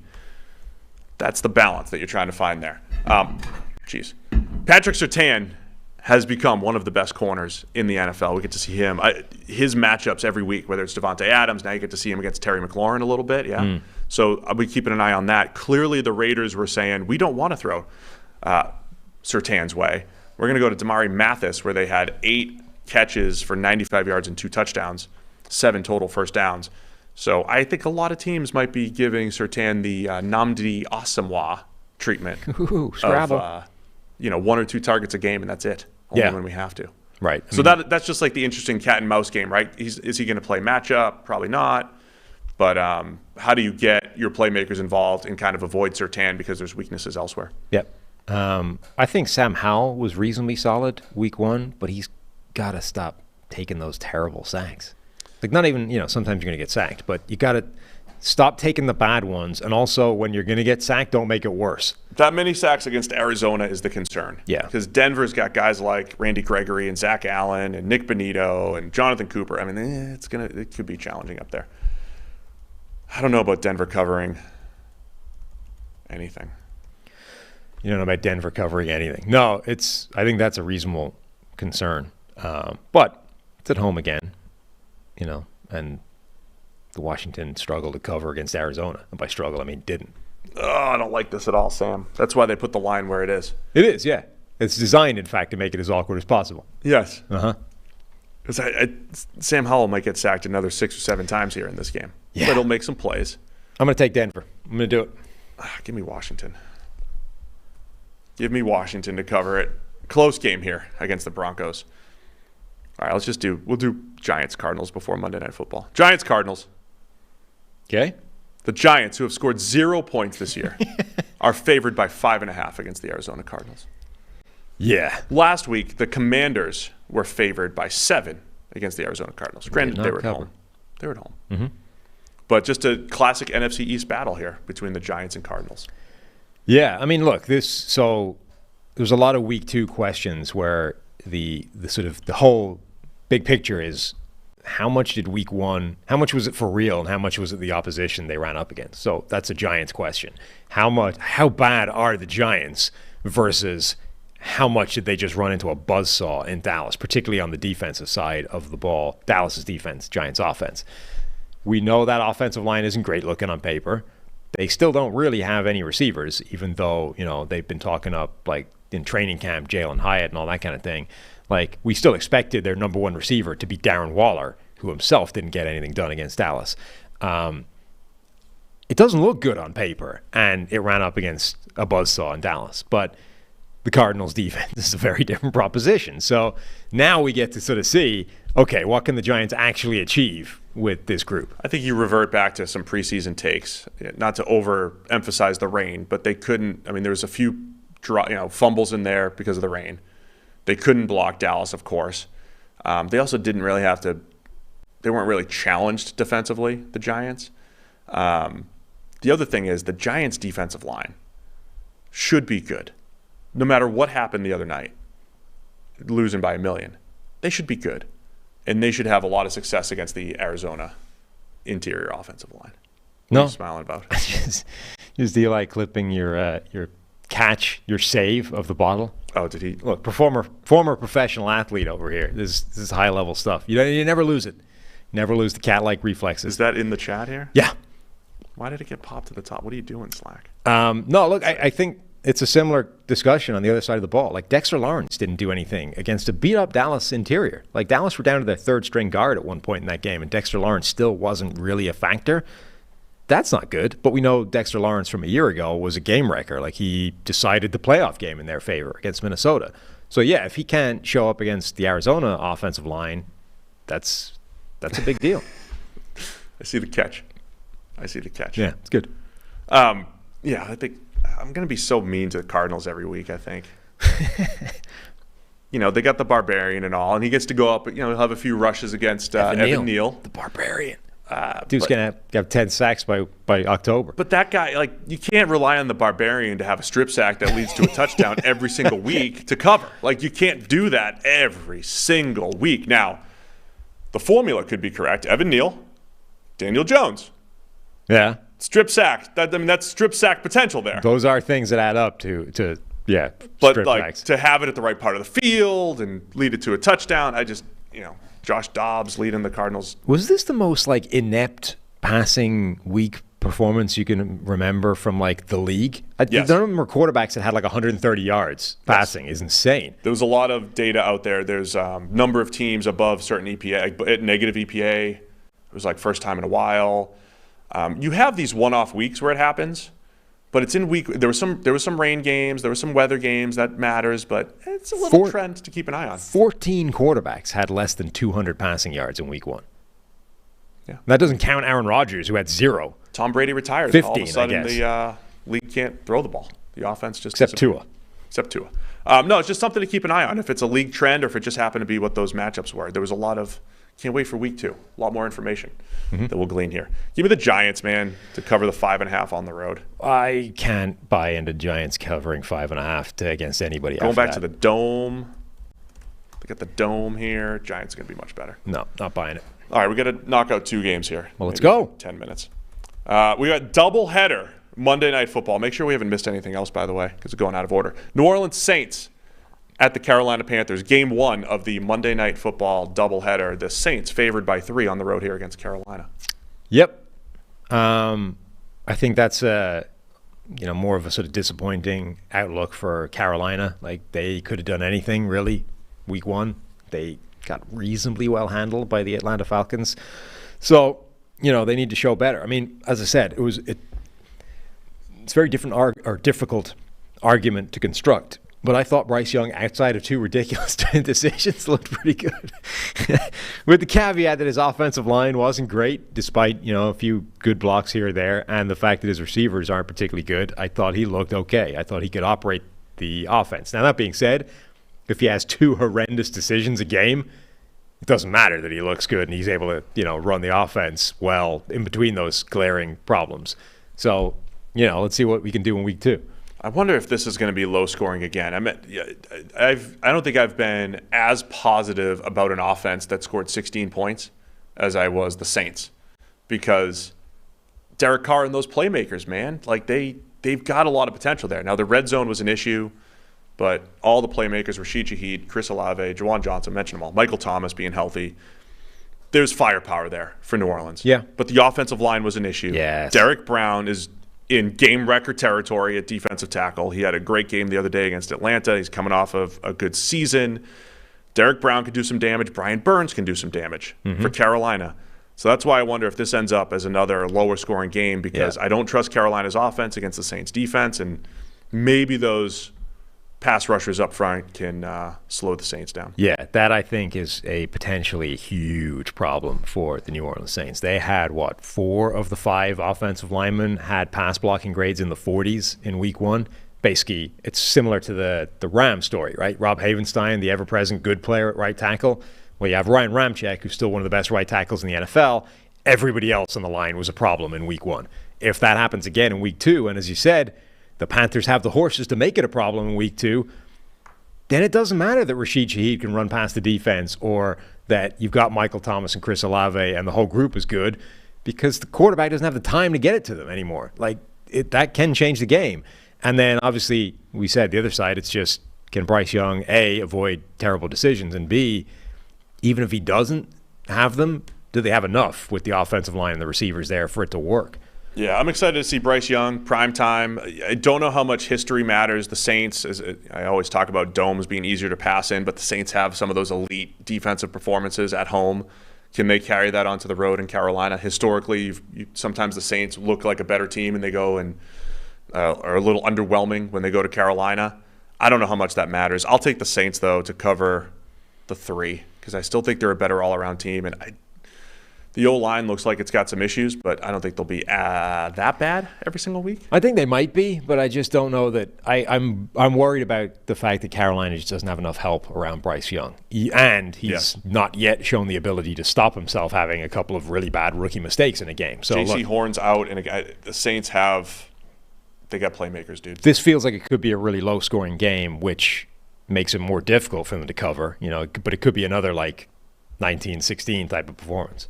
That's the balance that you're trying to find there. Patrick Surtain has become one of the best corners in the NFL. We get to see him. His matchups every week, whether it's Devontae Adams, now you get to see him against Terry McLaurin a little bit. Yeah. So I'll be keeping an eye on that. Clearly the Raiders were saying, we don't want to throw Surtain's way. We're going to go to Damari Mathis, where they had 8 catches for 95 yards and 2 touchdowns, 7 total first downs. So I think a lot of teams might be giving Surtain the Nnamdi Asomugha treatment. Scrabble. Of, 1 or 2 targets a game, and that's it. Only when we have to. Right. So that's just like the interesting cat and mouse game, right? Is he going to play matchup? Probably not. But how do you get your playmakers involved and kind of avoid Surtain because there's weaknesses elsewhere? Yep. I think Sam Howell was reasonably solid week 1, but he's got to stop taking those terrible sacks. Like not even, sometimes you're going to get sacked, but you got to stop taking the bad ones. And also when you're going to get sacked, don't make it worse. That many sacks against Arizona is the concern. Yeah. Because Denver's got guys like Randy Gregory and Zach Allen and Nick Bonito and Jonathan Cooper. I mean, it could be challenging up there. I don't know about Denver covering anything. You don't know about Denver covering anything. No, I think that's a reasonable concern. But it's at home again, and the Washington struggled to cover against Arizona. And by struggle, I mean didn't. Oh, I don't like this at all, Sam. That's why they put the line where it is. It is, yeah. It's designed, in fact, to make it as awkward as possible. Yes. Uh-huh. Sam Howell might get sacked another 6 or 7 times here in this game. Yeah. But he'll make some plays. I'm going to take Denver. I'm going to do it. Give me Washington. Give me Washington to cover it. Close game here against the Broncos. All right, we'll do Giants-Cardinals before Monday Night Football. Giants-Cardinals. Okay. The Giants, who have scored 0 points this year, are favored by 5.5 against the Arizona Cardinals. Yeah. Last week, the Commanders were favored by 7 against the Arizona Cardinals. Granted, they were at home. They were at home. Mm-hmm. But just a classic NFC East battle here between the Giants and Cardinals. Yeah, I mean, look, so there's a lot of week 2 questions where the sort of the whole big picture is how much did week 1, how much was it for real and how much was it the opposition they ran up against? So that's a Giants question. How bad are the Giants versus how much did they just run into a buzzsaw in Dallas, particularly on the defensive side of the ball? Dallas's defense, Giants offense. We know that offensive line isn't great looking on paper. They still don't really have any receivers, even though, they've been talking up, like, in training camp, Jalen Hyatt and all that kind of thing. Like, we still expected their number 1 receiver to be Darren Waller, who himself didn't get anything done against Dallas. It doesn't look good on paper, and it ran up against a buzzsaw in Dallas. But the Cardinals' defense is a very different proposition. So now we get to sort of see, okay, what can the Giants actually achieve with this group? I think you revert back to some preseason takes, not to overemphasize the rain, but they couldn't. I mean, there was a few fumbles in there because of the rain. They couldn't block Dallas, of course. They also didn't really have to. They weren't really challenged defensively, the Giants. The other thing is the Giants' defensive line should be good. No matter what happened the other night, losing by 1 million, they should be good. And they should have a lot of success against the Arizona interior offensive line. What are you smiling about? Just do you like clipping your catch, your save of the bottle? Oh, did he? Look, former professional athlete over here. This is high-level stuff. You never lose it. Never lose the cat-like reflexes. Is that in the chat here? Yeah. Why did it get popped to the top? What are you doing, Slack? No, look, I think it's a similar discussion on the other side of the ball. Like, Dexter Lawrence didn't do anything against a beat-up Dallas interior. Like, Dallas were down to their third-string guard at one point in that game, and Dexter Lawrence still wasn't really a factor. That's not good. But we know Dexter Lawrence from a year ago was a game wrecker. Like, he decided the playoff game in their favor against Minnesota. So, yeah, if he can't show up against the Arizona offensive line, that's a big deal. I see the catch. Yeah, it's good. Yeah, I think I'm going to be so mean to the Cardinals every week, I think. They got the Barbarian and all, and he gets to go up, he'll have a few rushes against Evan Neal. The Barbarian. Dude's going to have 10 sacks by October. But that guy, like, you can't rely on the Barbarian to have a strip sack that leads to a touchdown every single week to cover. Like, you can't do that every single week. Now, the formula could be correct. Evan Neal, Daniel Jones. Yeah. Strip sack. That's strip sack potential there. Those are things that add up to But strip like sacks. To have it at the right part of the field and lead it to a touchdown, Josh Dobbs leading the Cardinals. Was this the most like inept passing week performance you can remember from like the league? Yes. The number of quarterbacks that had like 130 yards passing is insane. There was a lot of data out there. There's number of teams above certain EPA, negative EPA. It was like first time in a while. You have these one-off weeks where it happens, but it's in week. There was some rain games, there were some weather games that matters, but it's a little trend to keep an eye on. 14 quarterbacks had less than 200 passing yards in week 1. Yeah, that doesn't count Aaron Rodgers, who had 0. Tom Brady retires. 15, all of a sudden, I guess. The league can't throw the ball. The offense just Except Tua. No, it's just something to keep an eye on. If it's a league trend or if it just happened to be what those matchups were. There was a lot of. Can't wait for week 2. A lot more information that we'll glean here. Give me the Giants, man, to cover the 5.5 on the road. I can't buy into Giants covering 5.5 against anybody. Going back to the Dome. They got the Dome here. Giants are going to be much better. No, not buying it. All right, we got to knock out 2 games here. Well, let's go. 10 minutes. We got double header Monday Night Football. Make sure we haven't missed anything else, by the way, because it's going out of order. New Orleans Saints at the Carolina Panthers. Game 1 of the Monday Night Football doubleheader. The Saints favored by 3 on the road here against Carolina. Yep. I think that's more of a sort of disappointing outlook for Carolina. Like, they could have done anything, really, week 1. They got reasonably well handled by the Atlanta Falcons. So, they need to show better. I mean, as I said, it's very different or difficult argument to construct. But I thought Bryce Young, outside of 2 ridiculous decisions, looked pretty good. With the caveat that his offensive line wasn't great, despite, a few good blocks here or there, and the fact that his receivers aren't particularly good, I thought he looked okay. I thought he could operate the offense. Now, that being said, if he has 2 horrendous decisions a game, it doesn't matter that he looks good and he's able to, run the offense well in between those glaring problems. So, let's see what we can do in week 2. I wonder if this is going to be low scoring again. I don't think I've been as positive about an offense that scored 16 points as I was the Saints, because Derek Carr and those playmakers, man, like they've got a lot of potential there. Now the red zone was an issue, but all the playmakers, Rashid Shaheed, Chris Olave, Juwan Johnson, mentioned them all, Michael Thomas being healthy. There's firepower there for New Orleans. Yeah. But the offensive line was an issue. Yes. Derek Brown is in game record territory at defensive tackle. He had a great game the other day against Atlanta. He's coming off of a good season. Derek Brown can do some damage. Brian Burns can do some damage for Carolina. So that's why I wonder if this ends up as another lower scoring game, because I don't trust Carolina's offense against the Saints defense, and maybe those pass rushers up front can slow the Saints down. Yeah, that I think is a potentially huge problem for the New Orleans Saints. They had, 4 of the 5 offensive linemen had pass blocking grades in the 40s in week 1. Basically, it's similar to the Rams story, right? Rob Havenstein, the ever-present good player at right tackle. Well, you have Ryan Ramczyk, who's still one of the best right tackles in the NFL. Everybody else on the line was a problem in week 1. If that happens again in week 2, and as you said, the Panthers have the horses to make it a problem in week 2, then it doesn't matter that Rashid Shaheed can run past the defense, or that you've got Michael Thomas and Chris Olave and the whole group is good, because the quarterback doesn't have the time to get it to them anymore. That can change the game. And then obviously we said the other side, it's just, can Bryce Young, A, avoid terrible decisions, and B, even if he doesn't have them, do they have enough with the offensive line and the receivers there for it to work? Yeah, I'm excited to see Bryce Young, prime time. I don't know how much history matters. The Saints, I always talk about domes being easier to pass in, but the Saints have some of those elite defensive performances at home. Can they carry that onto the road in Carolina? Historically, sometimes the Saints look like a better team and they go and are a little underwhelming when they go to Carolina. I don't know how much that matters. I'll take the Saints, though, to cover the 3, because I still think they're a better all-around team. And the O-line looks like it's got some issues, but I don't think they'll be that bad every single week. I think they might be, but I just don't know that. I'm worried about the fact that Carolina just doesn't have enough help around Bryce Young. And he's not yet shown the ability to stop himself having a couple of really bad rookie mistakes in a game. So J.C. Horn's out, and the Saints they got playmakers, dude. This feels like it could be a really low-scoring game, which makes it more difficult for them to cover. But it could be another 19-16 type of performance.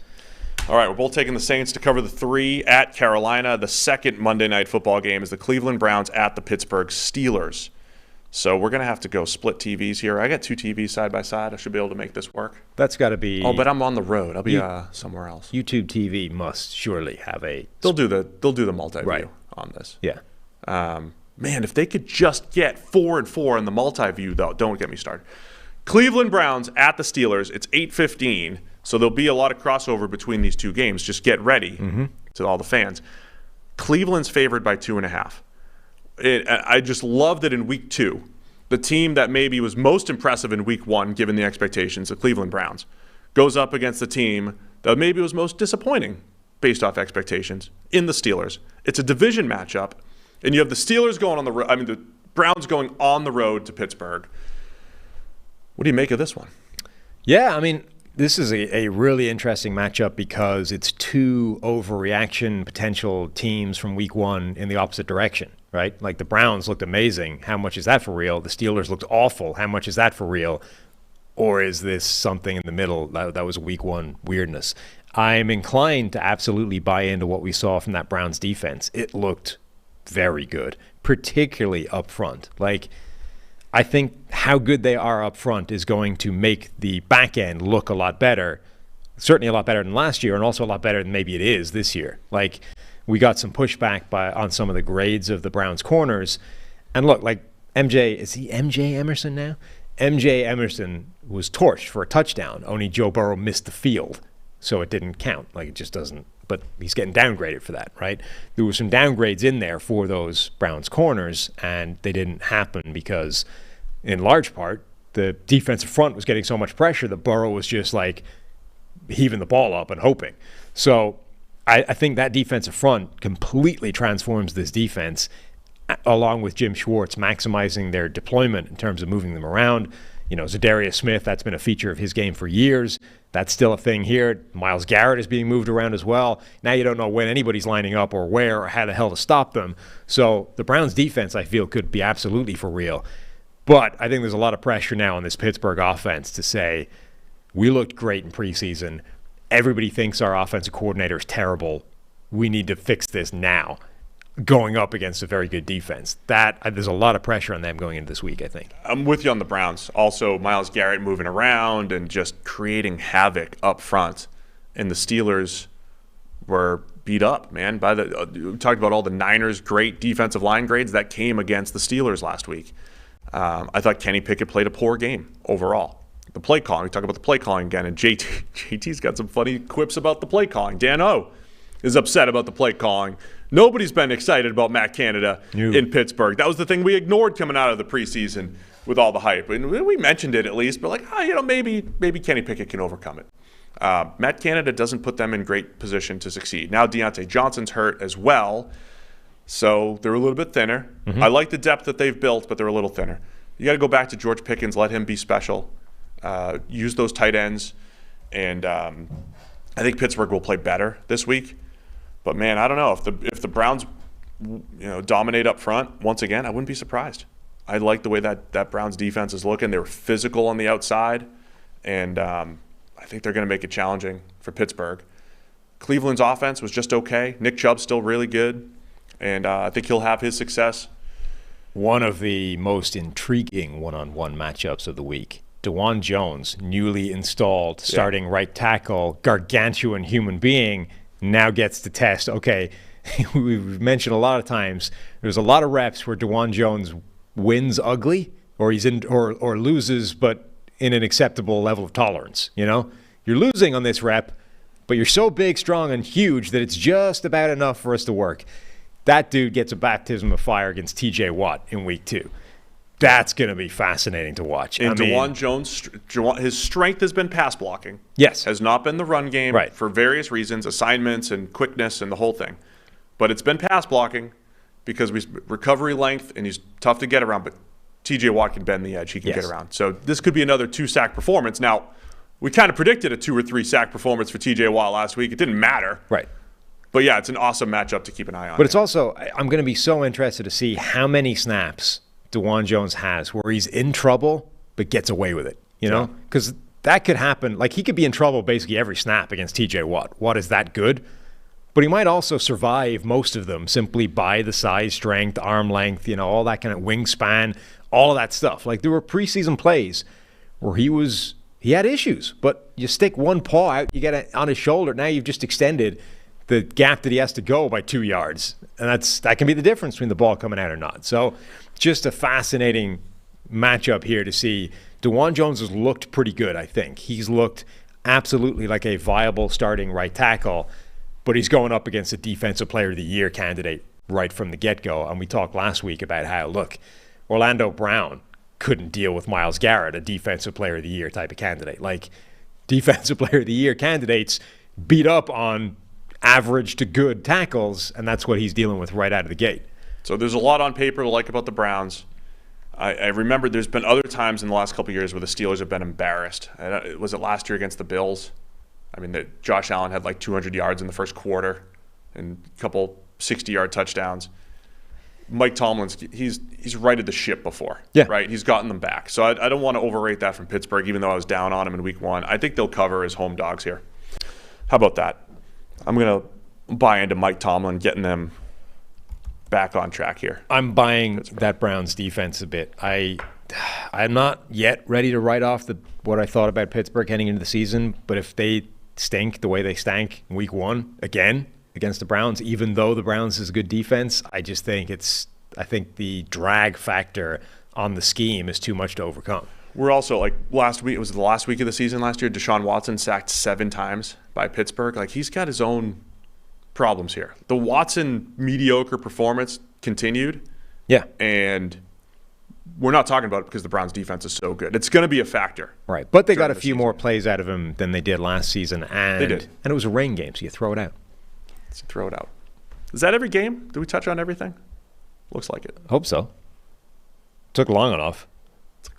All right, we're both taking the Saints to cover the 3 at Carolina. The second Monday Night Football game is the Cleveland Browns at the Pittsburgh Steelers. So we're going to have to go split TVs here. I got 2 TVs side by side. I should be able to make this work. That's got to be... Oh, but I'm on the road. I'll be somewhere else. YouTube TV must surely have a... They'll do the multi-view on this. Yeah. Man, if they could just get 4-4 in the multi-view, though, don't get me started. Cleveland Browns at the Steelers. It's 8:15. So there'll be a lot of crossover between these 2 games. Just get ready to all the fans. Cleveland's favored by 2.5. I just love that in week 2, the team that maybe was most impressive in week 1, given the expectations, the Cleveland Browns, goes up against the team that maybe was most disappointing based off expectations in the Steelers. It's a division matchup, and you have the Steelers going on the road. The Browns going on the road to Pittsburgh. What do you make of this one? Yeah, this is a really interesting matchup because it's 2 overreaction potential teams from week 1 in the opposite direction, right? Like the Browns looked amazing. How much is that for real? The Steelers looked awful. How much is that for real? Or is this something in the middle that was a week 1 weirdness? I'm inclined to absolutely buy into what we saw from that Browns defense. It looked very good, particularly up front. I think how good they are up front is going to make the back end look a lot better, certainly a lot better than last year, and also a lot better than maybe it is this year. We got some pushback on some of the grades of the Browns corners. And look, MJ, is he MJ Emerson now? MJ Emerson was torched for a touchdown, only Joe Burrow missed the field, so it didn't count. It just doesn't. But he's getting downgraded for that, right? There were some downgrades in there for those Browns corners, and they didn't happen because, in large part, the defensive front was getting so much pressure that Burrow was just heaving the ball up and hoping. So I think that defensive front completely transforms this defense, along with Jim Schwartz maximizing their deployment in terms of moving them around. Zadarius Smith, that's been a feature of his game for years. That's still a thing here. Myles Garrett is being moved around as well. Now you don't know when anybody's lining up or where or how the hell to stop them. So the Browns defense, I feel, could be absolutely for real. But I think there's a lot of pressure now on this Pittsburgh offense to say, we looked great in preseason. Everybody thinks our offensive coordinator is terrible. We need to fix this now, going up against a very good defense. There's a lot of pressure on them going into this week, I think. I'm with you on the Browns. Also, Myles Garrett moving around and just creating havoc up front. And the Steelers were beat up, man. We talked about all the Niners' great defensive line grades that came against the Steelers last week. I thought Kenny Pickett played a poor game overall. The play calling, we talk about the play calling again, and JT's got some funny quips about the play calling. Dan O is upset about the play calling. Nobody's been excited about Matt Canada in Pittsburgh. That was the thing we ignored coming out of the preseason with all the hype. And we mentioned it at least, but maybe Kenny Pickett can overcome it. Matt Canada doesn't put them in great position to succeed. Now Deontay Johnson's hurt as well, so they're a little bit thinner. Mm-hmm. I like the depth that they've built, but they're a little thinner. You got to go back to George Pickens, let him be special, use those tight ends, and I think Pittsburgh will play better this week. But man, I don't know if the Browns, dominate up front once again. I wouldn't be surprised. I like the way that Browns defense is looking. They were physical on the outside, and I think they're going to make it challenging for Pittsburgh. Cleveland's offense was just okay. Nick Chubb's still really good, and I think he'll have his success. One of the most intriguing one-on-one matchups of the week. DeJuan Jones, newly installed starting right tackle, gargantuan human being, now gets to test. Okay, we've mentioned a lot of times there's a lot of reps where DeJuan Jones wins ugly, or he's in or loses, but in an acceptable level of tolerance. You're losing on this rep, but you're so big, strong, and huge that it's just about enough for us to work. That dude gets a baptism of fire against TJ Watt in week 2. That's going to be fascinating to watch. And DeJuan Jones, his strength has been pass blocking. Yes. Has not been the run game for various reasons, assignments and quickness and the whole thing. But it's been pass blocking because recovery length, and he's tough to get around. But TJ Watt can bend the edge. He can get around. So this could be another 2-sack performance. Now, we kind of predicted a 2 or 3 sack performance for TJ Watt last week. It didn't matter. Right. But yeah, it's an awesome matchup to keep an eye on. But it's also, I'm going to be so interested to see how many snaps DeJuan Jones has where he's in trouble but gets away with it, Because that could happen. Like, he could be in trouble basically every snap against TJ Watt. Watt is that good. But he might also survive most of them simply by the size, strength, arm length, all that kind of wingspan, all of that stuff. Like, there were preseason plays where he had issues, but you stick one paw out, you get it on his shoulder. Now you've just extended the gap that he has to go by 2 yards. And that can be the difference between the ball coming out or not. So just a fascinating matchup here to see. DeJuan Jones has looked pretty good, I think. He's looked absolutely like a viable starting right tackle, but he's going up against a Defensive Player of the Year candidate right from the get-go. And we talked last week about how, look, Orlando Brown couldn't deal with Myles Garrett, a Defensive Player of the Year type of candidate. Like, Defensive Player of the Year candidates beat up on average to good tackles, and that's what he's dealing with right out of the gate. So there's a lot on paper to like about the Browns. I remember there's been other times in the last couple of years where the Steelers have been embarrassed. Was it last year against the Bills? I mean, Josh Allen had like 200 yards in the first quarter and a couple 60-yard touchdowns. Mike Tomlin's, he's righted the ship before, right? He's gotten them back. So I don't want to overrate that from Pittsburgh, even though I was down on him in week 1. I think they'll cover as home dogs here. How about that? I'm going to buy into Mike Tomlin getting them back on track here. I'm buying that Browns defense a bit. I'm not yet ready to write off what I thought about Pittsburgh heading into the season, but if they stink the way they stank in week 1 again against the Browns, even though the Browns is a good defense, I think the drag factor on the scheme is too much to overcome. We're also, like, last week, it was the last week of the season last year, Deshaun Watson sacked 7 times by Pittsburgh. Like, he's got his own problems here. The Watson mediocre performance continued. Yeah. And we're not talking about it because the Browns defense is so good. It's going to be a factor. Right. But they got a few more plays out of him than they did last season. And they did. And it was a rain game, so you throw it out. Is that every game? Did we touch on everything? Looks like it. Hope so. Took long enough.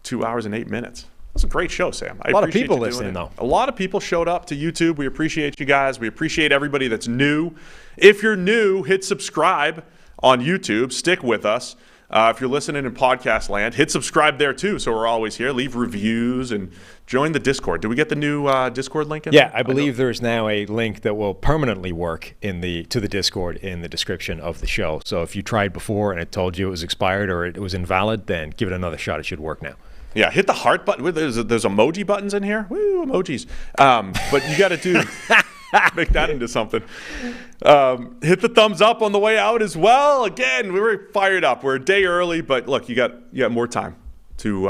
2 hours and 8 minutes. was a great show, Sam. A lot of people listening, though. A lot of people showed up to YouTube. We appreciate you guys. We appreciate everybody that's new. If you're new, hit subscribe on YouTube. Stick with us. If you're listening in podcast land, hit subscribe there too, so we're always here. Leave reviews and join the Discord. Did we get the new Discord link in Yeah, there? I believe there's now a link that will permanently work to the Discord in the description of the show. So if you tried before and it told you it was expired or it was invalid, then give it another shot. It should work now. Yeah, hit the heart button. There's emoji buttons in here. Woo, emojis. But you got to do make that into something. Hit the thumbs up on the way out as well. Again, we were fired up. We're a day early, but look, you got more time to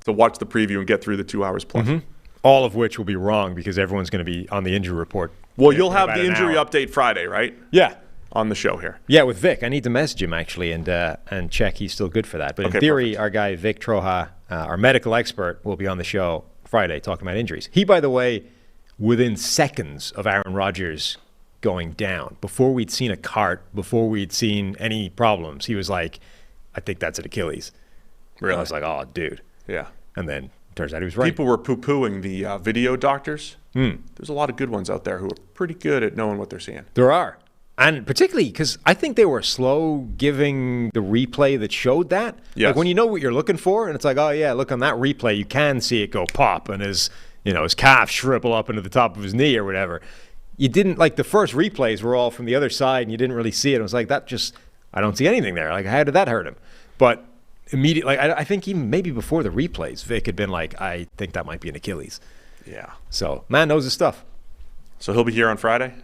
watch the preview and get through the 2 hours plus. Mm-hmm. All of which will be wrong because everyone's going to be on the injury report. Well, you'll have the injury update Friday, right? Yeah. On the show here. Yeah, with Vic. I need to message him actually and check he's still good for that. But in theory, perfect. Our guy Vic Troja, our medical expert, will be on the show Friday talking about injuries. He, by the way, within seconds of Aaron Rodgers going down, before we'd seen a cart, before we'd seen any problems, he was like, I think that's an Achilles. Really? And I was like, oh, dude. Yeah. And then turns out he was right. People were poo-pooing the video doctors. There's a lot of good ones out there who are pretty good at knowing what they're seeing. There are. And particularly because I think they were slow giving the replay that showed that. Yes. Like when you know what you're looking for, and it's like, oh, yeah, look on that replay, you can see it go pop, and his calf shrivel up into the top of his knee or whatever. You didn't, like the first replays were all from the other side, and you didn't really see it. It was like, I don't see anything there. Like, how did that hurt him? But immediately, like, I think even maybe before the replays, Vic had been like, I think that might be an Achilles. Yeah. So, man knows his stuff. So he'll be here on Friday?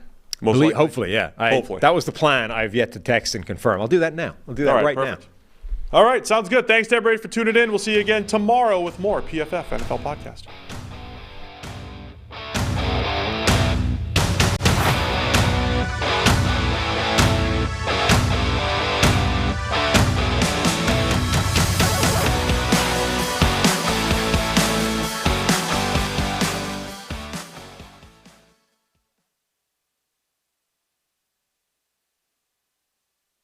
Most likely. Hopefully, yeah. Hopefully. That was the plan. I've yet to text and confirm. I'll do that now. I'll do that right now. All right, sounds good. Thanks to everybody for tuning in. We'll see you again tomorrow with more PFF NFL Podcast.